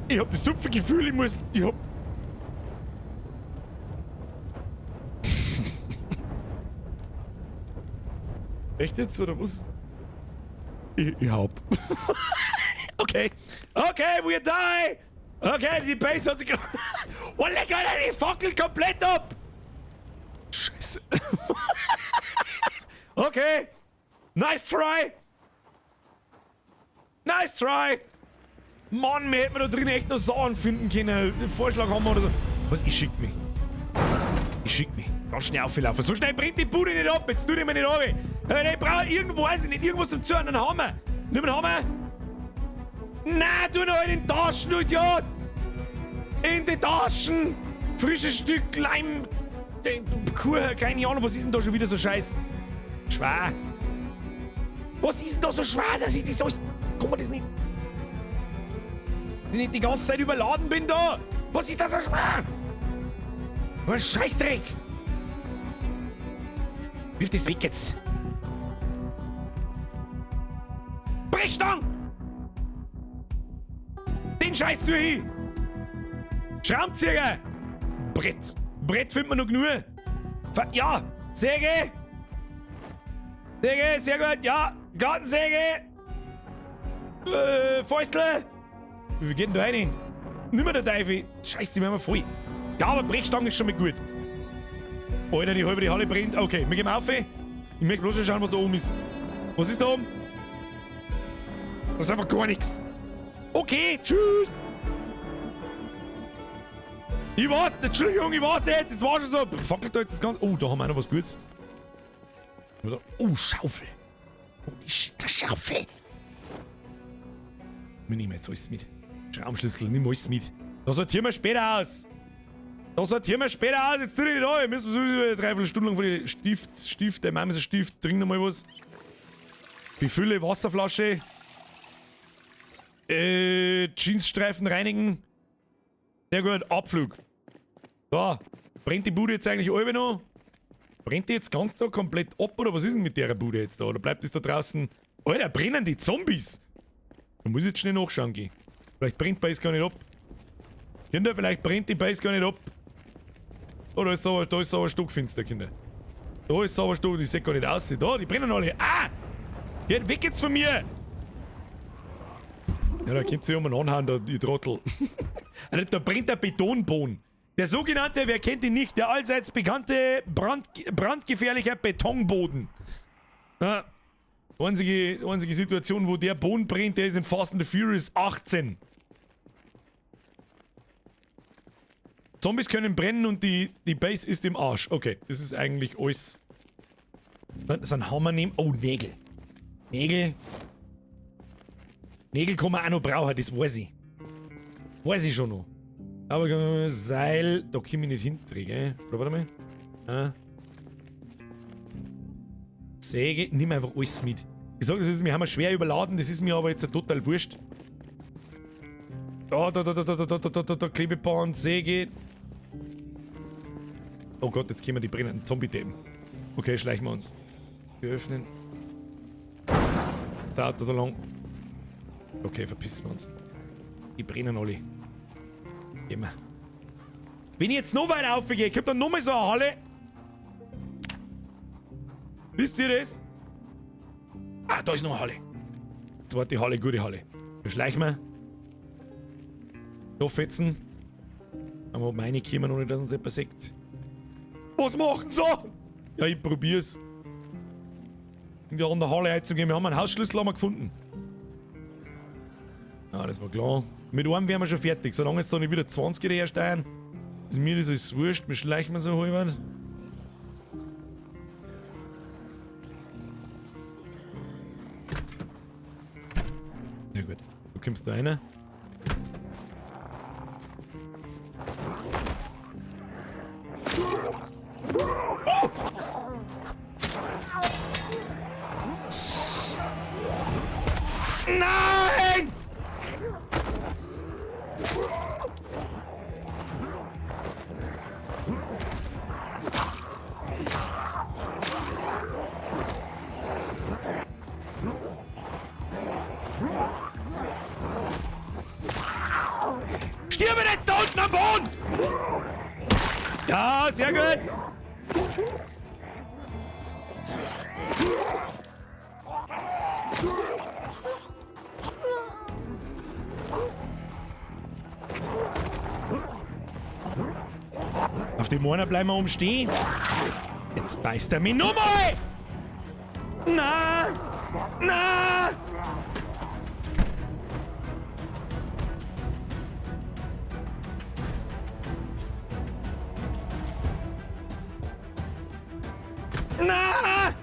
Ich hab das dumpfe Gefühl, ich hab... Echt jetzt, oder was? Ich hab. Okay. Okay, we're die! Okay, die Base hat sich... Oh, leck, Alter, die fackelt komplett ab! Scheiße. Okay. Nice try! Nice try! Mann, wir hätten da drin echt noch Sachen finden können. Den Vorschlag haben wir oder so. Was? Ich schick mich. Ganz schnell auflaufen. So schnell brennt die Bude nicht ab. Jetzt tu die mir nicht ab. Ich brauche irgendwo, weiß ich nicht, irgendwas zum Zuhören. Einen Hammer. Nimm einen Hammer. Nein, tu noch in den Taschen, du Idiot. In die Taschen. Frisches Stück Leim. Kuh, keine Ahnung, was ist denn da schon wieder so scheiß? Schwer. Was ist denn da so schwer, dass ich das alles... Kann man das nicht... Wenn ich die ganze Zeit überladen bin da! Was ist das so schwer? Was Scheißdreck! Wirf das weg jetzt! Brechstange! Den Scheiß zu hin! Schraubenzieher! Brett! Brett findet man noch genug! Ja! Säge! Säge, sehr gut! Ja! Gartensäge! Fäustle! Wie geht denn da rein? Nimmer der Teufel. Scheiße, die werden wir voll. Ja, aber Brechstange ist schon mal gut. Alter, die halbe Halle brennt. Okay, wir gehen auf. Ich möchte bloß schon schauen, was da oben ist. Was ist da oben? Das ist einfach gar nichts. Okay, tschüss. Ich weiß, Entschuldigung, ich weiß nicht, das war schon so. Fackelt da jetzt das Ganze. Oh, da haben wir noch was Gutes. Oder? Oh, Schaufel. Holy shit, der Schaufel. Wir nehmen jetzt alles mit. Schraubenschlüssel, nimm alles mit. Da sortieren wir später aus. Jetzt tu dich nicht an. Müssen wir sowieso eine Dreiviertelstunde lang von den Stifte, machen wir so Stift, trinken noch mal was. Befülle Wasserflasche. Jeansstreifen reinigen. Sehr gut, Abflug. So, brennt die Bude jetzt eigentlich alle noch? Brennt die jetzt ganz da komplett ab oder was ist denn mit der Bude jetzt da? Oder bleibt es da draußen? Alter, brennen die Zombies! Da muss ich jetzt schnell nachschauen gehen. Vielleicht brennt Base gar nicht ab. Kinder, vielleicht brennt die Base gar nicht ab. Oh, da ist aber stockfinster, Kinder. Da ist aber stock, ich seh gar nicht aus. Da, die brennen alle. Ah! Geht weg jetzt von mir! Ja, da könnt ihr ja mal anhauen, da, die Trottel. Alter, da brennt der Betonboden. Der sogenannte, wer kennt ihn nicht, der allseits bekannte brandgefährliche Betonboden. Ja, die einzige Situation, wo der Boden brennt, der ist in Fast and the Furious 18. Zombies können brennen und die Base ist im Arsch. Okay, das ist eigentlich alles. So ein Hammer nehmen. Oh, Nägel. Nägel kann man auch noch brauchen, das weiß ich. Weiß ich schon noch. Aber Seil, da komme ich nicht hinten, gell? Oder warte mal. Ah. Säge, nimm einfach alles mit. Ich sag, wir haben schwer überladen, das ist mir aber jetzt total wurscht. Da, Klebeband, Säge. Oh Gott, jetzt können wir die brennenden Zombie-Deppen. Okay, schleichen wir uns. Wir öffnen. Das dauert so lang. Okay, verpissen wir uns. Die brennen alle. Gehen wir. Wenn ich jetzt noch weiter aufgehe, kommt dann nochmal so eine Halle. Wisst ihr das? Ah, da ist noch eine Halle. Das war die Halle, gute Halle. Wir schleichen wir. Da fetzen. Aber meine kommen noch nicht, dass uns jemand sagt. Was machen sie? Ja, ich probier's. In die andere Halle einzugehen. Wir haben einen Hausschlüssel gefunden. Ja, das war klar. Mit einem wären wir schon fertig. Solange jetzt da nicht wieder 20 herstehen, ist mir das alles wurscht. Wir schleichen wir so halber. Ja gut, du kommst da rein. Nein! Stirbe jetzt da unten am Boden! Ja, sehr gut! Auf dem Morner bleiben wir umstehen. Jetzt beißt er mich nochmal! Na! Na! Na!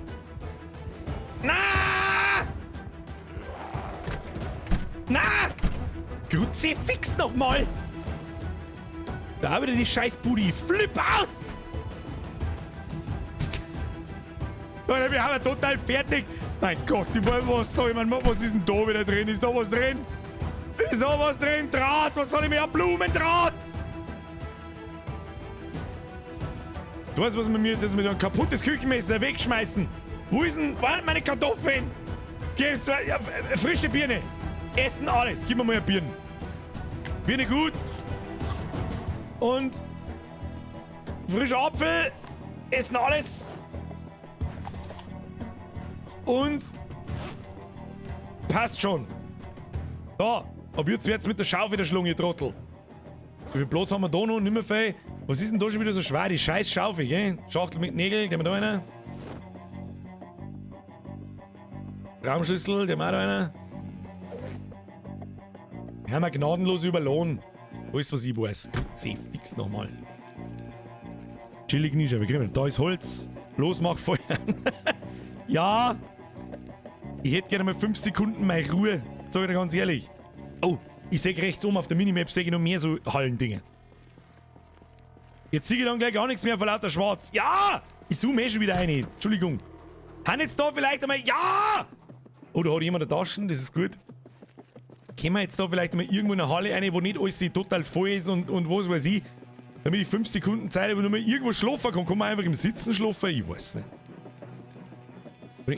Na! Na! Kruzifix nochmal! Da wieder die scheiß Budi. Flipp aus! Alter, wir haben ja total fertig. Mein Gott, was soll ich mal, was ist denn da wieder drin? Ist da was drin? Ist da was drin? Draht, was soll ich mir? Blumendraht! Du weißt, was wir mir jetzt mit einem kaputtes Küchenmesser wegschmeißen? Wo ist denn meine Kartoffeln? Gib's ja, frische Birne. Essen alles. Gib mir mal eine Birne. Birne gut. Und frischer Apfel. Essen alles. Und passt schon. Da, ab jetzt wird's mit der Schaufel der Schlung, ihr Trottel. Wie viel Platz haben wir da noch? Nicht mehr viel. Was ist denn da schon wieder so schwer? Die scheiß Schaufel, gell? Schachtel mit Nägeln, der haben wir da einer. Raumschlüssel, der haben wir da einer. Wir haben wir gnadenlos überlohnt. Alles, was ich weiß. C, fix nochmal. Chillig nicht, aber wir kriegen. Da ist Holz. Los, mach Feuer. Ja. Ich hätte gerne mal 5 Sekunden meine Ruhe. Sag ich dir ganz ehrlich. Oh, ich sehe rechts oben auf der Minimap sehe ich noch mehr so Hallendinge. Jetzt sehe ich dann gleich gar nichts mehr von lauter Schwarz. Ja! Ich zoome eh schon wieder rein. Entschuldigung. Haben jetzt da vielleicht einmal... Ja! Oh, da hat jemand eine Taschen, das ist gut. Können wir jetzt da vielleicht einmal irgendwo in eine Halle rein, wo nicht alles total voll ist und was weiß ich. Damit ich 5 Sekunden Zeit habe, wenn man irgendwo schlafen kann. Kann man einfach im Sitzen schlafen? Ich weiß nicht.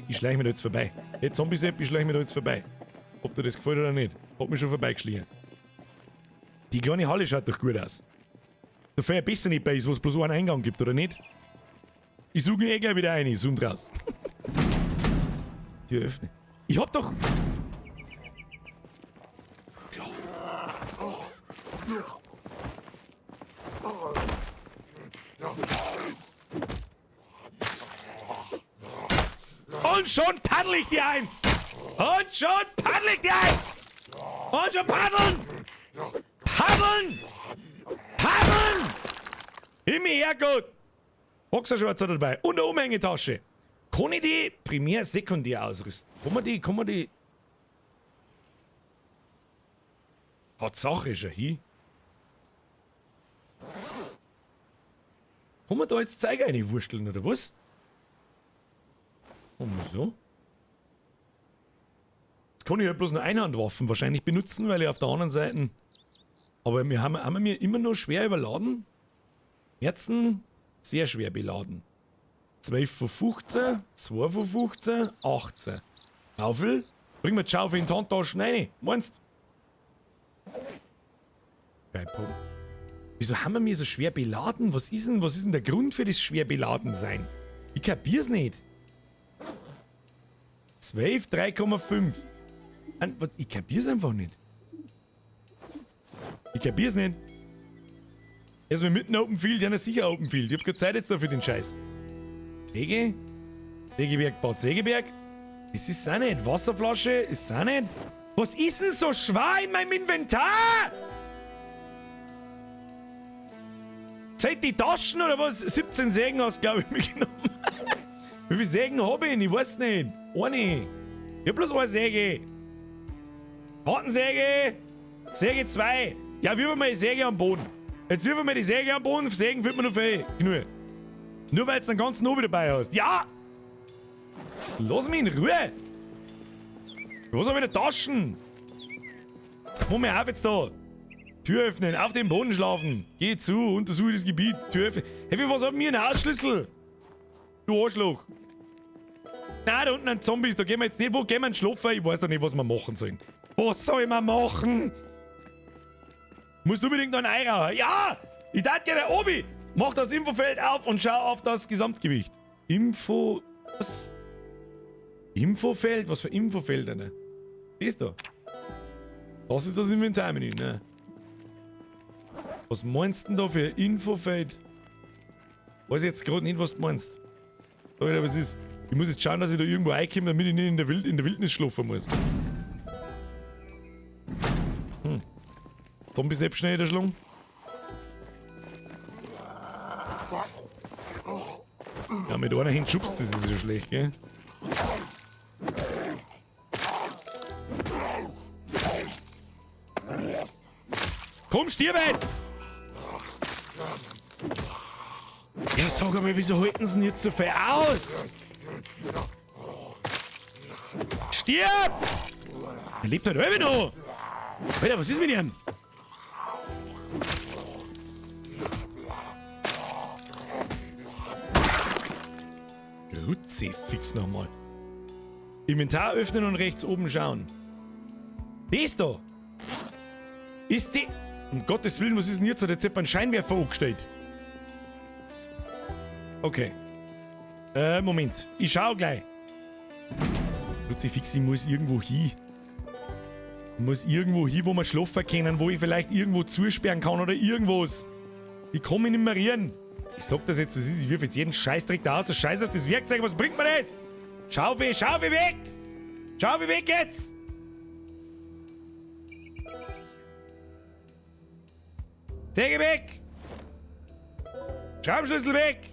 Ich schleiche mir da jetzt vorbei. Hey, Zombie-Sepp, ich schleiche mir da jetzt vorbei. Ob dir das gefällt oder nicht. Hat mich schon vorbeigeschlichen. Die kleine Halle schaut doch gut aus. Dafür besser nicht bei ist, wo es bloß einen Eingang gibt, oder nicht? Ich suche ihn eh gleich wieder ein, ich zoom raus. Die öffnen. Ich hab doch... Und schon paddel ich die Eins! Und schon paddel ich die Eins! Und schon paddeln! Paddeln! Paddeln! Himmel, Herrgott! Boxerschwarzer dabei und eine Umhängetasche. Kann ich die primär, sekundär ausrüsten? Kann man die... Tatsache schon hin. Kann man da jetzt Zeiger reinwursteln, oder was? Und so? Jetzt kann ich halt bloß eine Einhandwaffen wahrscheinlich benutzen, weil ich auf der anderen Seite... Aber wir haben wir immer noch schwer überladen? Herzen sehr schwer beladen. 12 von 15, 2 von 15, 18. Schaufel? Bring mir die Schaufel in die Handtaschen rein. Meinst du? Wieso haben wir mir so schwer beladen? Was ist denn der Grund für das schwer beladen sein? Ich kapier's nicht. 12, 3,5. Ich kapier's einfach nicht. Ich kapier's nicht. Erstmal mitten Open Field, ja, na sicher Open Field. Ich hab keine Zeit jetzt da für den Scheiß. Säge? Sägeberg, Bad Sägeberg? Das ist auch nicht. Wasserflasche ist auch nicht. Was ist denn so schwer in meinem Inventar? Seid die Taschen oder was? 17 Sägen hast du, glaube ich, mitgenommen. Wie viele Sägen habe ich denn? Ich weiß nicht. Eine. Ich hab bloß eine Säge. Kartensäge. Säge 2. Ja, wirf mal die Säge am Boden. Jetzt wirf mal die Säge am Boden. Sägen findet man noch viel. Genug. Nur weil du den ganzen Obi dabei hast. Ja! Lass mich in Ruhe. Was habe ich in der Taschen? Moment, auf jetzt da. Tür öffnen, auf dem Boden schlafen. Geh zu, untersuche das Gebiet. Tür öffnen. Hey, was haben wir? Einen Hausschlüssel? Du Arschloch. Nein, da unten ein Zombie ist. Da gehen wir jetzt nicht. Wo gehen wir schlafen? Ich weiß doch nicht, was wir machen sollen. Was soll man machen? Musst du unbedingt noch einen Ei rauchen? Ja! Ich dachte gerne, Obi! Mach das Infofeld auf und schau auf das Gesamtgewicht. Was? Infofeld? Was für Infofelder, ne? Siehst du? Das ist das Inventarmenü, ne? Was meinst du denn da für Infofeld? Weiß ich jetzt gerade nicht, was du meinst. Aber was ist? Ich muss jetzt schauen, dass ich da irgendwo reinkomme, damit ich nicht in der Wildnis schlafen muss. Zombie selbst schnell erschlungen. Ja, mit einer Hand schubst, das ist ja schlecht, gell? Komm, stirb jetzt! Ja, sag mal, wieso halten sie denn jetzt so viel aus? Stirb! Er lebt halt halb noch! Alter, was ist mit ihm? Fix nochmal. Inventar öffnen und rechts oben schauen. Das da! Ist die... Um Gottes Willen, was ist denn jetzt? Jetzt hat man einen Scheinwerfer angestellt. Okay. Moment. Ich schau gleich. Fix, ich muss irgendwo hin. Ich muss irgendwo hin, wo wir schlafen können, wo ich vielleicht irgendwo zusperren kann oder irgendwas. Ich kann mich nicht mehr rühren. Ich sag das jetzt, was ist? Ich wirf jetzt jeden Scheißdreck da aus. Scheiß auf das Werkzeug, was bringt mir das? Schaufel weg! Schaufel weg jetzt! Säge weg! Schraubenschlüssel weg!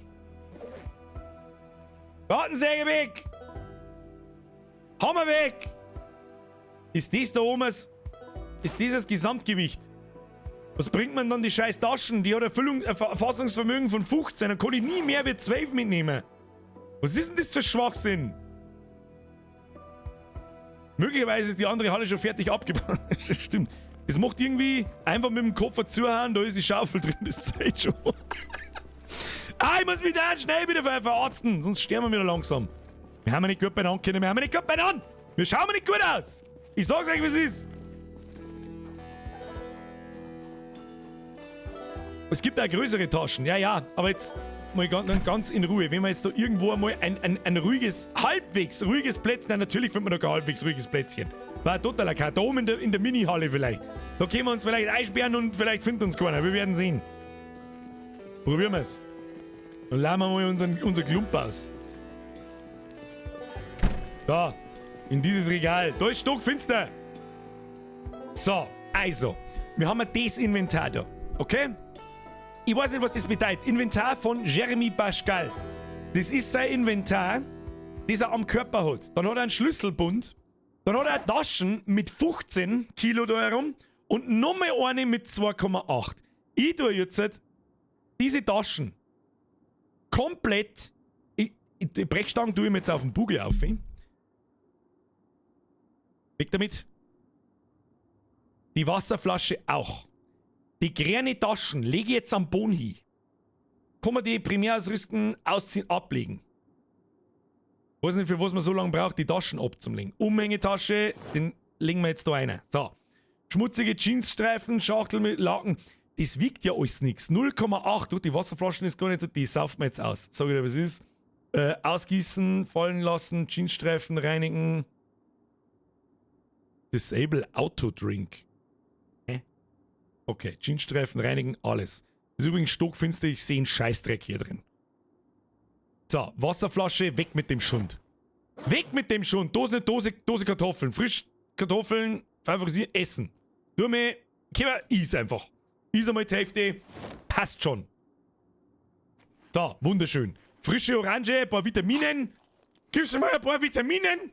Gartensäge weg! Hammer weg! Ist das da oben ist dieses Gesamtgewicht? Was bringt man dann die scheiß Taschen? Die hat ein Fassungsvermögen von 15, dann kann ich nie mehr wie 12 mitnehmen. Was ist denn das für Schwachsinn? Möglicherweise ist die andere Halle schon fertig abgebaut. Das stimmt. Das macht irgendwie einfach mit dem Koffer zuhauen, da ist die Schaufel drin, das zeigt schon. Ich muss mich da schnell wieder verarzten, sonst sterben wir wieder langsam. Wir haben nicht gut beieinander können, wir haben nicht gut beieinander. Wir schauen nicht gut aus. Ich sag's euch, was ist. Es gibt auch größere Taschen, ja, aber jetzt mal ganz in Ruhe. Wenn wir jetzt da irgendwo einmal ein ruhiges, halbwegs ruhiges Plätzchen, natürlich findet man da kein halbwegs ruhiges Plätzchen. War totaler Karte. Da oben in der Mini-Halle vielleicht. Da können wir uns vielleicht einsperren und vielleicht findet uns keiner. Wir werden sehen. Probieren wir es. Dann laden wir mal unser Klump aus. Da, in dieses Regal. Da ist stockfinster. So, also. Wir haben das Inventar da. Okay? Ich weiß nicht, was das bedeutet. Inventar von Jeremy Pascal. Das ist sein Inventar, das er am Körper hat. Dann hat er einen Schlüsselbund. Dann hat er Taschen mit 15 Kilo da herum und nochmal eine mit 2,8. Ich tue jetzt diese Taschen komplett. Die Brechstangen tue ich mir jetzt auf den Bugel auf. Weg damit. Die Wasserflasche auch. Die grüne Taschen lege ich jetzt am Boden hin. Kann man die primär ausrüsten, ausziehen, ablegen. Ich weiß nicht, für was man so lange braucht, die Taschen abzulegen. Umhängetasche, den legen wir jetzt da rein. So. Schmutzige Jeansstreifen, Schachtel mit Laken. Das wiegt ja alles nichts. 0,8. Die Wasserflaschen ist gar nicht so, die sauft man jetzt aus. Sag ich dir, was ist. Ausgießen, fallen lassen, Jeansstreifen reinigen. Disable Auto Drink. Okay, Jeansstreifen reinigen, alles. Das ist übrigens stockfinster, ich sehe einen Scheißdreck hier drin. So, Wasserflasche, weg mit dem Schund. Weg mit dem Schund. Dose Kartoffeln. Frisch Kartoffeln, einfach essen. Tu mir, is einfach. Is einmal die Hälfte, passt schon. So, wunderschön. Frische Orange, ein paar Vitaminen. Gibst du mal ein paar Vitaminen?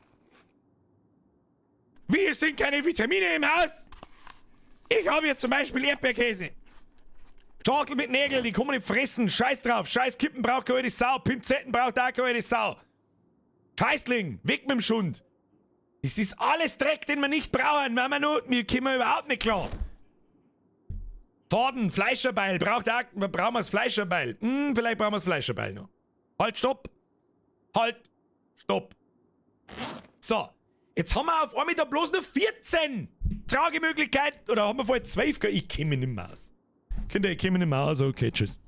Wie, es sind keine Vitamine im Haus? Ich habe jetzt zum Beispiel Erdbeerkäse. Schachtel mit Nägeln, die kann man nicht fressen. Scheiß drauf. Scheiß Kippen braucht keine alte Sau. Pinzetten braucht auch keine alte Sau. Scheißling, weg mit dem Schund. Das ist alles Dreck, den wir nicht brauchen. Wir kommen überhaupt nicht klar. Faden, Fleischerbeil, brauchen wir das Fleischerbeil? Vielleicht brauchen wir das Fleischerbeil noch. Halt, stopp. Halt, stopp. So, jetzt haben wir auf einmal da bloß noch 14 Tragemöglichkeiten. Oder haben wir vorher 12? Ich käme nicht mehr aus. Ich käme nicht mehr aus. Okay, tschüss.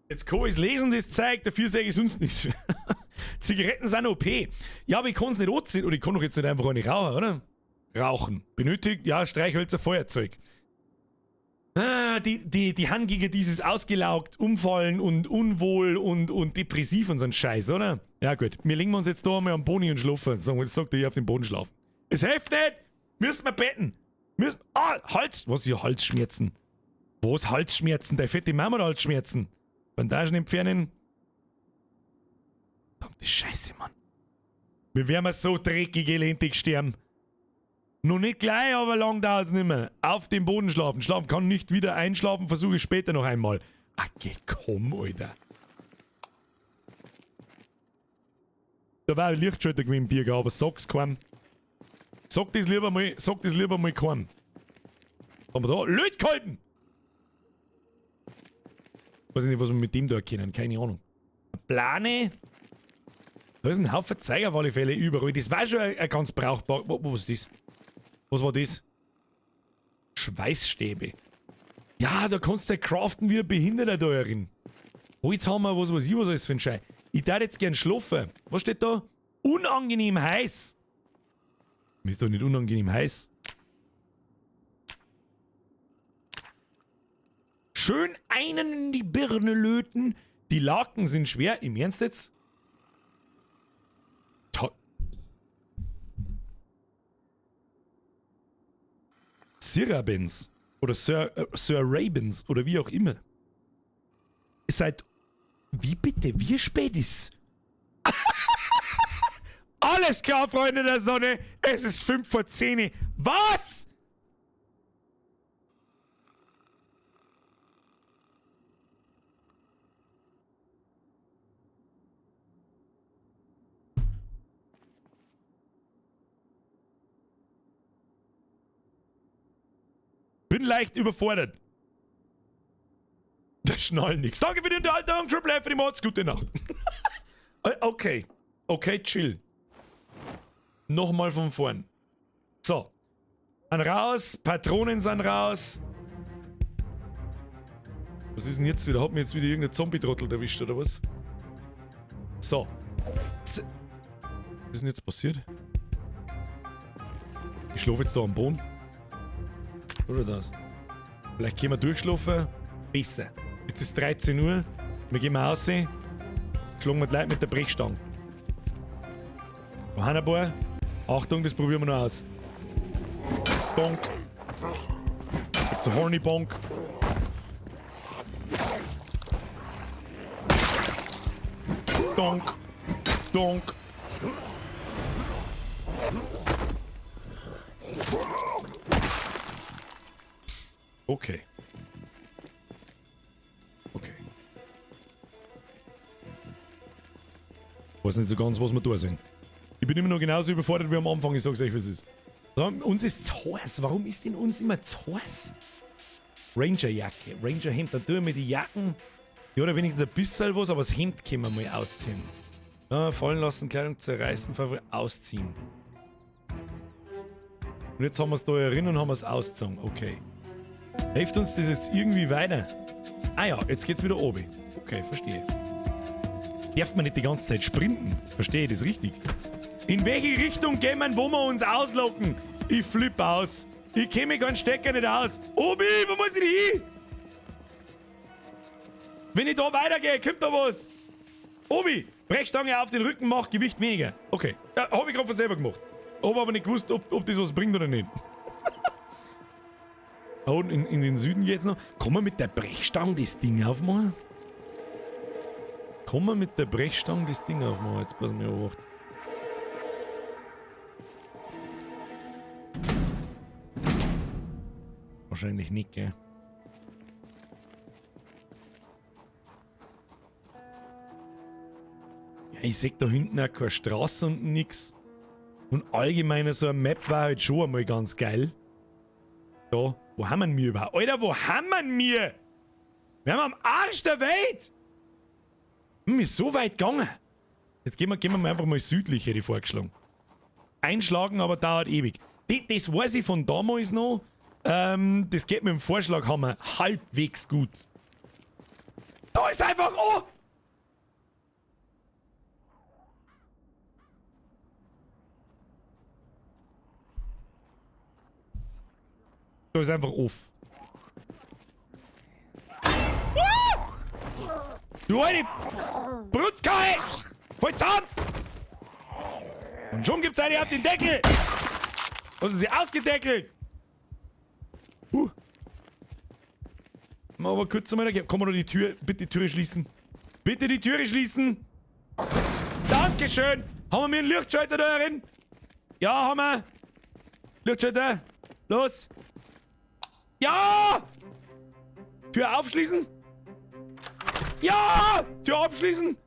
Jetzt kann ich lesen, das zeigt, dafür sage ich sonst nichts. Zigaretten sind OP. Ja, aber ich kann es nicht anziehen. Oder ich kann doch jetzt nicht einfach eine rauchen, oder? Rauchen. Benötigt, ja, Streichhölzer, Feuerzeug. Die Handgegner, dieses ausgelaugt, umfallen und unwohl und depressiv und so ein Scheiß, oder? Ja gut, wir legen uns jetzt da mal am Boni und schlafen. Jetzt sagt er, ich auf dem Boden schlafen. Es hilft nicht! Müssen wir betten! Hals! Was hier Halsschmerzen? Was Halsschmerzen? Der fette Mama hat Halsschmerzen. Bandagen entfernen. Verdammte Scheiße, Mann. Wir werden so dreckig elendig sterben. Noch nicht gleich, aber lang dauert es nicht mehr. Auf dem Boden schlafen. Schlafen kann nicht wieder einschlafen, versuche ich später noch einmal. Okay, komm, Alter. Da war ein Lichtschalter gewesen im Biergar, aber sag's keinem. Sag das lieber mal keinem. Aber da, Lötkolben! Weiß ich nicht, was wir mit dem da erkennen, keine Ahnung. Plane. Da ist ein Haufen Zeiger auf alle Fälle überall. Das war schon ein ganz brauchbar. Was ist das? Was war das? Schweißstäbe. Ja, da kannst du ja craften wie ein Behinderter da herin. Oh, jetzt haben wir was weiß ich, was ist für ein Scheiß. Ich darf jetzt gern schlafen. Was steht da? Unangenehm heiß. Mir ist doch nicht unangenehm heiß. Schön einen in die Birne löten. Die Laken sind schwer. Im Ernst jetzt? Sirabens oder Sir Rabens oder wie auch immer. Ihr seid... Wie bitte? Wie spät ist? Alles klar, Freunde der Sonne. Es ist 5 vor 10. Was? Bin leicht überfordert. Das schnallt nix. Danke für die Unterhaltung. Triple F für die Mods. Gute Nacht. Okay. Okay, chill. Nochmal von vorn. So. An raus. Patronen sind raus. Was ist denn jetzt wieder? Hat mir jetzt wieder irgendein Zombie-Trottel erwischt, oder was? So. Was ist denn jetzt passiert? Ich schlafe jetzt da am Boden. Oder das? Vielleicht können wir durchschlafen. Besser. Jetzt ist 13 Uhr. Wir gehen mal raus. Schlagen wir die Leute mit der Brechstange. Wir haben ein paar. Achtung, das probieren wir noch aus. Bonk. Jetzt ein Horny Bonk. Donk. Donk. Okay. Okay. Ich weiß nicht so ganz, was wir da sind. Ich bin immer noch genauso überfordert wie am Anfang, ich sag's euch, was es ist. So, uns ist zu heiß. Warum ist denn uns immer zu heiß? Rangerjacke, Rangerhemd. Dann tue ich mir die Jacken. Die hat ja wenigstens ein bisschen was, aber das Hemd können wir mal ausziehen. Ja, fallen lassen, Kleidung zerreißen, ausziehen. Und jetzt haben wir es da herin und haben es ausgezogen. Okay. Hilft uns das jetzt irgendwie weiter? Ah ja, jetzt geht's wieder oben. Okay, verstehe. Darf man nicht die ganze Zeit sprinten? Verstehe ich das richtig? In welche Richtung gehen wir, wo wir uns auslocken? Ich flippe aus. Ich kenne mich keinen Stecker nicht aus. Obi, wo muss ich denn hin? Wenn ich da weitergehe, kommt da was. Obi, Brechstange auf den Rücken macht Gewicht weniger. Okay, ja, habe ich gerade von selber gemacht. Habe aber nicht gewusst, ob das was bringt oder nicht. Oh, in den Süden geht's noch. Kann man mit der Brechstange das Ding aufmachen? Kann man mit der Brechstange das Ding aufmachen? Jetzt passen wir auf. Wahrscheinlich nicht, gell? Ja, ich sehe da hinten auch keine Straße und nix. Und allgemein so eine Map war halt schon einmal ganz geil. Da, wo haben wir überhaupt? Alter, wo haben wir? Wir haben am Arsch der Welt! Wir sind so weit gegangen. Jetzt gehen wir mal einfach mal südlich, hätte ich vorgeschlagen. Einschlagen, aber dauert ewig. Das weiß ich von damals noch. Das geht mit dem Vorschlaghammer halbwegs gut. Da ist einfach... Oh! Da ist einfach off. Du alte Brutzkai! Voll zusammen! Und schon gibt's eine auf den Deckel! Was ist sie ausgedeckelt? Mal aber kurz einmal da. Komm mal die Tür. Bitte die Türe schließen. Bitte die Türe schließen! Dankeschön! Haben wir einen Lichtschalter da drin? Ja, haben wir! Lichtschalter! Los! Ja! Tür aufschließen! Ja! Tür abschließen!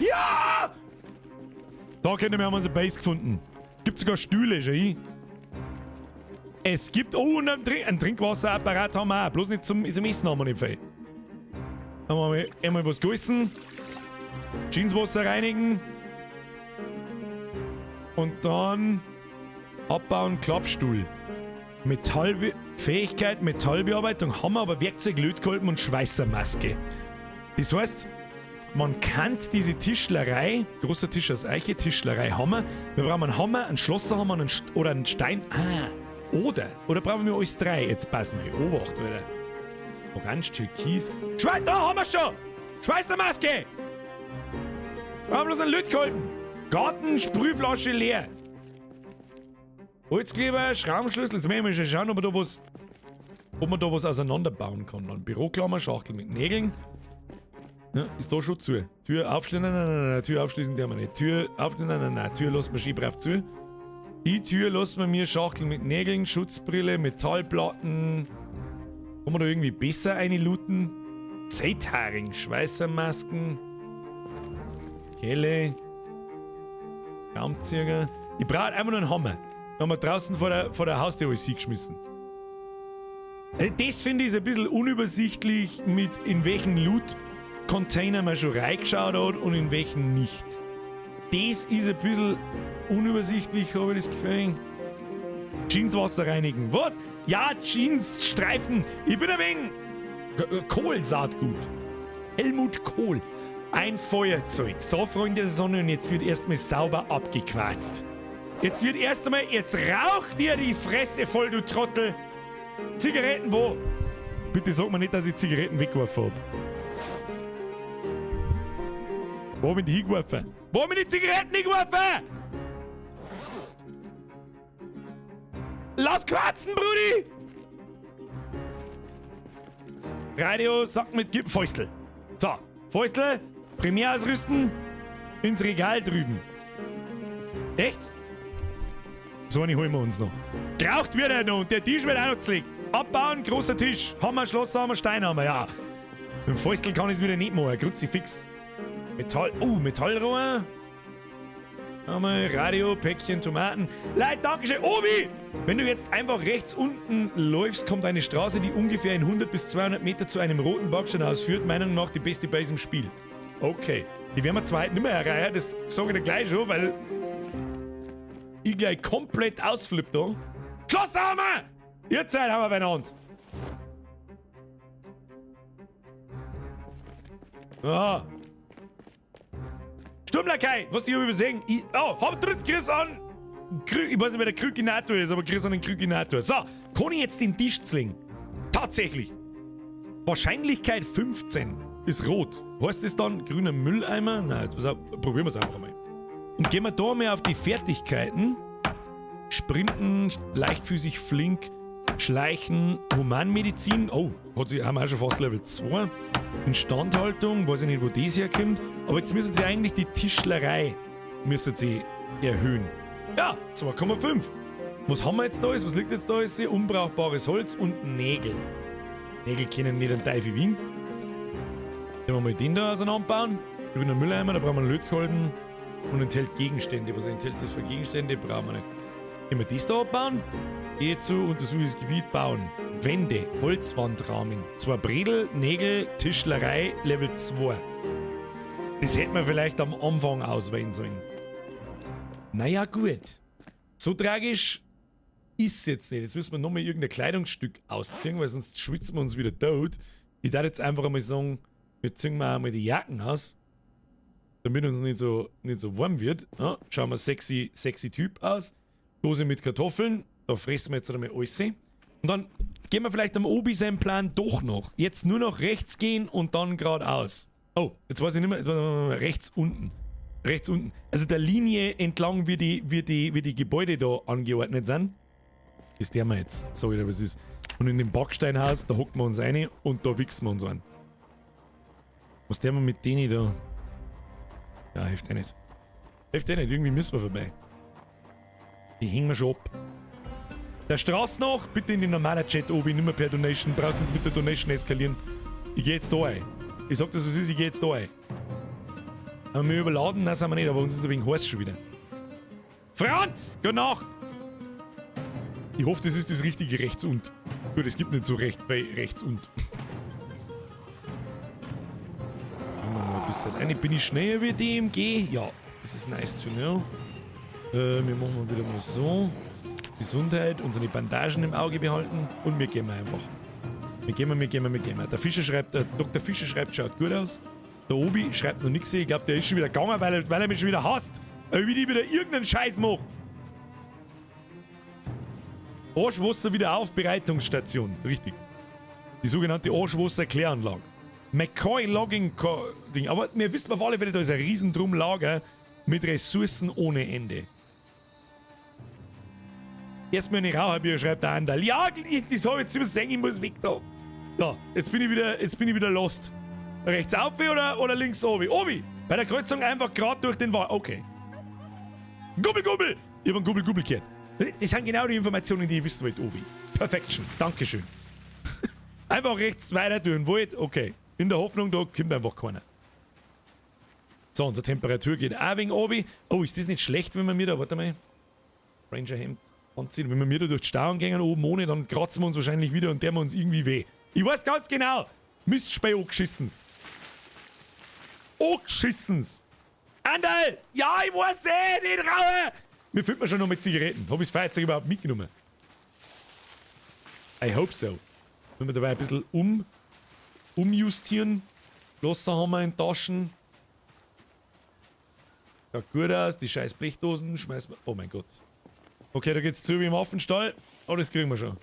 Ja! Da können wir haben unsere Base gefunden. Gibt sogar Stühle, schon. Es gibt... Oh, und ein Trinkwasserapparat haben wir auch. Bloß nicht zum Essen haben wir nicht viel. Dann haben wir einmal was gegessen. Jeanswasser reinigen. Und dann... Abbauen, Klappstuhl. Fähigkeit, Metallbearbeitung haben wir, aber Werkzeug, Lötkolben und Schweißermaske. Das heißt, man kann diese Tischlerei, großer Tisch aus Eiche, Tischlerei haben wir. Wir brauchen einen Hammer, einen Schlosserhammer oder einen Stein. Oder brauchen wir alles drei? Jetzt passen wir. Obacht, Alter. Orange, Türkis. Da haben wir schon! Schweißermaske! Wir haben bloß einen Lötkolben. Garten, Sprühflasche leer. Holzkleber, Schraubenschlüssel. Jetzt müssen wir schon schauen, ob man da was auseinanderbauen kann. Dann Büroklammer, Schachtel mit Nägeln. Ja, ist da schon zu. Tür aufschließen, nein, Tür aufschließen dürfen wir nicht. Tür aufschließen, nein, Tür lassen wir schön brav zu. Die Tür lassen wir mir Schachtel mit Nägeln, Schutzbrille, Metallplatten. Kann man da irgendwie besser einlooten? Zeitharing, Schweißermasken, Kelle, Raumzieher. Ich brauche einfach nur einen Hammer. Dann haben wir draußen vor der Haustür alles geschmissen. Das finde ich ein bisschen unübersichtlich, mit in welchen Loot-Container man schon reingeschaut hat und in welchen nicht. Das ist ein bisschen unübersichtlich, habe ich das Gefühl. Jeanswasser reinigen. Was? Ja, Jeansstreifen. Ich bin ein wenig Kohl-Saatgut. Helmut Kohl. Ein Feuerzeug. So, Freunde der Sonne, und jetzt wird erstmal sauber abgequarzt. Jetzt raucht dir die Fresse voll, du Trottel. Zigaretten wo? Bitte sag mir nicht, dass ich Zigaretten weggeworfen habe. Wo haben die hingeworfen? Wo haben die Zigaretten hingeworfen? Lass quatschen, Brudi! Radio sagt mit Gib Fäustel. So, Fäustel, primär ausrüsten, ins Regal drüben. Echt? So eine holen wir uns noch. Geraucht wird er noch und der Tisch wird auch noch zerlegt. Abbauen, großer Tisch. Hammer, Schlosshammer, Steinhammer, ja. Mit dem Fäustel kann ich es wieder nicht machen. Kruzifix. Metallrohr. Einmal Radio, Päckchen, Tomaten. Leute, Dankeschön. Obi! Wenn du jetzt einfach rechts unten läufst, kommt eine Straße, die ungefähr in 100 bis 200 Meter zu einem roten Backsteinhaus führt. Meiner Meinung nach die beste bei diesem Spiel. Okay. Die werden wir zwar nicht mehr erreichen, das sage ich dir gleich schon, weil ich gleich komplett ausflippe da. Schlosshammer! Jetzt haben wir beieinander. Ah. Sturmlakai, was die übersehen? Hab dritt Chris an. Ich weiß nicht, wer der Krückinator ist, aber Chris an den Krückinator. So, kann ich jetzt den Tisch zlingen? Tatsächlich. Wahrscheinlichkeit 15 ist rot. Heißt das dann grüner Mülleimer? Nein, jetzt probieren wir es einfach mal. Und gehen wir da mal auf die Fertigkeiten. Sprinten, leichtfüßig, flink, Schleichen, Humanmedizin. Oh, haben wir auch schon fast Level 2. Instandhaltung, weiß ich nicht, wo das herkommt. Aber jetzt müssen sie eigentlich die Tischlerei erhöhen. Ja, 2,5. Was haben wir jetzt da? Was liegt jetzt da? Ist sehr unbrauchbares Holz und Nägel. Nägel kennen nicht einen Teufel Wien. Wenn wir mal den da auseinanderbauen. Grüner Mülleimer, da brauchen wir einen Lötkolben. Und enthält Gegenstände. Was enthält das für Gegenstände? Brauchen wir nicht. Wenn wir das da abbauen, gehe zu untersuches Gebiet bauen. Wände, Holzwandrahmen. 2 Bredel, Nägel, Tischlerei, Level 2. Das hätten wir vielleicht am Anfang auswählen sollen. Naja, gut. So tragisch ist es jetzt nicht. Jetzt müssen wir nochmal irgendein Kleidungsstück ausziehen, weil sonst schwitzen wir uns wieder tot. Ich darf jetzt einfach einmal sagen, wir ziehen mal einmal die Jacken aus, damit uns nicht so warm wird. Ja, schauen wir sexy Typ aus. Dose mit Kartoffeln. Da fressen wir jetzt einmal alles. Und dann gehen wir vielleicht am Obi seinen Plan doch noch. Jetzt nur noch rechts gehen und dann geradeaus. Oh, jetzt weiß ich nicht mehr. Rechts unten. Rechts unten. Also der Linie entlang, wie die Gebäude da angeordnet sind. Das der wir jetzt. Sag ich dir, was ist. Und in dem Backsteinhaus, da hocken wir uns rein und da wichsen wir uns an. Was der wir mit denen da? Ja, hilft ja nicht. Hilft ja nicht, irgendwie müssen wir vorbei. Die hängen wir schon ab. Der Straße noch, bitte in den normalen Chat oben, nicht mehr per Donation. Brauchst nicht mit der Donation eskalieren. Ich geh jetzt da ein. Ich sag das, was ist, ich geh jetzt da ein. Haben wir überladen? Nein, sind wir nicht, aber uns ist ein wenig heiß schon wieder. Franz, geh nach! Ich hoffe, das ist das richtige rechts und. Gut, es gibt nicht so rechts und. Machen wir mal ein bisschen. Eine bin ich schneller wie DMG? Ja, das ist nice to know. Wir machen mal wieder mal so. Gesundheit, unsere Bandagen im Auge behalten und wir gehen einfach. Wir gehen. Der Dr. Fischer schreibt, schaut gut aus. Der Obi schreibt noch nichts. Ich glaube, der ist schon wieder gegangen, weil er mich schon wieder hasst. Wie die wieder irgendeinen Scheiß macht. Arschwasser-Wiederaufbereitungsstation. Richtig. Die sogenannte Arschwasser-Kläranlage. McCoy Logging Ding. Aber wir wissen auf alle Fälle, da ist ein Riesendrum-Lager mit Ressourcen ohne Ende. Erstmal eine Raucherbier, schreibt der Andal. Ja, das habe ich jetzt übersehen, ich muss weg da. Da, jetzt bin ich wieder lost. Rechts auf oder links obi? Obi! Bei der Kreuzung einfach gerade durch den Wald. Okay. Gubbel! Ich habe einen Gubbel gehört. Das sind genau die Informationen, die ich wissen wollte, Obi. Perfection. Dankeschön. Einfach rechts weiter durch den Wald. Okay. In der Hoffnung, da kommt einfach keiner. So, unsere Temperatur geht auch wegen Obi. Oh, ist das nicht schlecht, wenn wir mir da, warte mal, Ranger-Hemd anziehen. Wenn wir mir da durch die Stauung gehen oben ohne, dann kratzen wir uns wahrscheinlich wieder und der wir uns irgendwie weh. Ich weiß ganz genau. Mistspei angeschissens. Angeschissens. Andal! Ja, ich weiß nicht rauchen! Mir fehlt mir schon noch mit Zigaretten. Hab ich das Feuerzeug überhaupt mitgenommen? I hope so. Wenn wir dabei ein bisschen umjustieren. Schlosser haben wir in Taschen. Schaut gut aus. Die scheiß Blechdosen schmeißen wir. Oh mein Gott. Okay, da geht's zu wie im Affenstall. Aber das kriegen wir schon.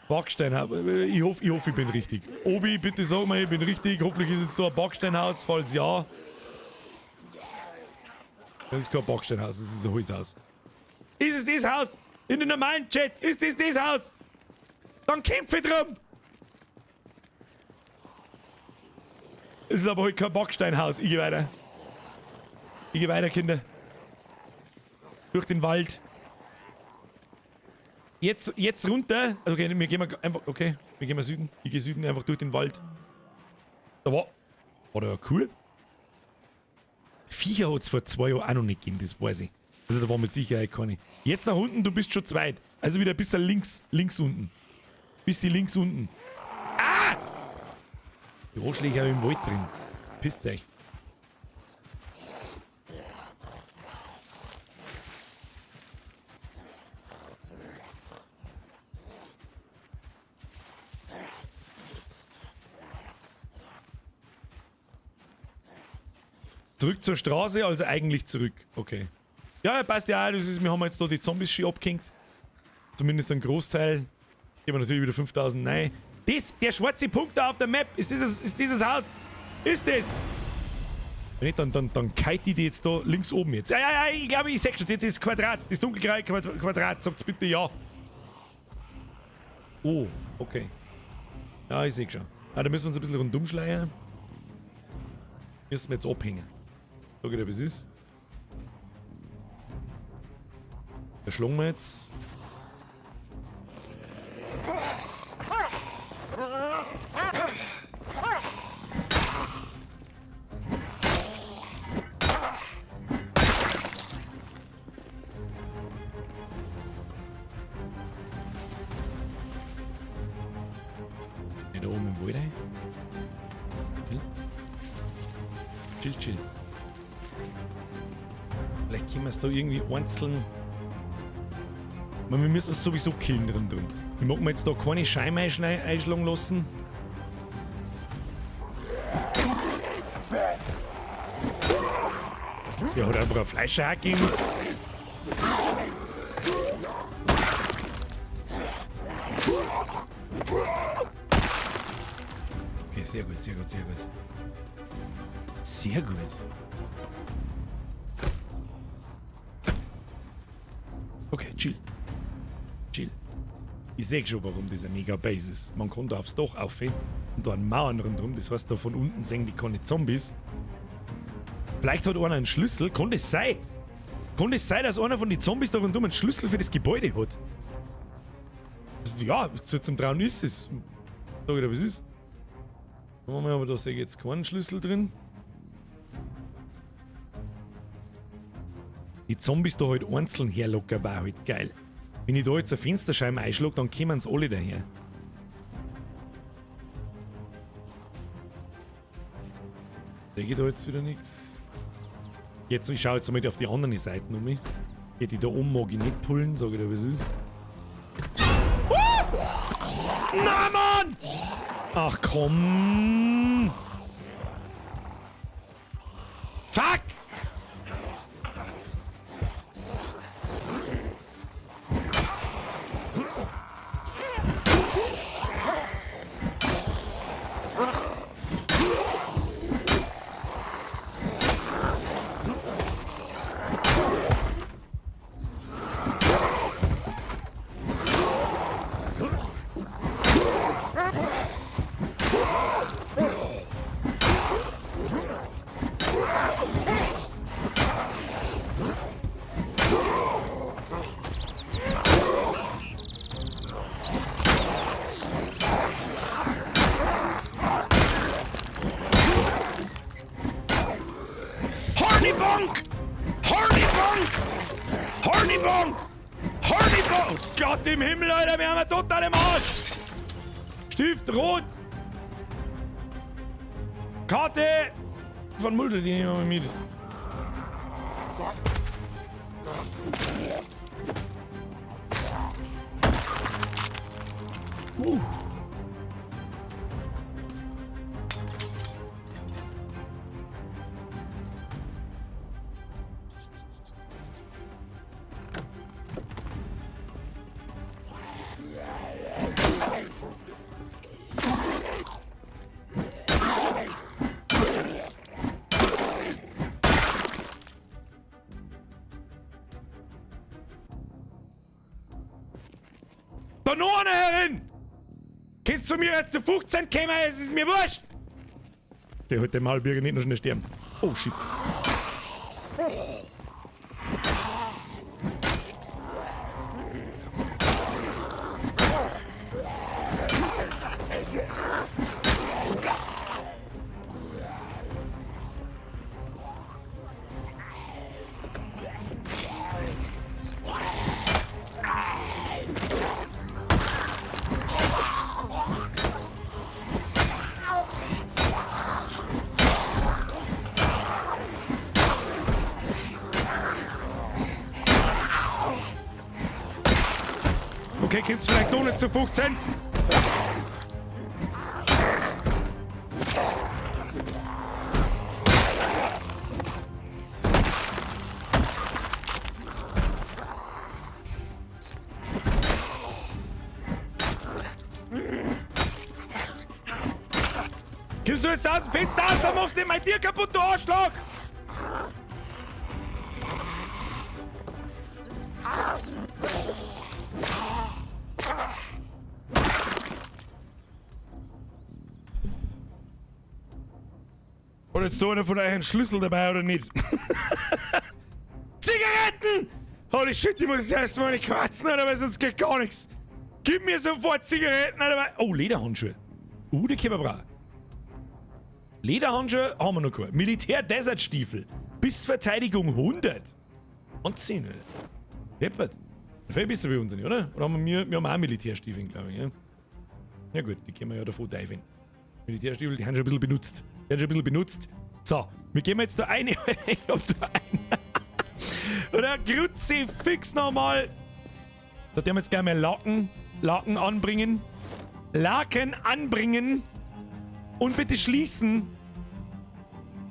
Backsteinhaus. Ich hoffe, ich bin richtig. Obi, bitte sag mir, ich bin richtig. Hoffentlich ist jetzt da ein Backsteinhaus. Falls ja. Das ist kein Backsteinhaus, das ist ein Holzhaus. Ist es das Haus? In den normalen Chat, ist es das Haus? Dann kämpfe drum! Es ist aber heute kein Backsteinhaus. Ich gehe weiter. Ich gehe weiter, Kinder. Durch den Wald. Jetzt runter. Okay, wir gehen einfach. Okay, wir gehen Süden. Ich gehe Süden einfach durch den Wald. Da war da ja cool. Viecher hat es vor 2 Jahren auch noch nicht gegeben, das weiß ich. Also da war mit Sicherheit keine. Jetzt nach unten, du bist schon zweit. Also wieder ein bisschen links unten. Bisschen links unten. Ah! Die Arschlöcher im Wald drin. Pisst euch. Zurück zur Straße, also eigentlich zurück. Okay. Ja, passt ja auch. Wir haben jetzt da die Zombies schon abgehängt. Zumindest ein Großteil. Geben wir natürlich wieder 5000. Nein. Der schwarze Punkt da auf der Map. Ist dieses Haus? Ist das? Wenn nicht, dann kite ich die jetzt da links oben jetzt. Ja, ich glaube, ich sehe schon. Das Quadrat. Das dunkelgraue Quadrat. Sagt's bitte ja. Oh, okay. Ja, ich sehe schon. Ah, da müssen wir uns ein bisschen rundum schleiern. Müssen wir jetzt abhängen. Sag ich dir, was ist. Da schlagen wir jetzt. Da oben im Wald rein. Chill. Vielleicht können wir es da irgendwie einzeln. Wir müssen es sowieso killen drin. Ich mag mir jetzt da keine Scheibe einschlagen lassen. Der hat einfach ein Fleischhack gegeben. Okay, sehr gut. Sehr gut. Okay, chill. Ich sehe schon, warum das ein Mega-Base ist. Man kann da aufs Dach aufhören und da einen Mauern rundherum. Das heißt, da von unten sehen die keine Zombies. Vielleicht hat einer einen Schlüssel. Kann das sein? Kann das sein, dass einer von den Zombies da rundherum einen Schlüssel für das Gebäude hat? Ja, zum Trauen ist es. Sag ich dir, was ist? Aber da sehe ich jetzt keinen Schlüssel drin. Die Zombies da halt einzeln herlocken, war halt geil. Wenn ich da jetzt eine Fensterscheibe einschlage, dann kommen sie alle daher. Da geht da jetzt wieder nichts. Jetzt, ich schaue jetzt einmal auf die anderen Seiten um mich. Geht die da oben mag ich nicht pullen, sag ich dir, was ist. Na Mann! Ach komm! Fuck! Gott im Himmel, Alter, wir haben einen total im Arsch. Stift rot. Karte von Mulder, die nehmen wir mit. Da noch einer herin! Kannst du mir jetzt zu 15 kommen? Es ist mir wurscht! Der hat dem Halbbürger nicht noch schnell sterben. Oh shit. Okay, kommt's vielleicht noch nicht zu 15? Kommst du jetzt aus dem Fenster raus, dann machst du mein Tier kaputt, du Arschloch! Hat jetzt da einer von euch einen Schlüssel dabei oder nicht? Zigaretten! Holy shit, ich muss erst mal eine kratzen, oder? Weil sonst geht gar nichts. Gib mir sofort Zigaretten, oder? Oh, Lederhandschuhe. Die können wir brauchen. Lederhandschuhe haben wir noch keine. Militär-Desert-Stiefel. Bis Verteidigung 100. Und 10, Alter. Deppert. Viel besser wie unsere, oder? Oder haben wir haben auch Militärstiefel, glaube ich, ja? Ja gut, die können wir ja davon teilen. Militärstiefel, die haben schon ein bisschen benutzt. So, wir gehen jetzt da rein. Ich hab da einen. Oder Kruzifix nochmal. Da dürfen wir jetzt gleich mal Laken anbringen. Laken anbringen. Und bitte schließen.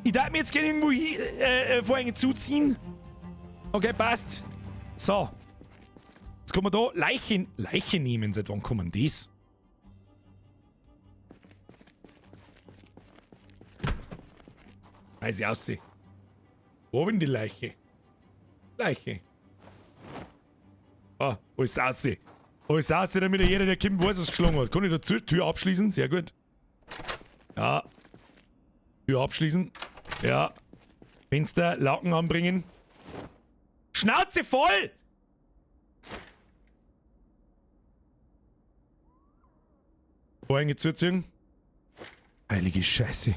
Ich darf mir jetzt gerne irgendwo Vorhänge zuziehen. Okay, passt. So. Jetzt kommen wir da Leiche nehmen. Seit wann kommen das? Weiß ich aussehen. Wo bin die Leiche? Leiche. Ah, wo ist aussehen? Wo ist aussehen, damit jeder, der kommt, weiß, was geschlagen hat. Kann ich da Tür abschließen? Sehr gut. Ja. Tür abschließen. Ja. Fenster, Laken anbringen. Schnauze voll! Vorhänge zuziehen. Heilige Scheiße.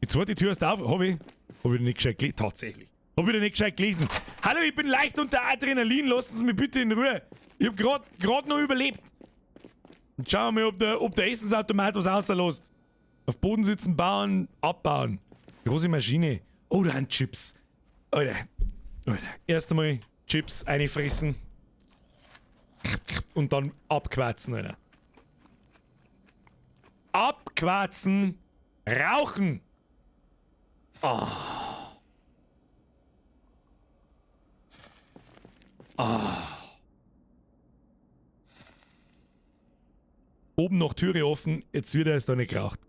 Die zweite Tür ist auf. Hab ich nicht gescheit gelesen. Tatsächlich. Hab ich nicht gescheit gelesen. Hallo, ich bin leicht unter Adrenalin. Lassen Sie mich bitte in Ruhe. Ich hab grad noch überlebt. Und schauen wir mal, ob der Essensautomat was rauslässt. Auf Boden sitzen, bauen, abbauen. Große Maschine. Oh, da sind Chips. Alter. Erst einmal Chips einfressen. Und dann abquatzen, Alter. Abquatzen. Rauchen. Oh. Oh. Oben noch Türe offen, jetzt wird er es da nicht geraucht.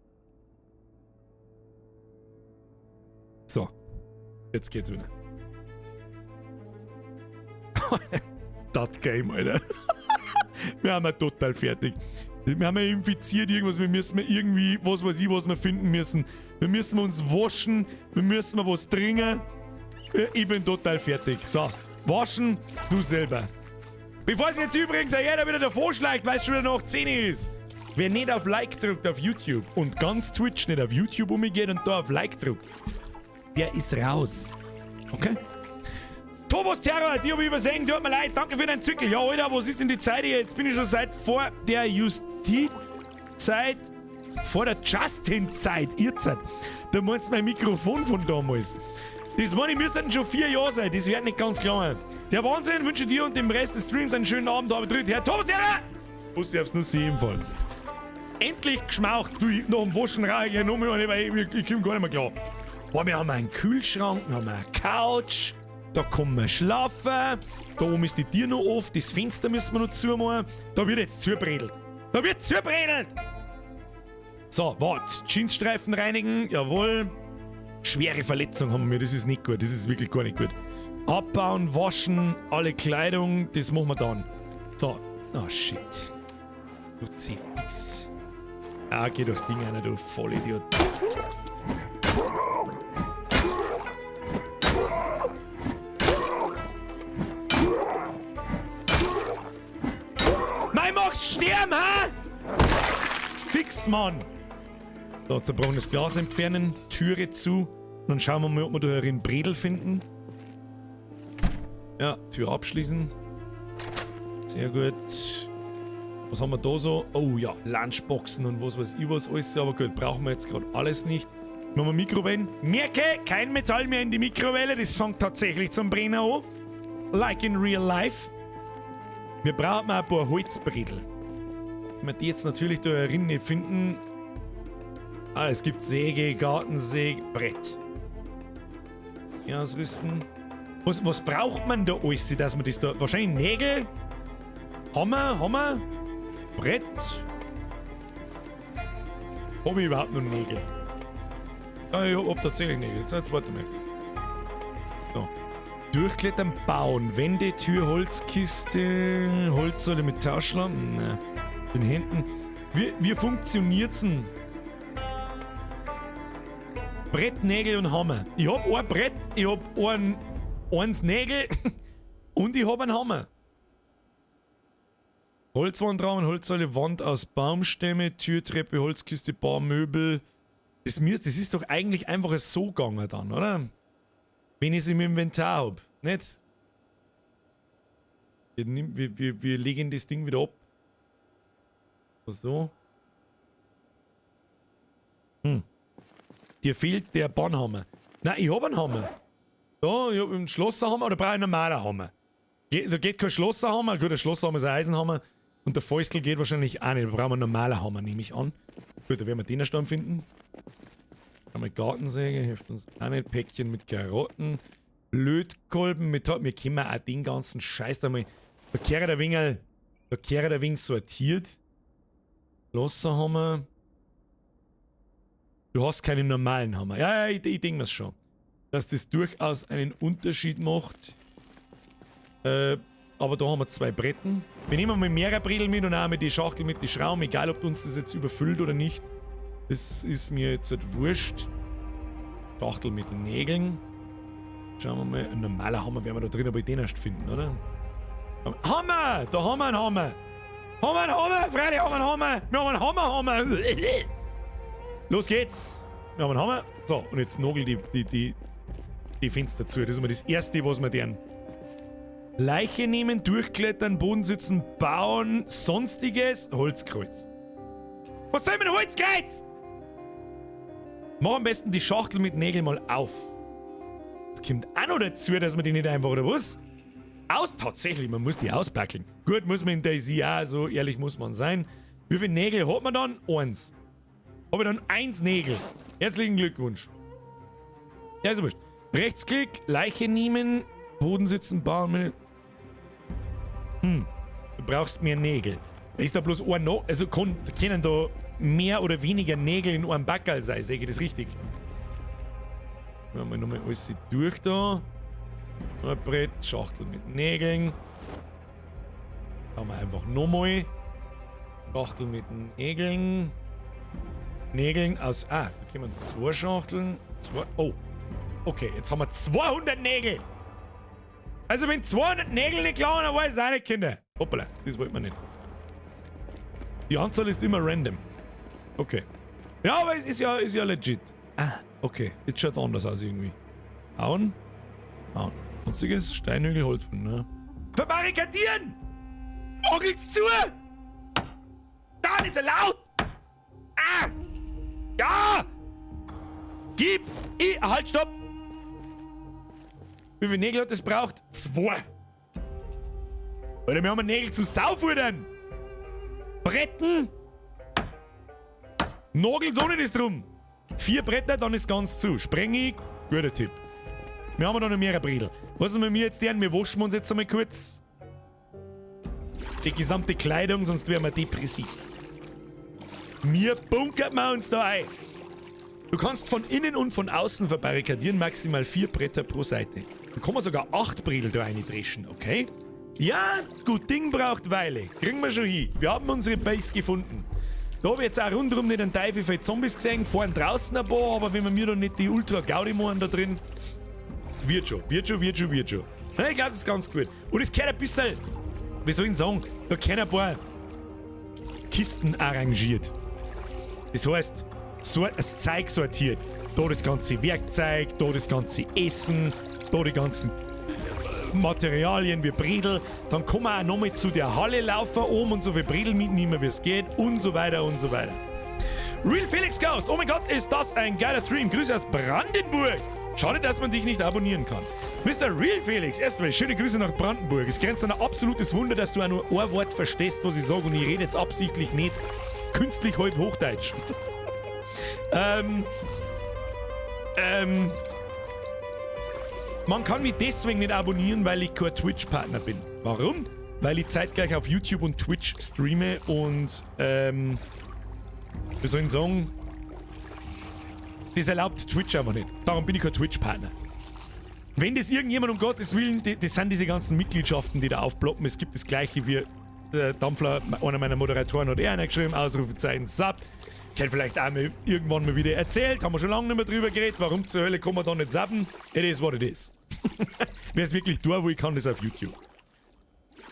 So. Jetzt geht's wieder. Das Game, Alter. Wir haben ja total fertig. Wir haben ja infiziert irgendwas, wir müssen irgendwie, was weiß ich, was wir finden müssen. Wir müssen uns waschen, wir müssen was trinken. Ich bin total fertig. So, waschen, du selber. Bevor es jetzt übrigens jeder wieder davor schleicht, weil es schon wieder nach 10 ist. Wer nicht auf Like drückt auf YouTube und ganz Twitch nicht auf YouTube umgeht und da auf Like drückt, der ist raus. Okay? Tobos Terror, die habe ich übersehen, tut mir leid, danke für deinen Zickel. Ja, Alter, was ist denn die Zeit hier? Jetzt bin ich schon seit vor der Justizzeit, vor der Justin-Zeit, ihr Zeit. Da meinst du mein Mikrofon von damals. Das meine ich, müssten schon 4 Jahre sein, das wird nicht ganz klar. Der Wahnsinn, wünsche dir und dem Rest des Streams einen schönen Abend, aber dritt, Herr Tobos Terror! Bussi aufs Nussi ebenfalls. Endlich geschmaucht, du, nach dem Waschen rauche ich noch mal, weil ich komme gar nicht mehr klar. Boah, wir haben einen Kühlschrank, wir haben eine Couch, da kann man schlafen, da oben ist die Tür noch offen, das Fenster müssen wir noch zumachen, da wird jetzt zubredelt. Da wird zubredelt! So, warte, Jeansstreifen reinigen, jawohl. Schwere Verletzung haben wir, das ist nicht gut, das ist wirklich gar nicht gut. Abbauen, waschen, alle Kleidung, das machen wir dann. So, oh shit. Kruzifix. Ah, geh durchs Ding rein, du Vollidiot. Mein mag's sterben, hä? Fix, Mann! So, zerbrochenes Glas entfernen, Türe zu. Dann schauen wir mal, ob wir da herin Bredel finden. Ja, Tür abschließen. Sehr gut. Was haben wir da so? Oh ja, Lunchboxen und was weiß ich was alles. Aber gut, brauchen wir jetzt gerade alles nicht. Machen wir Mikrowellen. Merke, kein Metall mehr in die Mikrowelle. Das fängt tatsächlich zum Brennen an. Like in real life. Wir brauchen ein paar Holzbredel. Wenn wir die jetzt natürlich da herin nicht finden. Ah, es gibt Säge, Gartensäge, Brett. Ja, ausrüsten. Was braucht man da alles, dass man das da... Wahrscheinlich Nägel? Hammer? Brett? Hab ich überhaupt noch Nägel? Ah, ich hab tatsächlich Nägel. Jetzt warte mal. So. Durchklettern, bauen. Wände, Tür, Holzkiste, Holzsäule mit Tauschlampen. Nein. Den Händen. Wie funktioniert's denn? Brett, Nägel und Hammer. Ich hab ein Brett, ich hab eins Nägel und ich hab einen Hammer. Holzwandrahmen, Holzsäule, Wand aus Baumstämme, Türtreppe, Holzkiste, Baumöbel. Das ist doch eigentlich einfach so gegangen dann, oder? Wenn ich es im Inventar hab. Nicht? Wir legen das Ding wieder ab. So. Dir fehlt der Bahnhammer. Nein, ich hab einen Hammer. Da, ich hab einen Schlosserhammer oder brauche ich einen normalen Hammer? Da geht kein Schlosserhammer. Gut, der Schlosserhammer ist ein Eisenhammer. Und der Fäustel geht wahrscheinlich auch nicht. Da brauchen wir einen normalen Hammer, nehme ich an. Gut, da werden wir den erst dann finden. Einmal Gartensäge, hilft uns auch nicht. Päckchen mit Karotten. Lötkolben mit... Wir können auch den ganzen Scheiß da mal... Da kehrt der Wing sortiert. Schlosserhammer. Du hast keinen normalen Hammer. Ja, ich denke mir's schon. Dass das durchaus einen Unterschied macht. Aber da haben wir 2 Bretten. Wir nehmen mal mehrere Bredel mit und auch mit die Schachtel mit den Schrauben. Egal, ob uns das jetzt überfüllt oder nicht. Das ist mir jetzt halt wurscht. Schachtel mit Nägeln. Schauen wir mal. Ein normaler Hammer werden wir da drin aber den erst finden, oder? Hammer! Da haben wir einen Hammer! Haben wir einen Hammer? Freilich haben wir einen Hammer! Wir haben einen Hammer! Los geht's! Wir haben einen Hammer. So, und jetzt nagel die Fenster zu. Das ist immer das Erste, was wir tun. Leiche nehmen, durchklettern, Boden sitzen, bauen, sonstiges, Holzkreuz. Was soll mit dem Holzkreuz? Mach am besten die Schachtel mit Nägeln mal auf. Es kommt auch noch dazu, dass man die nicht einfach, oder was? Tatsächlich, man muss die auspackeln. Gut, muss man in Daisy auch, so ehrlich muss man sein. Wie viele Nägel hat man dann? 1. Habe ich dann 1 Nägel. Herzlichen Glückwunsch. Ja, ist wurscht. Rechtsklick, Leiche nehmen, Boden sitzen, bauen. Du brauchst mehr Nägel. Da ist da bloß ein noch. Also können da mehr oder weniger Nägel in einem Backerl sein, sehe ich das richtig? Machen wir nochmal alles durch da. Ein Brett, Schachtel mit Nägeln. Haben wir einfach nochmal. Schachtel mit Nägeln. Nägeln aus. Da kommen 2 Schachteln. Oh. Okay, jetzt haben wir 200 Nägel. Also wenn 200 Nägel nicht klauen, dann weiß ich auch nicht, Kinder. Hoppala, das wollte man nicht. Die Anzahl ist immer random. Okay. Ja, aber es ist ja legit. Okay. Jetzt schaut es anders aus irgendwie. Hauen. Sonstiges, Steinhügel, Holzfund, ne? Verbarrikadieren! Mogelt's zu! Da, nicht so laut! Ah! Ja! Gib! Halt, stopp! Wie viele Nägel hat das braucht? 2! Oder wir haben Nägel zum Saufudern! Bretten! Nagels ohne das drum! 4 Bretter, dann ist ganz zu. Sprengig, guter Tipp. Wir haben da noch mehrere Bredel. Was wir mir jetzt tun, wir waschen uns jetzt einmal kurz die gesamte Kleidung, sonst wären wir depressiv. Mir bunkert wir uns da ein. Du kannst von innen und von außen verbarrikadieren, maximal 4 Bretter pro Seite. Dann kann man sogar 8 Bredel da reindreschen, okay? Ja, gut Ding braucht Weile. Kriegen wir schon hin. Wir haben unsere Base gefunden. Da habe ich jetzt auch rundherum nicht einen Teufel für Zombies gesehen, vorn draußen ein paar, aber wenn wir mir dann nicht die Ultra-Gaudi machen da drin, wird schon. Ja, ich glaube, das ist ganz gut. Und es gehört ein bisschen, wie soll ich sagen, da gehören ein paar Kisten arrangiert. Das heißt, das Zeug sortiert. Da das ganze Werkzeug, da das ganze Essen, da die ganzen Materialien wie Bredel. Dann kann man auch nochmal zu der Halle laufen, oben und so viel Bredel mitnehmen, wie es geht und so weiter und so weiter. Real Felix Ghost, oh mein Gott, ist das ein geiler Stream. Grüße aus Brandenburg. Schade, dass man dich nicht abonnieren kann. Mr. Real Felix, erstmal schöne Grüße nach Brandenburg. Es grenzt an ein absolutes Wunder, dass du auch nur ein Wort verstehst, was ich sage. Und ich rede jetzt absichtlich nicht künstlich halb Hochdeutsch. Man kann mich deswegen nicht abonnieren, weil ich kein Twitch-Partner bin. Warum? Weil ich zeitgleich auf YouTube und Twitch streame und, wie soll ich sagen, das erlaubt Twitch aber nicht. Darum bin ich kein Twitch-Partner. Wenn das irgendjemand um Gottes Willen, das sind diese ganzen Mitgliedschaften, die da aufploppen. Es gibt das gleiche wie der Dampfler, einer meiner Moderatoren hat einer geschrieben, Ausrufezeichen Sub. Kennt vielleicht auch mal irgendwann mal wieder erzählt, haben wir schon lange nicht mehr drüber geredet, warum zur Hölle kann man da nicht zappen? It is what it is. Wer es wirklich tun will, kann das auf YouTube.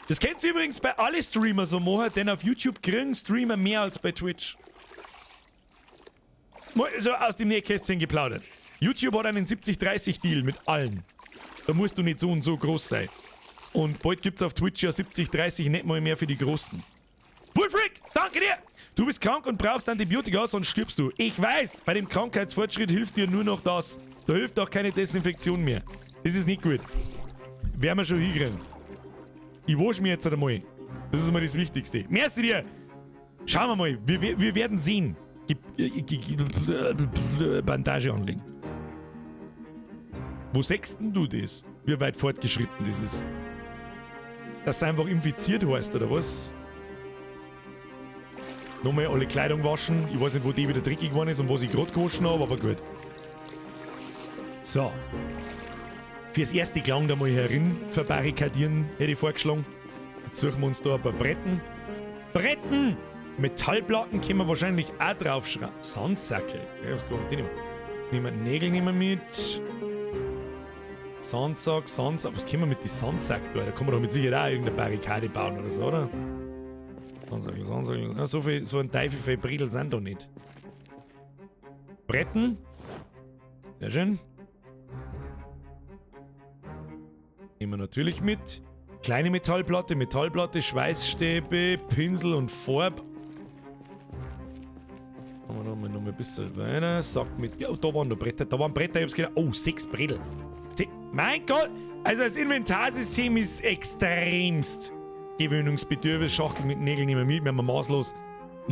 Das könnt ihr übrigens bei allen Streamern so machen, denn auf YouTube kriegen Streamer mehr als bei Twitch. Mal so aus dem Nähkästchen geplaudert. YouTube hat einen 70-30-Deal mit allen. Da musst du nicht so und so groß sein. Und bald gibt's auf Twitch ja 70-30 nicht mal mehr für die Großen. Bullfreak, danke dir! Du bist krank und brauchst Antibiotika, sonst stirbst du. Ich weiß, bei dem Krankheitsfortschritt hilft dir nur noch das. Da hilft auch keine Desinfektion mehr. Das ist nicht gut. Werden wir schon hinkriegen. Ich wasche mich jetzt einmal. Das ist mal das Wichtigste. Merci dir! Schauen wir mal, wir werden sehen. Bandage anlegen. Wo sechst denn du das? Wie weit fortgeschritten das ist? Dass es einfach infiziert heißt, oder was? Nochmal alle Kleidung waschen. Ich weiß nicht, wo die wieder dreckig geworden ist und was ich gerade gewaschen habe, aber gut. So. Fürs erste Klang da mal herin verbarrikadieren, hätte ich vorgeschlagen. Jetzt suchen wir uns da ein paar Bretten. Bretten! Metallplatten können wir wahrscheinlich auch draufschrauben. Sandsackel. Ja, was kann man denn nehmen? Nägel nehmen wir mit. Sandsack. Was können wir mit den Sandsack tun? Da kann man doch mit Sicherheit auch irgendeine Barrikade bauen oder so, oder? Sandsackel. Ja, so ein Teufel für Bredel sind da nicht. Bretten. Sehr schön. Nehmen wir natürlich mit. Kleine Metallplatte, Schweißstäbe, Pinsel und Farbe. Machen wir noch mal ein bisschen weiter. Sack mit. Ja, da waren noch Bretter. Da waren Bretter, ich hab's gedacht. Oh, 6 Bredel. Mein Gott! Also das Inventarsystem ist extremst gewöhnungsbedürftig. Schachtel mit Nägeln nehmen wir mit. Wir haben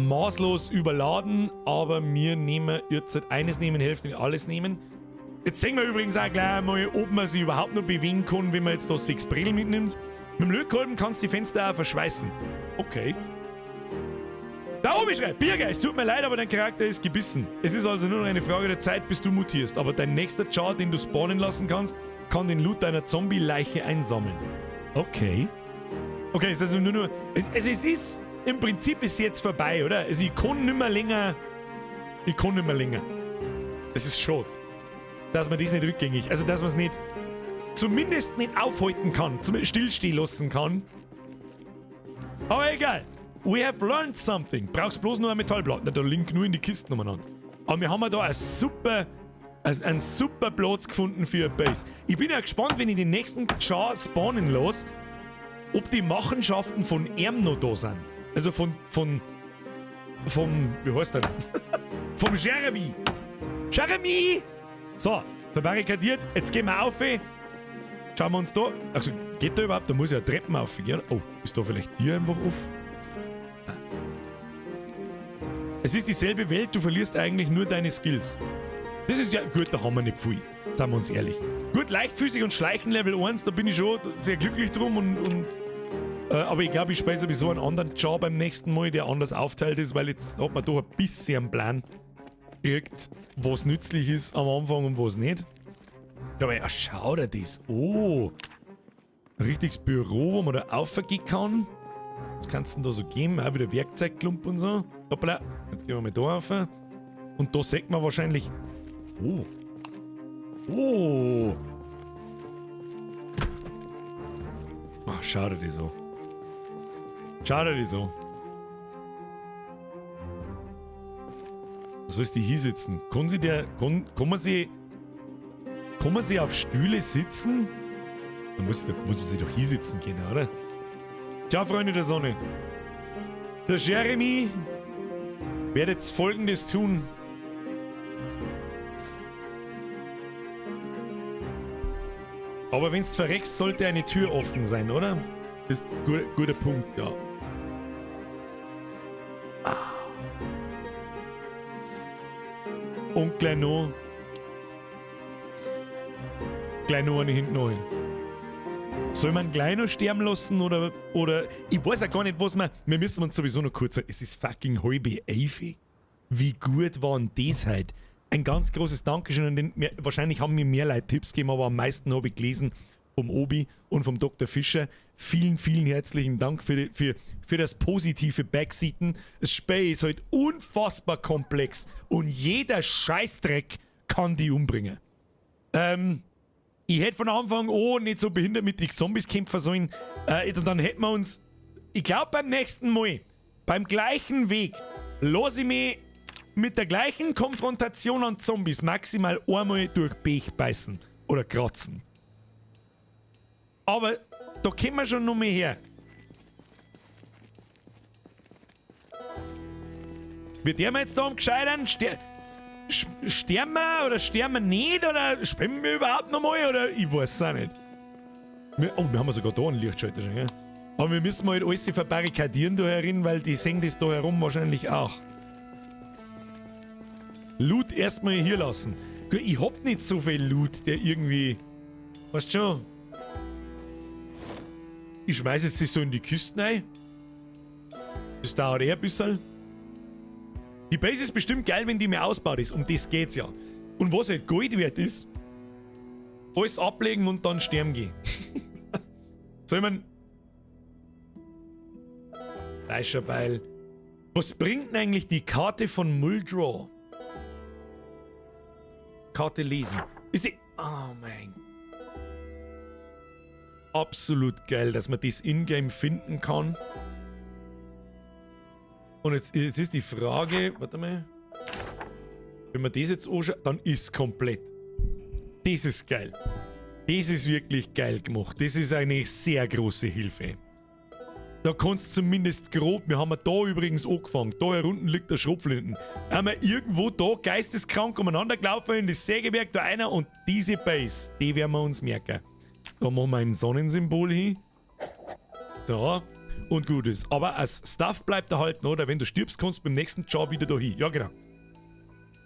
maßlos überladen, aber wir nehmen jetzt eines nehmen, Hälfte nicht alles nehmen. Jetzt sehen wir übrigens auch gleich mal, ob man sich überhaupt noch bewegen kann, wenn man jetzt da 6 Bredel mitnimmt. Mit dem Lötkolben kannst du die Fenster auch verschweißen. Okay. Da oben schreibt, Birger, es tut mir leid, aber dein Charakter ist gebissen. Es ist also nur noch eine Frage der Zeit, bis du mutierst. Aber dein nächster Char, den du spawnen lassen kannst, kann den Loot deiner Zombie-Leiche einsammeln. Okay. Okay, es ist also nur... Es ist... Im Prinzip ist es jetzt vorbei, oder? Also ich kann nicht mehr länger... Es ist schade. Dass man das nicht rückgängig... Also dass man es nicht... Zumindest nicht aufhalten kann. Stillstehen lassen kann. Aber egal. We have learned something. Brauchst bloß nur eine Metallplatte. Der Link nur in die Kisten umeinander. Aber wir haben da eine super Also einen super Platz gefunden für eine Base. Ich bin ja gespannt, wenn ich den nächsten Char spawnen lasse, ob die Machenschaften von ihm noch da sind. Also vom, wie heißt der? Vom Jeremy. Jeremy! So, verbarrikadiert. Jetzt gehen wir auf. Schauen wir uns da. Also, geht da überhaupt? Da muss ja Treppen auf, gell? Oh, ist da vielleicht Tür einfach auf? Nein. Es ist dieselbe Welt, du verlierst eigentlich nur deine Skills. Das ist ja gut, da haben wir nicht viel. Seien wir uns ehrlich. Gut, leichtfüßig und Schleichen Level 1, da bin ich schon sehr glücklich drum aber ich glaube, ich spiele sowieso einen anderen Job beim nächsten Mal, der anders aufteilt ist, weil jetzt hat man doch ein bisschen einen Plan gekriegt, was nützlich ist am Anfang und was nicht. Aber ja, schau dir das. Oh. Ein richtiges Büro, wo man da aufgehen kann. Was kannst du denn da so geben? Auch wieder Werkzeugklump und so. Hoppla. Jetzt gehen wir mal da rauf. Und da sieht man wahrscheinlich... Oh. Oh. Ach, schau dir das an. Schau dir das an. Soll die hier sitzen? Kann man sie auf Stühle sitzen? Da muss man sie doch hier sitzen können, oder? Tja, Freunde der Sonne. Der Jeremy wird jetzt Folgendes tun. Aber wenn's verreckst, sollte eine Tür offen sein, oder? Das ist ein guter Punkt, ja. Und gleich noch eine hinten rein. Soll man gleich noch sterben lassen oder ich weiß auch gar nicht, was wir müssen uns sowieso noch kurz sagen. Es ist fucking halbe 11. Wie gut war denn das heute? Ein ganz großes Dankeschön an den, wahrscheinlich haben mir mehr Leute Tipps gegeben, aber am meisten habe ich gelesen vom Obi und vom Dr. Fischer. Vielen, vielen herzlichen Dank für das positive Backseaten. Das Spiel ist halt unfassbar komplex und jeder Scheißdreck kann die umbringen. Ich hätte von Anfang an nicht so behindert mit den Zombies kämpfen sollen. Dann hätten wir uns, ich glaube beim nächsten Mal, beim gleichen Weg, lasse ich mich mit der gleichen Konfrontation an Zombies maximal einmal durch Pech beißen oder kratzen. Aber da kommen wir schon noch mehr her. Wird der mir jetzt da am Gescheitern? Sterben wir oder sterben wir nicht? Oder spinnen wir überhaupt noch mal? Oder ich weiß es auch nicht. Wir haben sogar da einen Lichtschalter schon, gell? Aber wir müssen halt alles verbarrikadieren da herin, weil die sehen das da herum wahrscheinlich auch. Loot erstmal hier lassen. Ich hab nicht so viel Loot, der irgendwie... Weißt du schon? Ich schmeiß jetzt das da in die Kisten rein. Das dauert ein bisschen. Die Base ist bestimmt geil, wenn die mehr ausbaut ist. Um das geht's ja. Und was halt Gold wert ist, alles ablegen und dann sterben gehen. Soll man... Fleischerbeil. Was bringt denn eigentlich die Karte von Muldraw? Karte lesen. Ist sie... Oh mein... Absolut geil, dass man das in-game finden kann. Und jetzt ist die Frage... Warte mal. Wenn man das jetzt anschaut, dann ist komplett. Das ist geil. Das ist wirklich geil gemacht. Das ist eine sehr große Hilfe. Da kannst du zumindest grob, wir haben da übrigens angefangen, da unten liegt der Schrotflinten. Haben wir irgendwo da geisteskrank umeinander gelaufen in das Sägewerk, da einer und diese Base, die werden wir uns merken. Da machen wir ein Sonnensymbol hin. Da. Und gut ist. Aber als Stuff bleibt erhalten, oder? Wenn du stirbst, kannst du beim nächsten Jar wieder da hin. Ja, genau.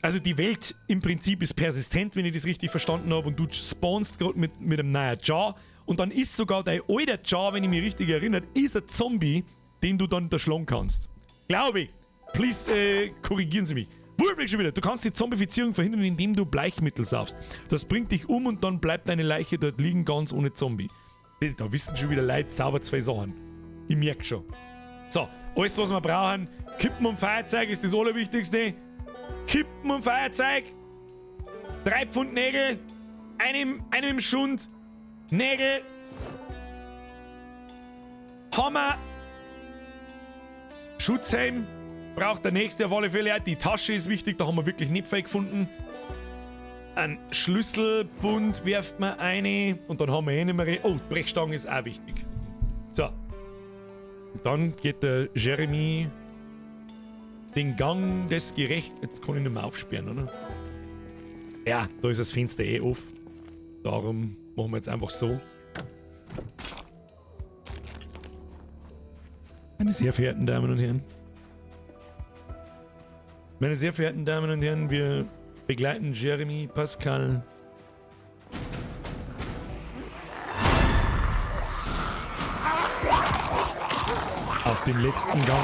Also die Welt im Prinzip ist persistent, wenn ich das richtig verstanden habe. Und du spawnst gerade mit einem neuen Jar. Und dann ist sogar dein alter Jar, wenn ich mich richtig erinnere, ist ein Zombie, den du dann erschlagen kannst. Glaube ich. Please, korrigieren Sie mich. Wurflich schon wieder. Du kannst die Zombifizierung verhindern, indem du Bleichmittel saufst. Das bringt dich um und dann bleibt deine Leiche dort liegen, ganz ohne Zombie. Da wissen schon wieder Leute sauber 2 Sachen. Ich merke schon. So, alles was wir brauchen. Kippen und Feuerzeug ist das Allerwichtigste. Kippen und Feuerzeug. 3 Pfund Nägel. Einem im Schund. Nägel. Hammer. Schutzhelm. Braucht der nächste auf alle Fälle. Die Tasche ist wichtig, da haben wir wirklich nicht viel gefunden. Ein Schlüsselbund wirft man eine und dann haben wir nicht mehr... Oh, die Brechstange ist auch wichtig. So. Und dann geht der Jeremy den Gang des Gerecht... Jetzt kann ich nicht mehr aufsperren, oder? Ja, da ist das Fenster eh off. Darum machen wir jetzt einfach so. Meine sehr verehrten Damen und Herren. Meine sehr verehrten Damen und Herren, wir begleiten Jeremy Pascal auf den letzten Gang.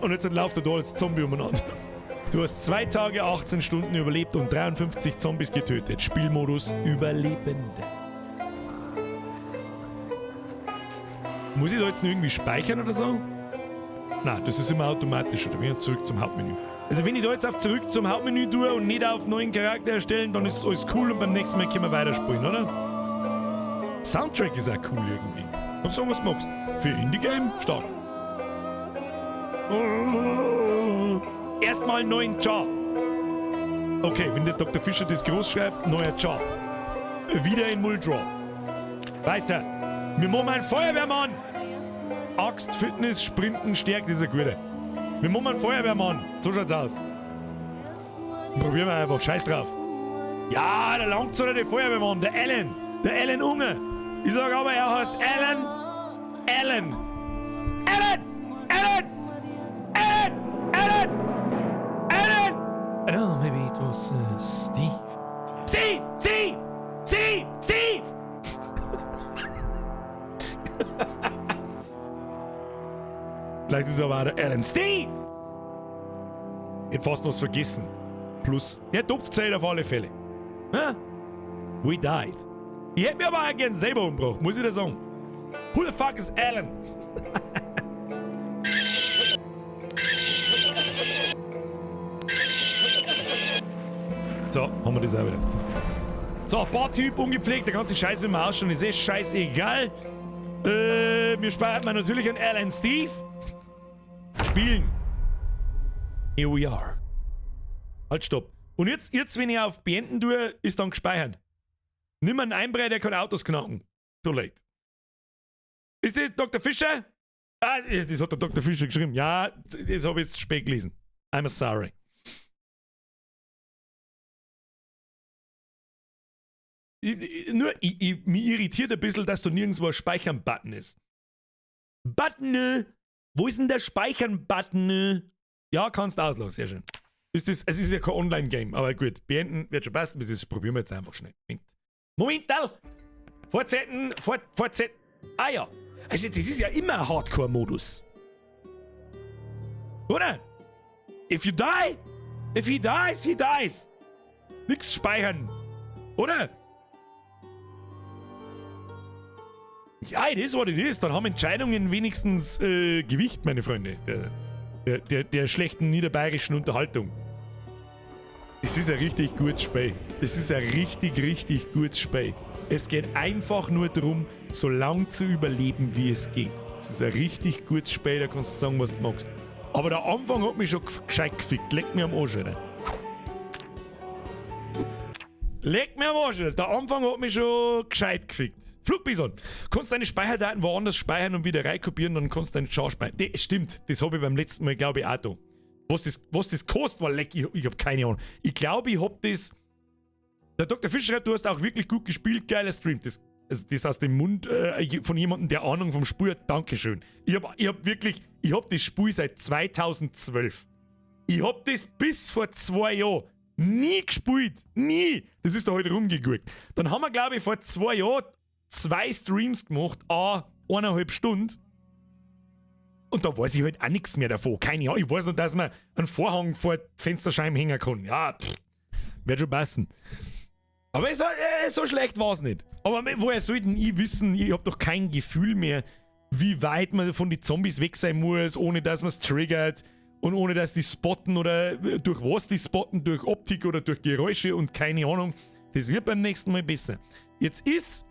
Und jetzt läuft er da als Zombie umeinander. Du hast 2 Tage, 18 Stunden überlebt und 53 Zombies getötet. Spielmodus Überlebende. Muss ich da jetzt irgendwie speichern oder so? Nein, das ist immer automatisch. Oder wieder zurück zum Hauptmenü. Also wenn ich da jetzt auf zurück zum Hauptmenü tue und nicht auf neuen Charakter erstellen, dann ist alles cool und beim nächsten Mal können wir weiterspielen, oder? Soundtrack ist auch cool irgendwie. Kannst sagen, was du magst. Für Indie-Game stark. Oh. Erstmal neuen Char. Okay, wenn der Dr. Fischer das groß schreibt, neuer Char. Wieder in Muldraw. Weiter. Wir machen einen Feuerwehrmann. Axt, Fitness, Sprinten, Stärke, das ist ein guter. Wir machen einen Feuerwehrmann. So schaut's aus. Probieren wir einfach. Scheiß drauf. Ja, der Langzahler, der Feuerwehrmann, der Alan. Der Alan Unge. Ich sag aber, er heißt Alan. Alan. Alan! Alan! Alan! Alan! Alan! Oh, maybe it was Steve. Steve! Steve! Steve! Steve! Vielleicht ist es aber auch der Alan. Steve! Ich hab fast was vergessen. Plus, der Topfzeit auf alle Fälle. Huh? We died. Ich hätte mir aber auch gern selber umgebracht, muss ich dir sagen. Who the fuck is Alan? So, haben wir das auch wieder. So, Bartyp ungepflegt, der ganze Scheiß, wie wir ausschauen, ist eh scheißegal. Wir speichern natürlich an Alan Steve. Spielen. Here we are. Halt, stopp. Und jetzt, wenn ich auf Beenden tue, ist dann gespeichert. Nimm einen Einbrecher, der kann Autos knacken. Too late. Ist das Dr. Fischer? Ah, das hat der Dr. Fischer geschrieben. Ja, das habe ich jetzt spät gelesen. I'm sorry. Mich irritiert ein bisschen, dass da nirgendwo ein Speichern-Button ist. Button! Wo ist denn der Speichern-Button? Ja, kannst auslassen, sehr schön. Es ist ja kein Online-Game, aber gut. Beenden wird schon passen, bis das probieren wir jetzt einfach schnell. Momental! Fortsetzen! Ah ja! Also, das ist ja immer ein Hardcore-Modus. Oder? If he dies, he dies. Nix speichern. Oder? Ja, it is what it is. Dann haben Entscheidungen wenigstens Gewicht, meine Freunde. Der schlechten niederbayerischen Unterhaltung. Das ist ein richtig gutes Spiel. Das ist ein richtig, richtig gutes Spiel. Es geht einfach nur darum, so lang zu überleben, wie es geht. Das ist ein richtig gutes Spiel, da kannst du sagen, was du magst. Aber der Anfang hat mich schon gescheit gefickt. Leck mir am Arsch, Alter. Leck mir am Arsch, Alter. Der Anfang hat mich schon gescheit gefickt. Flugbison. Kannst deine Speicherdaten woanders speichern und wieder reinkopieren, dann kannst du deinen Char speichern. Das stimmt, das habe ich beim letzten Mal, glaube ich, auch da. Was das kostet, war leck, ich habe keine Ahnung. Ich glaube, ich habe das... Der Dr. Fischer schreibt, du hast auch wirklich gut gespielt, geiler Stream. Das aus dem Mund von jemandem, der Ahnung vom Spiel hat. Dankeschön. Ich hab das Spiel seit 2012. Ich hab das bis vor 2 Jahren nie gespielt. Nie. Das ist da heute rumgeguckt. Dann haben wir, glaube ich, vor 2 Jahren 2 Streams gemacht, 1,5 Stunden. Und da weiß ich halt auch nichts mehr davon. Keine Ahnung. Ich weiß nur, dass man einen Vorhang vor die Fensterscheiben hängen kann. Ja, wird schon passen. Aber so schlecht war es nicht. Aber woher soll denn ich wissen, ich hab doch kein Gefühl mehr, wie weit man von den Zombies weg sein muss, ohne dass man es triggert. und ohne dass die spotten oder durch was die spotten, durch Optik oder durch Geräusche und keine Ahnung. Das wird beim nächsten Mal besser. Jetzt ist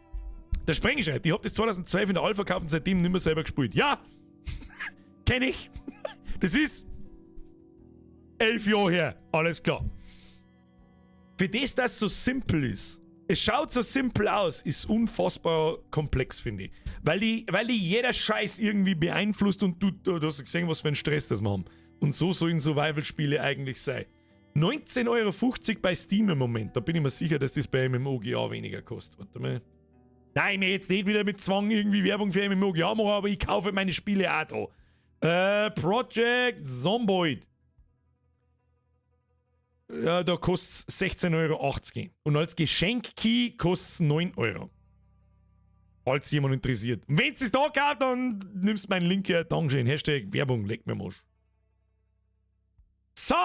der Sprengscheit. Ich habe das 2012 in der Alpha gekauft und seitdem nicht mehr selber gespielt. Ja! Kenn ich! Das ist 11 Jahre her. Alles klar. Für das, dass es so simpel ist, es schaut so simpel aus, ist unfassbar komplex, finde ich. Weil die jeder Scheiß irgendwie beeinflusst und du hast gesehen, was für einen Stress das wir haben. Und so sollen Survival-Spiele eigentlich sein. 19,50 € bei Steam im Moment. Da bin ich mir sicher, dass das bei MMOGA weniger kostet. Warte mal. Nein, mir jetzt nicht wieder mit Zwang irgendwie Werbung für MMOGA machen, aber ich kaufe meine Spiele auch da. Project Zomboid. Ja, da kostet es 16,80 €. Und als Geschenk-Key kostet es 9 €. Falls jemand interessiert. Und wenn es da kauft, dann nimmst du meinen Link her. Dankeschön. Hashtag Werbung, leg mir Mosch. So!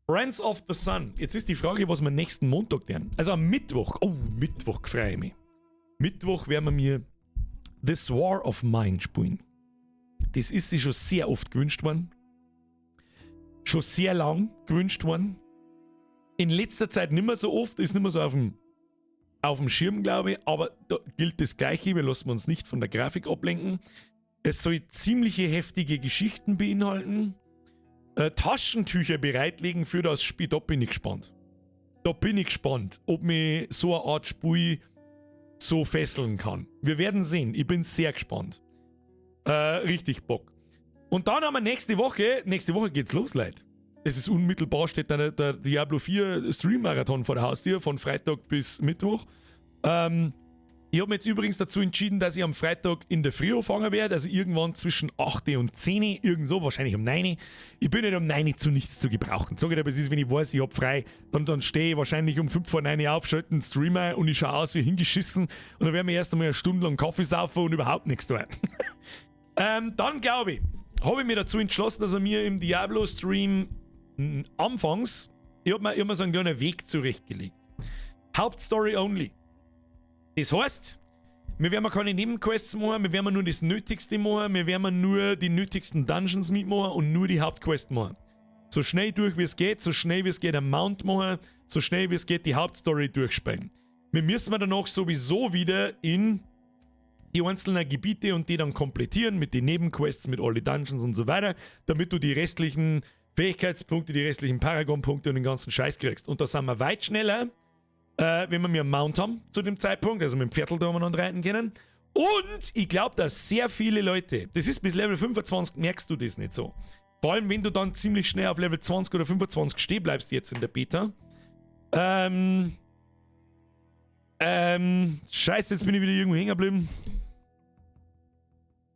Friends of the Sun. Jetzt ist die Frage, was wir nächsten Montag tun. Also am Mittwoch. Oh, Mittwoch freue ich mich. Mittwoch werden wir mir This War of Mine spielen. Das ist sich schon sehr oft gewünscht worden. Schon sehr lang gewünscht worden. In letzter Zeit nicht mehr so oft, ist nicht mehr so auf dem Schirm, glaube ich, aber da gilt das Gleiche, wir lassen uns nicht von der Grafik ablenken. Es soll ziemliche heftige Geschichten beinhalten. Taschentücher bereitlegen für das Spiel, da bin ich gespannt. Da bin ich gespannt, ob mich so eine Art Spiel so fesseln kann. Wir werden sehen, ich bin sehr gespannt. Richtig Bock. Und dann haben wir nächste Woche geht's los, Leute. Es ist unmittelbar, steht da der Diablo 4 Stream-Marathon vor der Haustür, von Freitag bis Mittwoch. Ich habe mich jetzt übrigens dazu entschieden, dass ich am Freitag in der Früh anfangen werde, also irgendwann zwischen 8 und 10, irgend so, wahrscheinlich um 9. Ich bin nicht um 9 zu nichts zu gebrauchen. Sag ich dir, aber es ist, wenn ich weiß, ich habe frei, dann stehe ich wahrscheinlich um 5 vor 9 auf, schalte einen Streamer und ich schaue aus wie hingeschissen und dann werden wir erst einmal eine Stunde lang Kaffee saufen und überhaupt nichts tun. Dann glaube ich, habe ich mir dazu entschlossen, dass er mir im Diablo-Stream anfangs, ich hab mir so einen kleinen Weg zurechtgelegt. Hauptstory only. Das heißt, wir werden keine Nebenquests machen, wir werden nur das Nötigste machen, wir werden nur die nötigsten Dungeons mitmachen und nur die Hauptquest machen. So schnell durch wie es geht, so schnell wie es geht am Mount machen, so schnell wie es geht die Hauptstory durchspielen. Wir müssen danach sowieso wieder in die einzelnen Gebiete und die dann komplettieren mit den Nebenquests, mit all die Dungeons und so weiter, damit du die restlichen Fähigkeitspunkte, die restlichen Paragon-Punkte und den ganzen Scheiß kriegst. Und da sind wir weit schneller, wenn wir einen Mount haben zu dem Zeitpunkt, also mit dem Viertel da umeinander reiten können. Und ich glaube, dass sehr viele Leute, das ist bis Level 25, merkst du das nicht so. Vor allem, wenn du dann ziemlich schnell auf Level 20 oder 25 stehen bleibst jetzt in der Beta. Scheiße, jetzt bin ich wieder irgendwo hängen geblieben.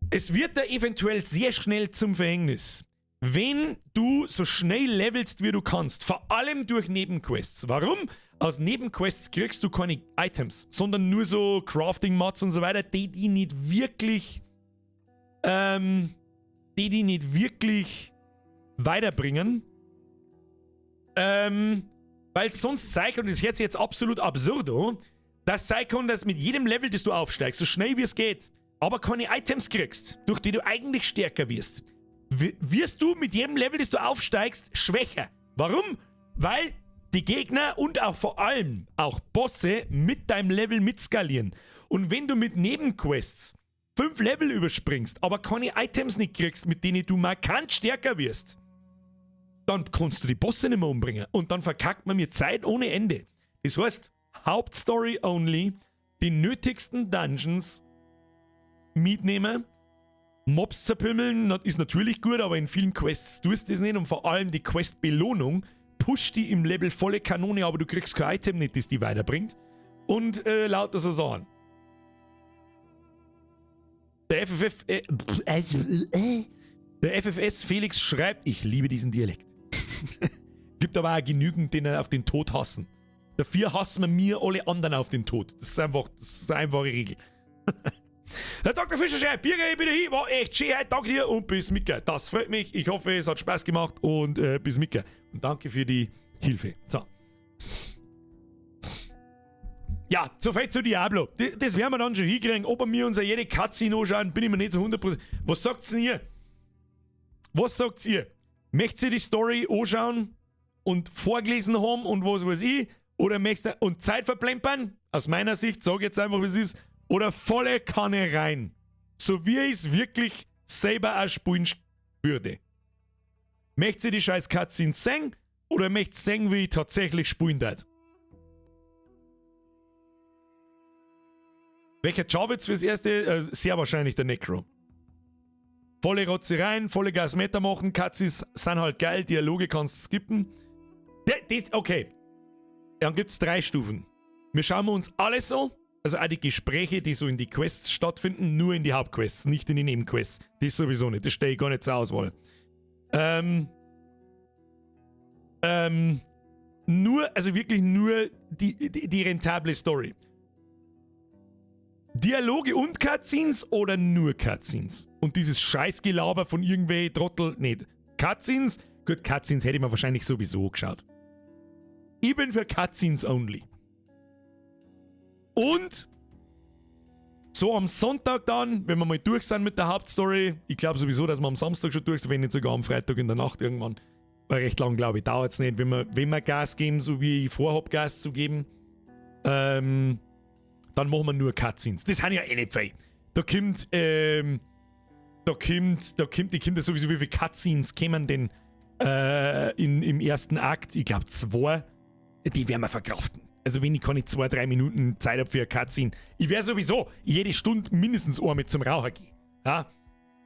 Es wird da eventuell sehr schnell zum Verhängnis, wenn du so schnell levelst, wie du kannst. Vor allem durch Nebenquests. Warum? Aus Nebenquests kriegst du keine Items, sondern nur so Crafting-Mods und so weiter, die nicht wirklich weiterbringen. Weil es sonst zeigt, und das hört sich jetzt absolut absurd an, dass sein kann, dass mit jedem Level, das du aufsteigst, so schnell wie es geht, aber keine Items kriegst, durch die du eigentlich stärker wirst, wirst du mit jedem Level, das du aufsteigst, schwächer. Warum? Weil die Gegner und auch vor allem auch Bosse mit deinem Level mitskalieren. Und wenn du mit Nebenquests 5 Level überspringst, aber keine Items nicht kriegst, mit denen du markant stärker wirst, dann kannst du die Bosse nicht mehr umbringen. Und dann verkackt man mir Zeit ohne Ende. Das heißt, Hauptstory only, die nötigsten Dungeons mitnehmen, Mobs zerpümmeln, ist natürlich gut, aber in vielen Quests tust du das nicht und vor allem die Quest-Belohnung pusht die im Level volle Kanone, aber du kriegst kein Item nicht, das die weiterbringt und lauter so Sachen. Der FFS Felix schreibt, ich liebe diesen Dialekt. Gibt aber auch genügend, den auf den Tod hassen. Dafür hassen wir alle anderen auf den Tod. Das ist eine einfache Regel. Der Dr. Fischer schreibt, Birger, ich bin hier, war echt schön heute, danke dir und bis Micke. Das freut mich, ich hoffe, es hat Spaß gemacht und bis Micke. Und danke für die Hilfe. So. Ja, so viel zu Diablo. Das werden wir dann schon hinkriegen. Ob wir uns jede Cutscene anschauen, bin ich mir nicht so 100%. Was sagt's denn ihr? Was sagt's ihr? Möchtest du die Story anschauen und vorgelesen haben und was weiß ich? Oder möchtest du und Zeit verplempern? Aus meiner Sicht, sag jetzt einfach, wie es ist. Oder volle Kanne rein. So wie ich es wirklich selber auch spielen würde. Möchtest du die scheiß Cutscenes sehen? Oder möchtest du sehen, wie ich tatsächlich spielen darf? Welcher Javits fürs erste? Sehr wahrscheinlich der Necro. Volle Rotze rein, volle Gasmeter machen, Cutscenes sind halt geil, Dialoge kannst du skippen. Okay. Dann gibt es 3 Stufen. Wir schauen uns alles an, also auch die Gespräche, die so in die Quests stattfinden, nur in die Hauptquests, nicht in die Nebenquests. Das sowieso nicht, das stehe ich gar nicht zur Auswahl. Also wirklich nur die rentable Story. Dialoge und Cutscenes oder nur Cutscenes? Und dieses Scheißgelaber von irgendwelchen Trottel, nicht. Cutscenes? Gut, Cutscenes hätte ich mir wahrscheinlich sowieso geschaut. Ich bin für Cutscenes only. Und so am Sonntag dann, wenn wir mal durch sind mit der Hauptstory, ich glaube sowieso, dass wir am Samstag schon durch sind, wenn nicht sogar am Freitag in der Nacht irgendwann. Weil recht lang, glaube ich, dauert es nicht, wenn wir Gas geben, so wie ich vorhab, Gas zu geben. Dann machen wir nur Cutscenes. Das sind ja eh nicht viel. Da kommt sowieso, wie viele Cutscenes kämen denn im ersten Akt? Ich glaube 2. Die werden wir verkraften. Also wenn ich keine 2-3 Minuten Zeit habe für eine Cutscene. Ich werde sowieso jede Stunde mindestens einmal zum Raucher gehen. Ja?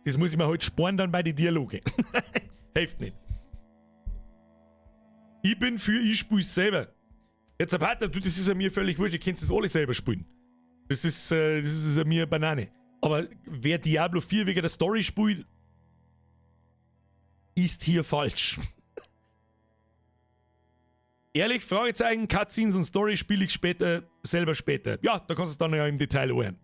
Das muss ich mir halt sparen dann bei den Dialogen. Hilft nicht. Ich bin für, ich spiele es selber. Jetzt, Partner, das ist ja mir völlig wurscht, ihr könnt das alle selber spielen. Das ist ja mir Banane. Aber wer Diablo 4 wegen der Story spielt, ist hier falsch. Ehrlich, Fragezeichen, Cutscenes und Story spiele ich selber später. Ja, da kannst du es dann ja im Detail hören.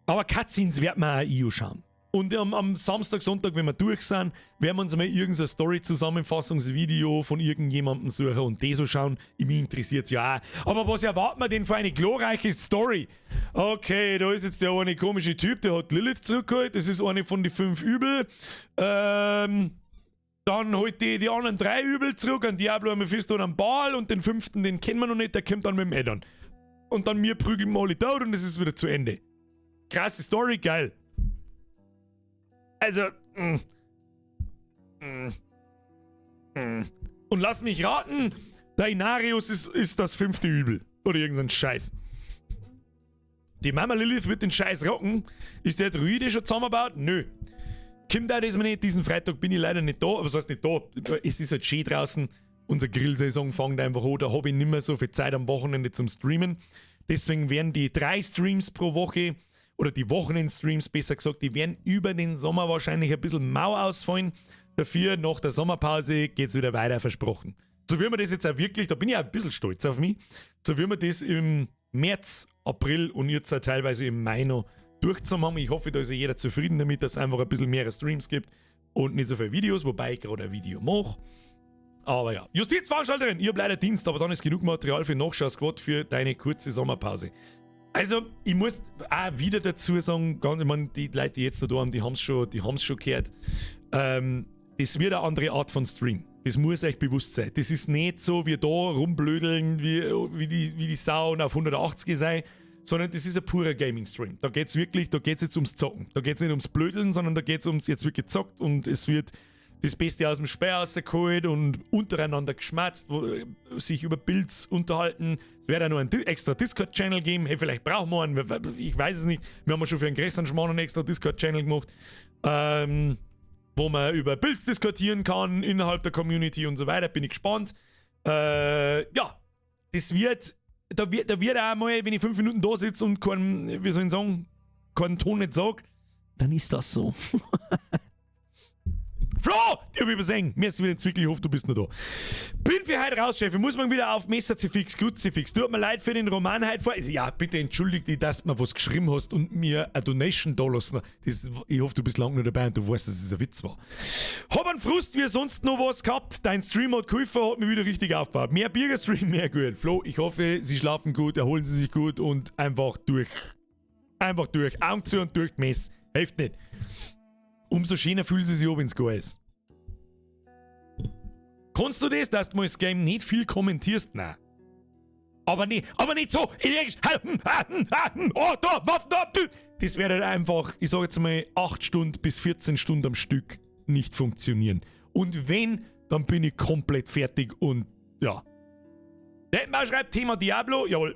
Aber Cutscenes werden wir auch schauen. Und am Samstag, Sonntag, wenn wir durch sind, werden wir uns mal irgendein Story-Zusammenfassungsvideo von irgendjemandem suchen und das so schauen. Mich interessiert es ja auch. Aber was erwarten wir denn für eine glorreiche Story? Okay, da ist jetzt der eine komische Typ, der hat Lilith zurückgeholt. Das ist eine von den 5 Übel. Dann holt die anderen 3 Übel zurück, an Diablo, an Mephisto und an Baal und den 5., den kennen wir noch nicht, der kommt dann mit dem Addon. Und dann wir prügeln alle tot und es ist wieder zu Ende. Krasse Story, geil. Also, Und lass mich raten, der Inarius ist das 5. Übel. Oder irgendein Scheiß. Die Mama Lilith wird den Scheiß rocken. Ist der Druide schon zusammengebaut? Nö. Kommt auch das mir nicht, diesen Freitag bin ich leider nicht da. Aber was heißt nicht da? Es ist halt schön draußen. Unsere Grillsaison fängt einfach an. Da habe ich nicht mehr so viel Zeit am Wochenende zum Streamen. Deswegen werden die 3 Streams pro Woche, oder die Wochenend-Streams besser gesagt, die werden über den Sommer wahrscheinlich ein bisschen mau ausfallen. Dafür, nach der Sommerpause, geht es wieder weiter, versprochen. So wie wir das jetzt auch wirklich, da bin ich auch ein bisschen stolz auf mich, so wie wir das im März, April und jetzt auch teilweise im Mai noch durchzusammen haben. Ich hoffe, da ist ja jeder zufrieden damit, dass es einfach ein bisschen mehr Streams gibt und nicht so viele Videos, wobei ich gerade ein Video mache. Aber ja, Justizveranstalterin, ich habe leider Dienst, aber dann ist genug Material für Nachschau-Squad für deine kurze Sommerpause. Also, ich muss auch wieder dazu sagen, ich meine, die Leute, die jetzt noch da haben, die haben es schon gehört. Das wird eine andere Art von Stream. Das muss euch bewusst sein. Das ist nicht so wie da rumblödeln, wie die Sau und auf 180 sein, sondern das ist ein purer Gaming-Stream. Da geht es jetzt ums Zocken. Da geht es nicht ums Blödeln, sondern da geht es ums, jetzt wird gezockt und es wird das Beste aus dem Speer rausgeholt und untereinander geschmatzt, sich über Builds unterhalten. Es wird auch noch einen extra Discord-Channel geben. Hey, vielleicht brauchen wir einen, ich weiß es nicht. Wir haben ja schon für einen größeren Schmarrn einen extra Discord-Channel gemacht, wo man über Builds diskutieren kann innerhalb der Community und so weiter. Bin ich gespannt. Ja, das wird, da wird auch mal, wenn ich 5 Minuten da sitze und keinen Ton nicht sage, dann ist das so. Flo, die hab ich übersehen. Merci für den Zwickelhof, du bist noch da. Bin für heute raus, Chef. Ich muss mal wieder auf Messerzifix, Kruzifix. Tut mir leid für den Roman heute vor. Ja, bitte entschuldige dich, dass du mir was geschrieben hast und mir eine Donation da lassen. Ich hoffe, du bist lange noch dabei und du weißt, dass es ein Witz war. Hab einen Frust wie sonst noch was gehabt. Dein Stream hat geholfen, hat mich wieder richtig aufgebaut. Mehr Bürgerstream, mehr gut. Flo, ich hoffe, Sie schlafen gut, erholen Sie sich gut und einfach durch. Einfach durch. Augen zu und durch die Mess. Hilft nicht. Umso schöner fühlen sie sich ab, wenn es gut ist. Kannst du das, dass du mal das Game nicht viel kommentierst? Nein. Aber nicht so. Oh, da, Waffen da. Das wäre halt einfach, ich sage jetzt mal, 8 Stunden bis 14 Stunden am Stück nicht funktionieren. Und wenn, dann bin ich komplett fertig und ja. Detmar schreibt Thema Diablo. Jawohl.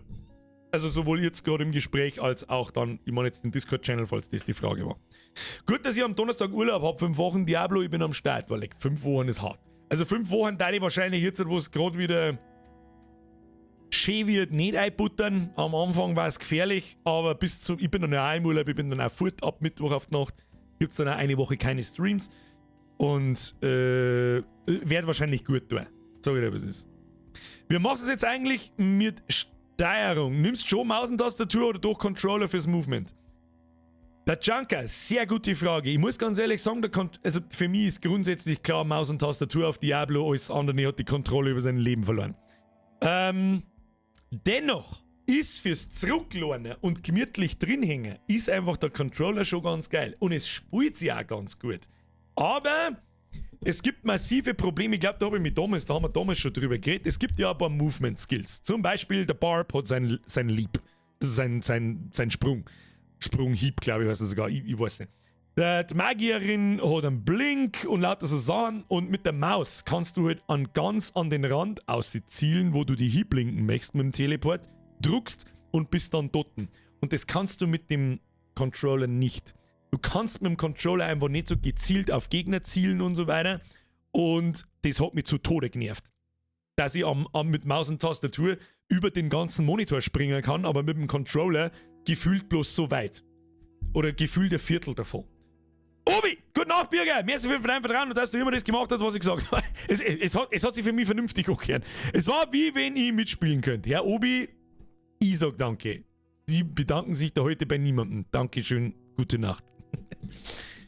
Also sowohl jetzt gerade im Gespräch als auch dann, ich meine jetzt den Discord-Channel, falls das die Frage war. Gut, dass ich am Donnerstag Urlaub habe, 5 Wochen Diablo, ich bin am Start, weil 5 Wochen ist hart. Also 5 Wochen da ich wahrscheinlich jetzt, wo es gerade wieder schön wird, nicht einbuttern. Am Anfang war es gefährlich, aber ich bin dann auch im Urlaub, ich bin dann auch fort, ab Mittwoch auf die Nacht. Gibt es dann auch eine Woche keine Streams. Und wird wahrscheinlich gut tun. Sag ich dir, was es ist. Wir machen es jetzt eigentlich mit Steuerung. Nimmst schon Maus und Tastatur oder durch Controller fürs Movement? Der Junker, sehr gute Frage. Ich muss ganz ehrlich sagen, also für mich ist grundsätzlich klar, Maus und Tastatur auf Diablo, alles andere hat die Kontrolle über sein Leben verloren. Dennoch ist fürs Zurücklernen und gemütlich drinhängen, ist einfach der Controller schon ganz geil. Und es spielt sich auch ganz gut. Aber es gibt massive Probleme, ich glaube, da haben wir damals schon drüber geredet. Es gibt ja ein paar Movement-Skills. Zum Beispiel der Barb hat sein Leap. Das ist sein Sprunghieb, glaube ich, heißt das sogar. Ich weiß nicht. Die Magierin hat einen Blink und lauter so Sachen. Und mit der Maus kannst du halt ganz an den Rand auszielen, wo du die Hieb blinken möchtest mit dem Teleport, druckst und bist dann dort. Und das kannst du mit dem Controller nicht. Du kannst mit dem Controller einfach nicht so gezielt auf Gegner zielen und so weiter. Und das hat mich zu Tode genervt. Dass ich mit Maus und Tastatur über den ganzen Monitor springen kann, aber mit dem Controller gefühlt bloß so weit. Oder gefühlt ein Viertel davon. Obi, gute Nacht, Bürger. Merci für dein Vertrauen und dass du immer das gemacht hast, was ich gesagt habe. Es hat sich für mich vernünftig angehört. Es war wie wenn ich mitspielen könnte. Herr Obi, ich sag danke. Sie bedanken sich da heute bei niemandem. Dankeschön, gute Nacht.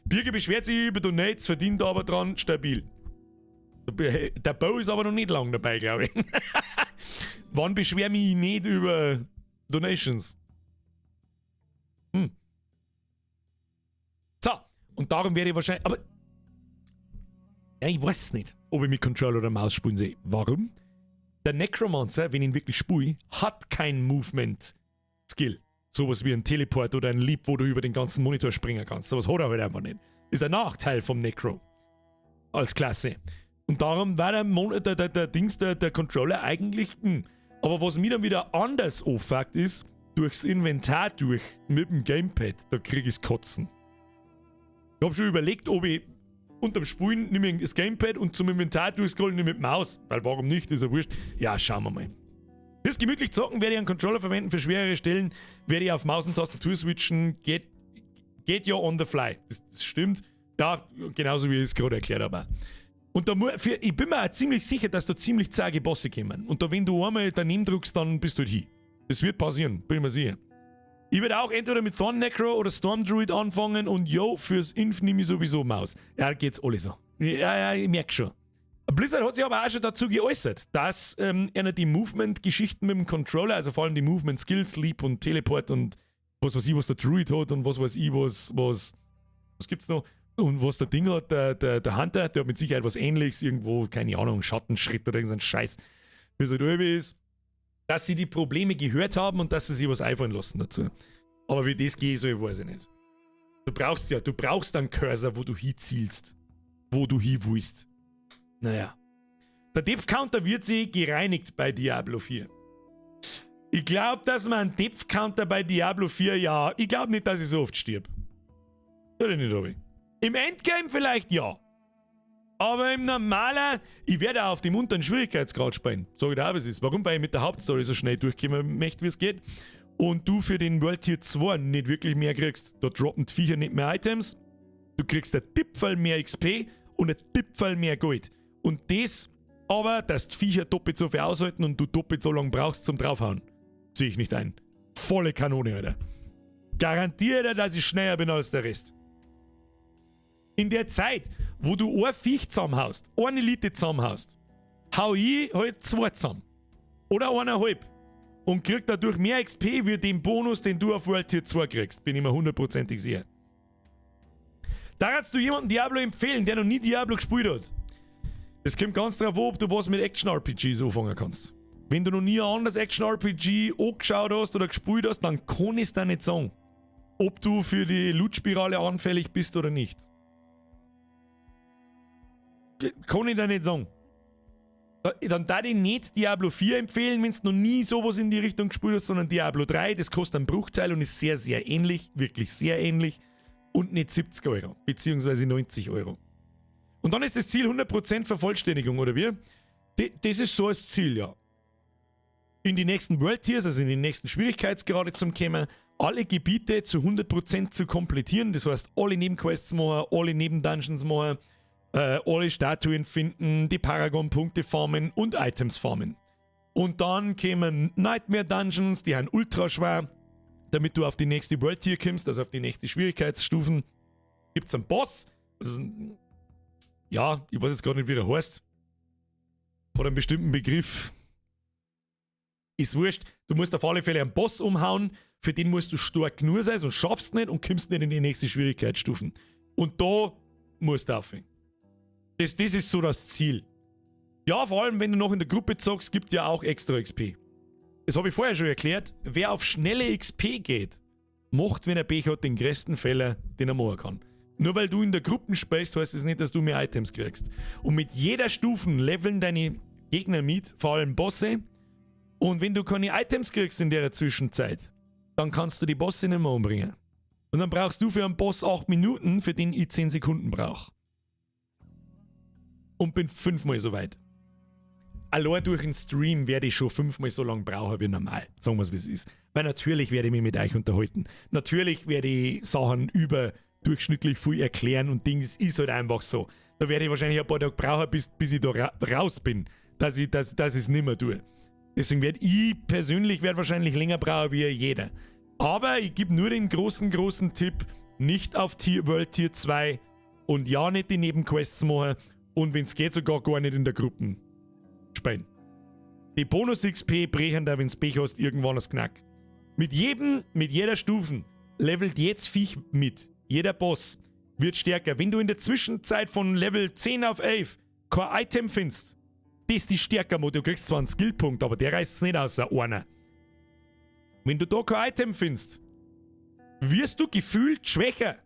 Birger beschwert sich über Donates, verdient aber dran stabil. Der Bo ist aber noch nicht lang dabei, glaube ich. Wann beschwer mich nicht über Donations? So, und darum werde ich wahrscheinlich. Aber. Ja, ich weiß nicht, ob ich mit Controller oder Maus spielen sehe. Warum? Der Necromancer, wenn ich ihn wirklich spiele, hat kein Movement-Skill. Sowas wie ein Teleport oder ein Leap, wo du über den ganzen Monitor springen kannst. Sowas hat er halt einfach nicht. Ist ein Nachteil vom Necro. Als Klasse. Und darum war der Controller eigentlich. Aber was mir dann wieder anders auffällt, ist, durchs Inventar mit dem Gamepad, da krieg ich's kotzen. Ich hab schon überlegt, ob ich unterm Spulen nehme ich das Gamepad und zum Inventar durchscrollen nehme ich mit Maus. Weil warum nicht? Ist ja wurscht. Ja, schauen wir mal. Fürs gemütlich zocken werde ich einen Controller verwenden, für schwerere Stellen werde ich auf Maus und Tastatur switchen. Geht ja on the fly. Das stimmt. Ja, genauso wie ich es gerade erklärt habe. Und ich bin mir auch ziemlich sicher, dass da ziemlich zähe Bosse kommen. Und da, wenn du einmal daneben drückst, dann bist du halt hin. Das wird passieren, bin ich mir sicher. Ich werde auch entweder mit Thorn Necro oder Storm Druid anfangen und fürs Inf nehme ich sowieso Maus. Ja, geht's alle so. Ja, ich merke schon. Blizzard hat sich aber auch schon dazu geäußert, dass er die Movement-Geschichten mit dem Controller, also vor allem die Movement-Skills, Leap und Teleport und was weiß ich, was der Druid hat und was weiß ich, was gibt's noch? Und was der Ding hat, der Hunter, der hat mit Sicherheit was Ähnliches, irgendwo, keine Ahnung, Schattenschritt oder irgendein Scheiß, bis er da ist, dass sie die Probleme gehört haben und dass sie sich was einfallen lassen dazu. Aber wie das geht, so weiß ich nicht. Du brauchst einen Cursor, wo du hinzielst, wo du hin willst. Naja. Der Depth-Counter wird sich gereinigt bei Diablo 4. Ich glaube, dass man einen Depth-Counter bei Diablo 4, ja, ich glaube nicht, dass ich so oft stirb. Oder nicht, Obi? Im Endgame vielleicht ja. Aber im Normalen, ich werde auch auf dem unteren Schwierigkeitsgrad spielen. Sag ich dir auch, was ist. Warum? Weil ich mit der Hauptstory so schnell durchkommen möchte, wie es geht. Und du für den World Tier 2 nicht wirklich mehr kriegst. Da droppen die Viecher nicht mehr Items. Du kriegst ein Tippfall mehr XP und ein Tippfall mehr Gold. Und das aber, dass die Viecher doppelt so viel aushalten und du doppelt so lange brauchst zum draufhauen. Sehe ich nicht ein. Volle Kanone, Alter. Garantiere dir, dass ich schneller bin als der Rest. In der Zeit, wo du ein Viech zusammenhaust, eine Elite zusammenhaust, hau ich halt 2 zusammen. Oder 1,5. Und krieg dadurch mehr XP wie den Bonus, den du auf World Tier 2 kriegst. Bin ich mir 100%ig sicher. Da kannst du jemanden Diablo empfehlen, der noch nie Diablo gespielt hat. Es kommt ganz drauf an, ob du was mit Action-RPGs anfangen kannst. Wenn du noch nie ein anderes Action-RPG angeschaut hast oder gespielt hast, dann kann ich es dir nicht sagen, ob du für die Loot-Spirale anfällig bist oder nicht. Kann ich dir nicht sagen. Dann darf ich nicht Diablo 4 empfehlen, wenn du noch nie sowas in die Richtung gespielt hast, sondern Diablo 3. Das kostet einen Bruchteil und ist sehr, sehr ähnlich. Wirklich sehr ähnlich. Und nicht 70 Euro, beziehungsweise 90 Euro. Und dann ist das Ziel 100% Vervollständigung, oder wie? Das ist so das Ziel, ja. In die nächsten World Tiers, also in die nächsten Schwierigkeitsgrade zum Kommen, alle Gebiete zu 100% zu komplettieren. Das heißt, alle Nebenquests machen, alle Nebendungeons machen, alle Statuen finden, die Paragon-Punkte farmen und Items farmen. Und dann kämen Nightmare Dungeons, die haben ultra schwer, damit du auf die nächste World Tier kommst, also auf die nächste Schwierigkeitsstufen. Gibt es einen Boss, also ja, ich weiß jetzt gar nicht, wie der heißt. Hat einen bestimmten Begriff. Ist wurscht. Du musst auf alle Fälle einen Boss umhauen, für den musst du stark genug sein, sonst schaffst du nicht und kommst nicht in die nächste Schwierigkeitsstufen. Und da musst du aufhören. Das ist so das Ziel. Ja, vor allem, wenn du noch in der Gruppe zockst, gibt ja auch extra XP. Das habe ich vorher schon erklärt. Wer auf schnelle XP geht, macht, wenn er Pech hat, den größten Fehler, den er machen kann. Nur weil du in der Gruppe spielst, heißt das nicht, dass du mehr Items kriegst. Und mit jeder Stufe leveln deine Gegner mit, vor allem Bosse. Und wenn du keine Items kriegst in der Zwischenzeit, dann kannst du die Bosse nicht mehr umbringen. Und dann brauchst du für einen Boss 8 Minuten, für den ich 10 Sekunden brauche. Und bin 5-mal so weit. Allein durch den Stream werde ich schon 5-mal so lange brauchen wie normal. Sagen wir es, wie es ist. Weil natürlich werde ich mich mit euch unterhalten. Natürlich werde ich Sachen überdurchschnittlich viel erklären und Dings ist halt einfach so. Da werde ich wahrscheinlich ein paar Tage brauchen, bis ich da raus bin, dass ich es nicht mehr tue. Deswegen werde ich persönlich wahrscheinlich länger brauchen wie jeder. Aber ich gebe nur den großen Tipp, nicht auf World Tier 2 und ja nicht die Nebenquests machen und wenn es geht sogar gar nicht in der Gruppe spielen. Die Bonus-XP brechen da, wenn du Pech hast, irgendwann das Knack. Mit jeder Stufen levelt jetzt Viech mit. Jeder Boss wird stärker. Wenn du in der Zwischenzeit von Level 10 auf 11 kein Item findest, das ist die Stärker-Mode. Du kriegst zwar einen Skillpunkt, aber der reißt es nicht aus, einer. Wenn du da kein Item findest, wirst du gefühlt schwächer.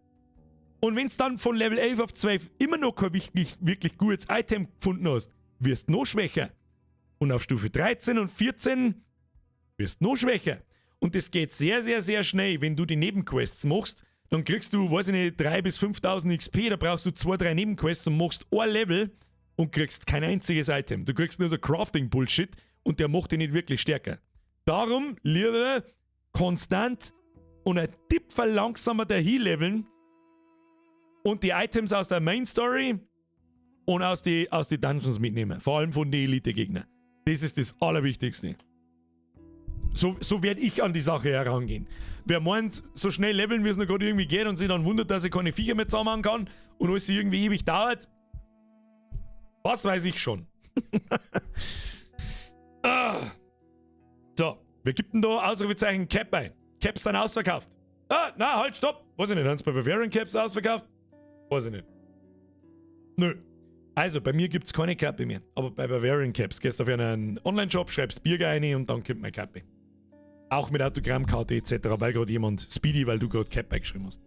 Und wenn du dann von Level 11 auf 12 immer noch kein wirklich gutes Item gefunden hast, wirst du noch schwächer. Und auf Stufe 13 und 14 wirst du noch schwächer. Und das geht sehr, sehr, sehr schnell. Wenn du die Nebenquests machst, dann kriegst du, weiß ich nicht, 3.000 bis 5.000 XP, da brauchst du 2-3 Nebenquests und machst ein Level und kriegst kein einziges Item. Du kriegst nur so Crafting-Bullshit und der macht dich nicht wirklich stärker. Darum lieber konstant und ein Tippfall langsamer dahin leveln und die Items aus der Main Story und aus die Dungeons mitnehmen. Vor allem von den Elite-Gegnern. Das ist das Allerwichtigste. So werde ich an die Sache herangehen. Wer meint, so schnell leveln, wie es noch gerade irgendwie geht und sich dann wundert, dass er keine Viecher mehr zusammenhauen kann und alles irgendwie ewig dauert, was weiß ich schon. So, wer gibt denn da Ausrufezeichen Cap ein? Caps sind ausverkauft. Na, halt, stopp. Weiß ich nicht, haben sie bei Bavarian Caps ausverkauft? Weiß ich nicht. Nö. Also, bei mir gibt es keine Kappe mehr. Aber bei Bavarian Caps gehst du auf einen Online-Shop, schreibst Bier rein und dann kommt meine Kappe. Auch mit Autogrammkarte etc., weil gerade jemand Speedy, weil du gerade Cap eingeschrieben hast.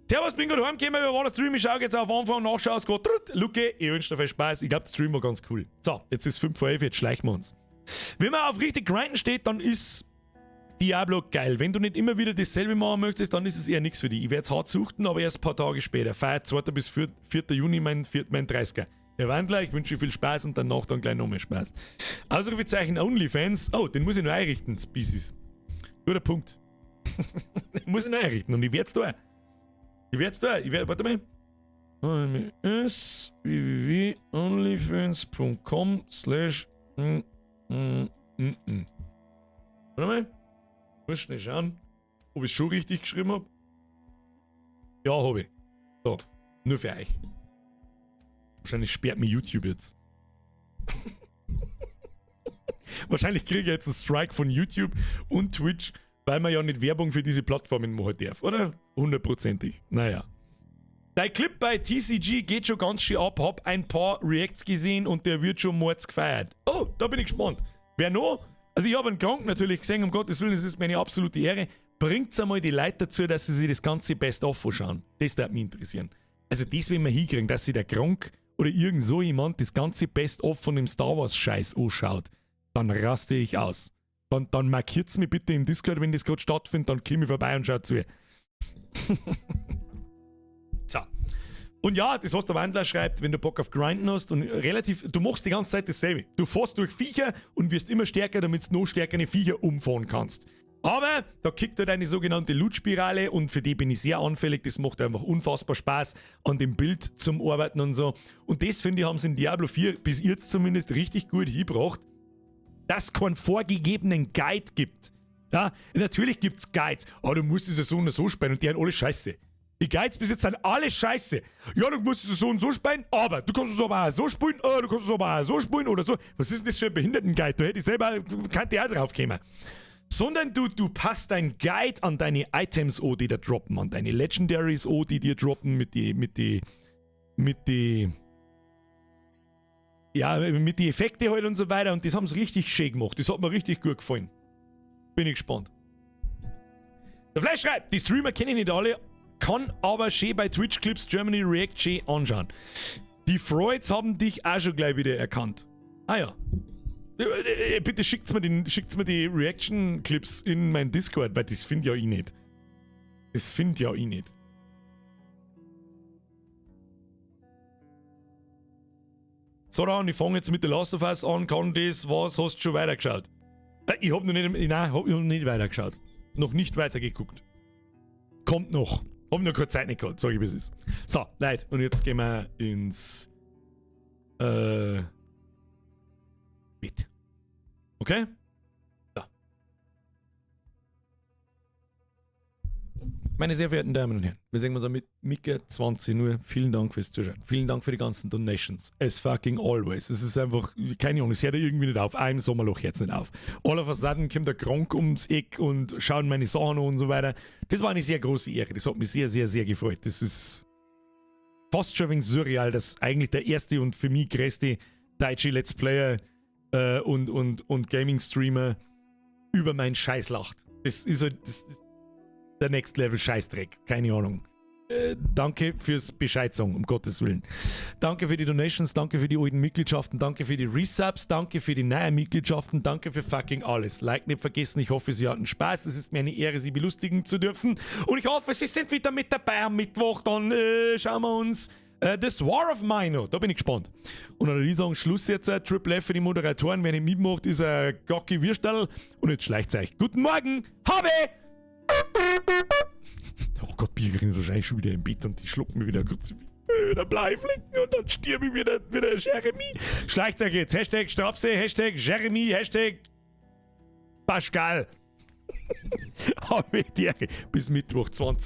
Servus, bin gerade heimgekommen, wir waren der Stream, ich schaue jetzt auf Anfang und nachschaue, es geht Luke, ich wünsche dir viel Spaß, ich glaube, der Stream war ganz cool. So, jetzt ist 5 vor 11, jetzt schleichen wir uns. Wenn man auf richtig Grinden steht, dann ist Diablo geil. Wenn du nicht immer wieder dasselbe machen möchtest, dann ist es eher nichts für dich. Ich werde es hart suchten, aber erst ein paar Tage später. Feiert 2. bis 4. Juni mein 30er. Der Wandler, ich wünsche dir viel Spaß und danach dann gleich noch mehr Spaß. Ausrufezeichen OnlyFans. Oh, den muss ich noch einrichten, Species. Guter Punkt. Den muss ich noch einrichten und ich werde es da. Warte mal. www.onlyfans.com/ Warte mal. Muss schnell schauen, ob ich es schon richtig geschrieben habe. Ja, habe ich. So, nur für euch. Wahrscheinlich sperrt mir YouTube jetzt. Wahrscheinlich kriege ich jetzt einen Strike von YouTube und Twitch, weil man ja nicht Werbung für diese Plattformen machen darf, oder? 100%ig. Naja. Dein Clip bei TCG geht schon ganz schön ab. Hab ein paar Reacts gesehen und der wird schon mords gefeiert. Oh, da bin ich gespannt. Wer noch? Also ich habe einen Krank natürlich gesehen, um Gottes Willen, das ist meine absolute Ehre. Bringt's einmal die Leute dazu, dass sie sich das ganze Best-of anschauen. Das würde mich interessieren. Also das will man hinkriegen, dass sich der Krank oder irgend so jemand das ganze Best-of von dem Star Wars-Scheiß anschaut. Dann raste ich aus. Dann markiert's mir bitte im Discord, wenn das gerade stattfindet, dann komme ich vorbei und schau zu. So. Und ja, das was der Wandler schreibt, wenn du Bock auf Grinden hast und du machst die ganze Zeit dasselbe. Du fährst durch Viecher und wirst immer stärker, damit du noch stärkere Viecher umfahren kannst. Aber da kickt halt eine sogenannte Loot-Spirale und für die bin ich sehr anfällig. Das macht einfach unfassbar Spaß an dem Bild zum Arbeiten und so. Und das, finde ich, haben sie in Diablo 4 bis jetzt zumindest richtig gut hingebracht, dass es keinen vorgegebenen Guide gibt. Ja, natürlich gibt es Guides, aber du musst es ja so und so spielen und die haben alle scheiße. Die Guides bis jetzt sind alle scheiße. Ja, du musst es so und so spielen, aber du kannst es aber auch so spielen, du kannst es aber auch so spielen oder so. Was ist denn das für ein Behindertenguide? Da hätte ich selber, könnte ich auch drauf kommen. Sondern du passt dein Guide an deine Items an, die da droppen, an deine Legendaries an, die dir droppen mit die Effekte halt und so weiter. Und das haben sie richtig schön gemacht. Das hat mir richtig gut gefallen. Bin ich gespannt. Der Flash schreibt, die Streamer kenne ich nicht alle, kann aber schön bei Twitch Clips Germany React schön anschauen. Die Freuds haben dich auch schon gleich wieder erkannt. Ah ja. Bitte schickt's mir die Reaction-Clips in mein Discord, weil das finde ja ich nicht. Das finde ja ich nicht. So, dann, ich fange jetzt mit The Last of Us an, kann das, was, hast du schon weitergeschaut? Ich hab noch nicht weitergeschaut. Noch nicht weitergeguckt. Kommt noch. Hab noch keine Zeit nicht gehabt, sag ich, wie es ist. So, Leute, und jetzt gehen wir ins Bett. Okay? So. Meine sehr verehrten Damen und Herren, wir sehen uns am Mittwoch 20 Uhr. Vielen Dank fürs Zuschauen. Vielen Dank für die ganzen Donations. As fucking always. Es ist einfach, keine Ahnung, es hört irgendwie nicht auf. Einem Sommerloch jetzt nicht auf. All of a sudden kommt der Krank ums Eck und schauen meine Sachen an und so weiter. Das war eine sehr große Ehre. Das hat mich sehr, sehr, sehr gefreut. Das ist fast schon ein wenig surreal, dass eigentlich der erste und für mich größte deutsche Let's Player und Gaming-Streamer über meinen Scheiß lacht. Das ist halt der Next Level Scheißdreck. Keine Ahnung. Danke fürs Bescheid sagen, um Gottes Willen. Danke für die Donations, danke für die alten Mitgliedschaften, danke für die Resubs, danke für die neuen Mitgliedschaften, danke für fucking alles. Like nicht vergessen, ich hoffe, Sie hatten Spaß. Es ist mir eine Ehre, Sie belustigen zu dürfen. Und ich hoffe, Sie sind wieder mit dabei am Mittwoch. Dann schauen wir uns The War of Mine. Da bin ich gespannt. Und dann würde ich sagen, Schluss jetzt. Triple F für die Moderatoren. Wer nicht mitmacht, ist ein Gocki Würstel. Und jetzt schleicht's euch. Guten Morgen, habe! Oh Gott, Birgerin ist wahrscheinlich schon wieder im Bett und die schlucken mir wieder kurz wieder Bleiflicken und dann stirb ich wieder Jeremy. Schleicht's euch jetzt. Hashtag Strapse, Hashtag Jeremy, Hashtag Pascal. Habe die Ehre. Bis Mittwoch 20.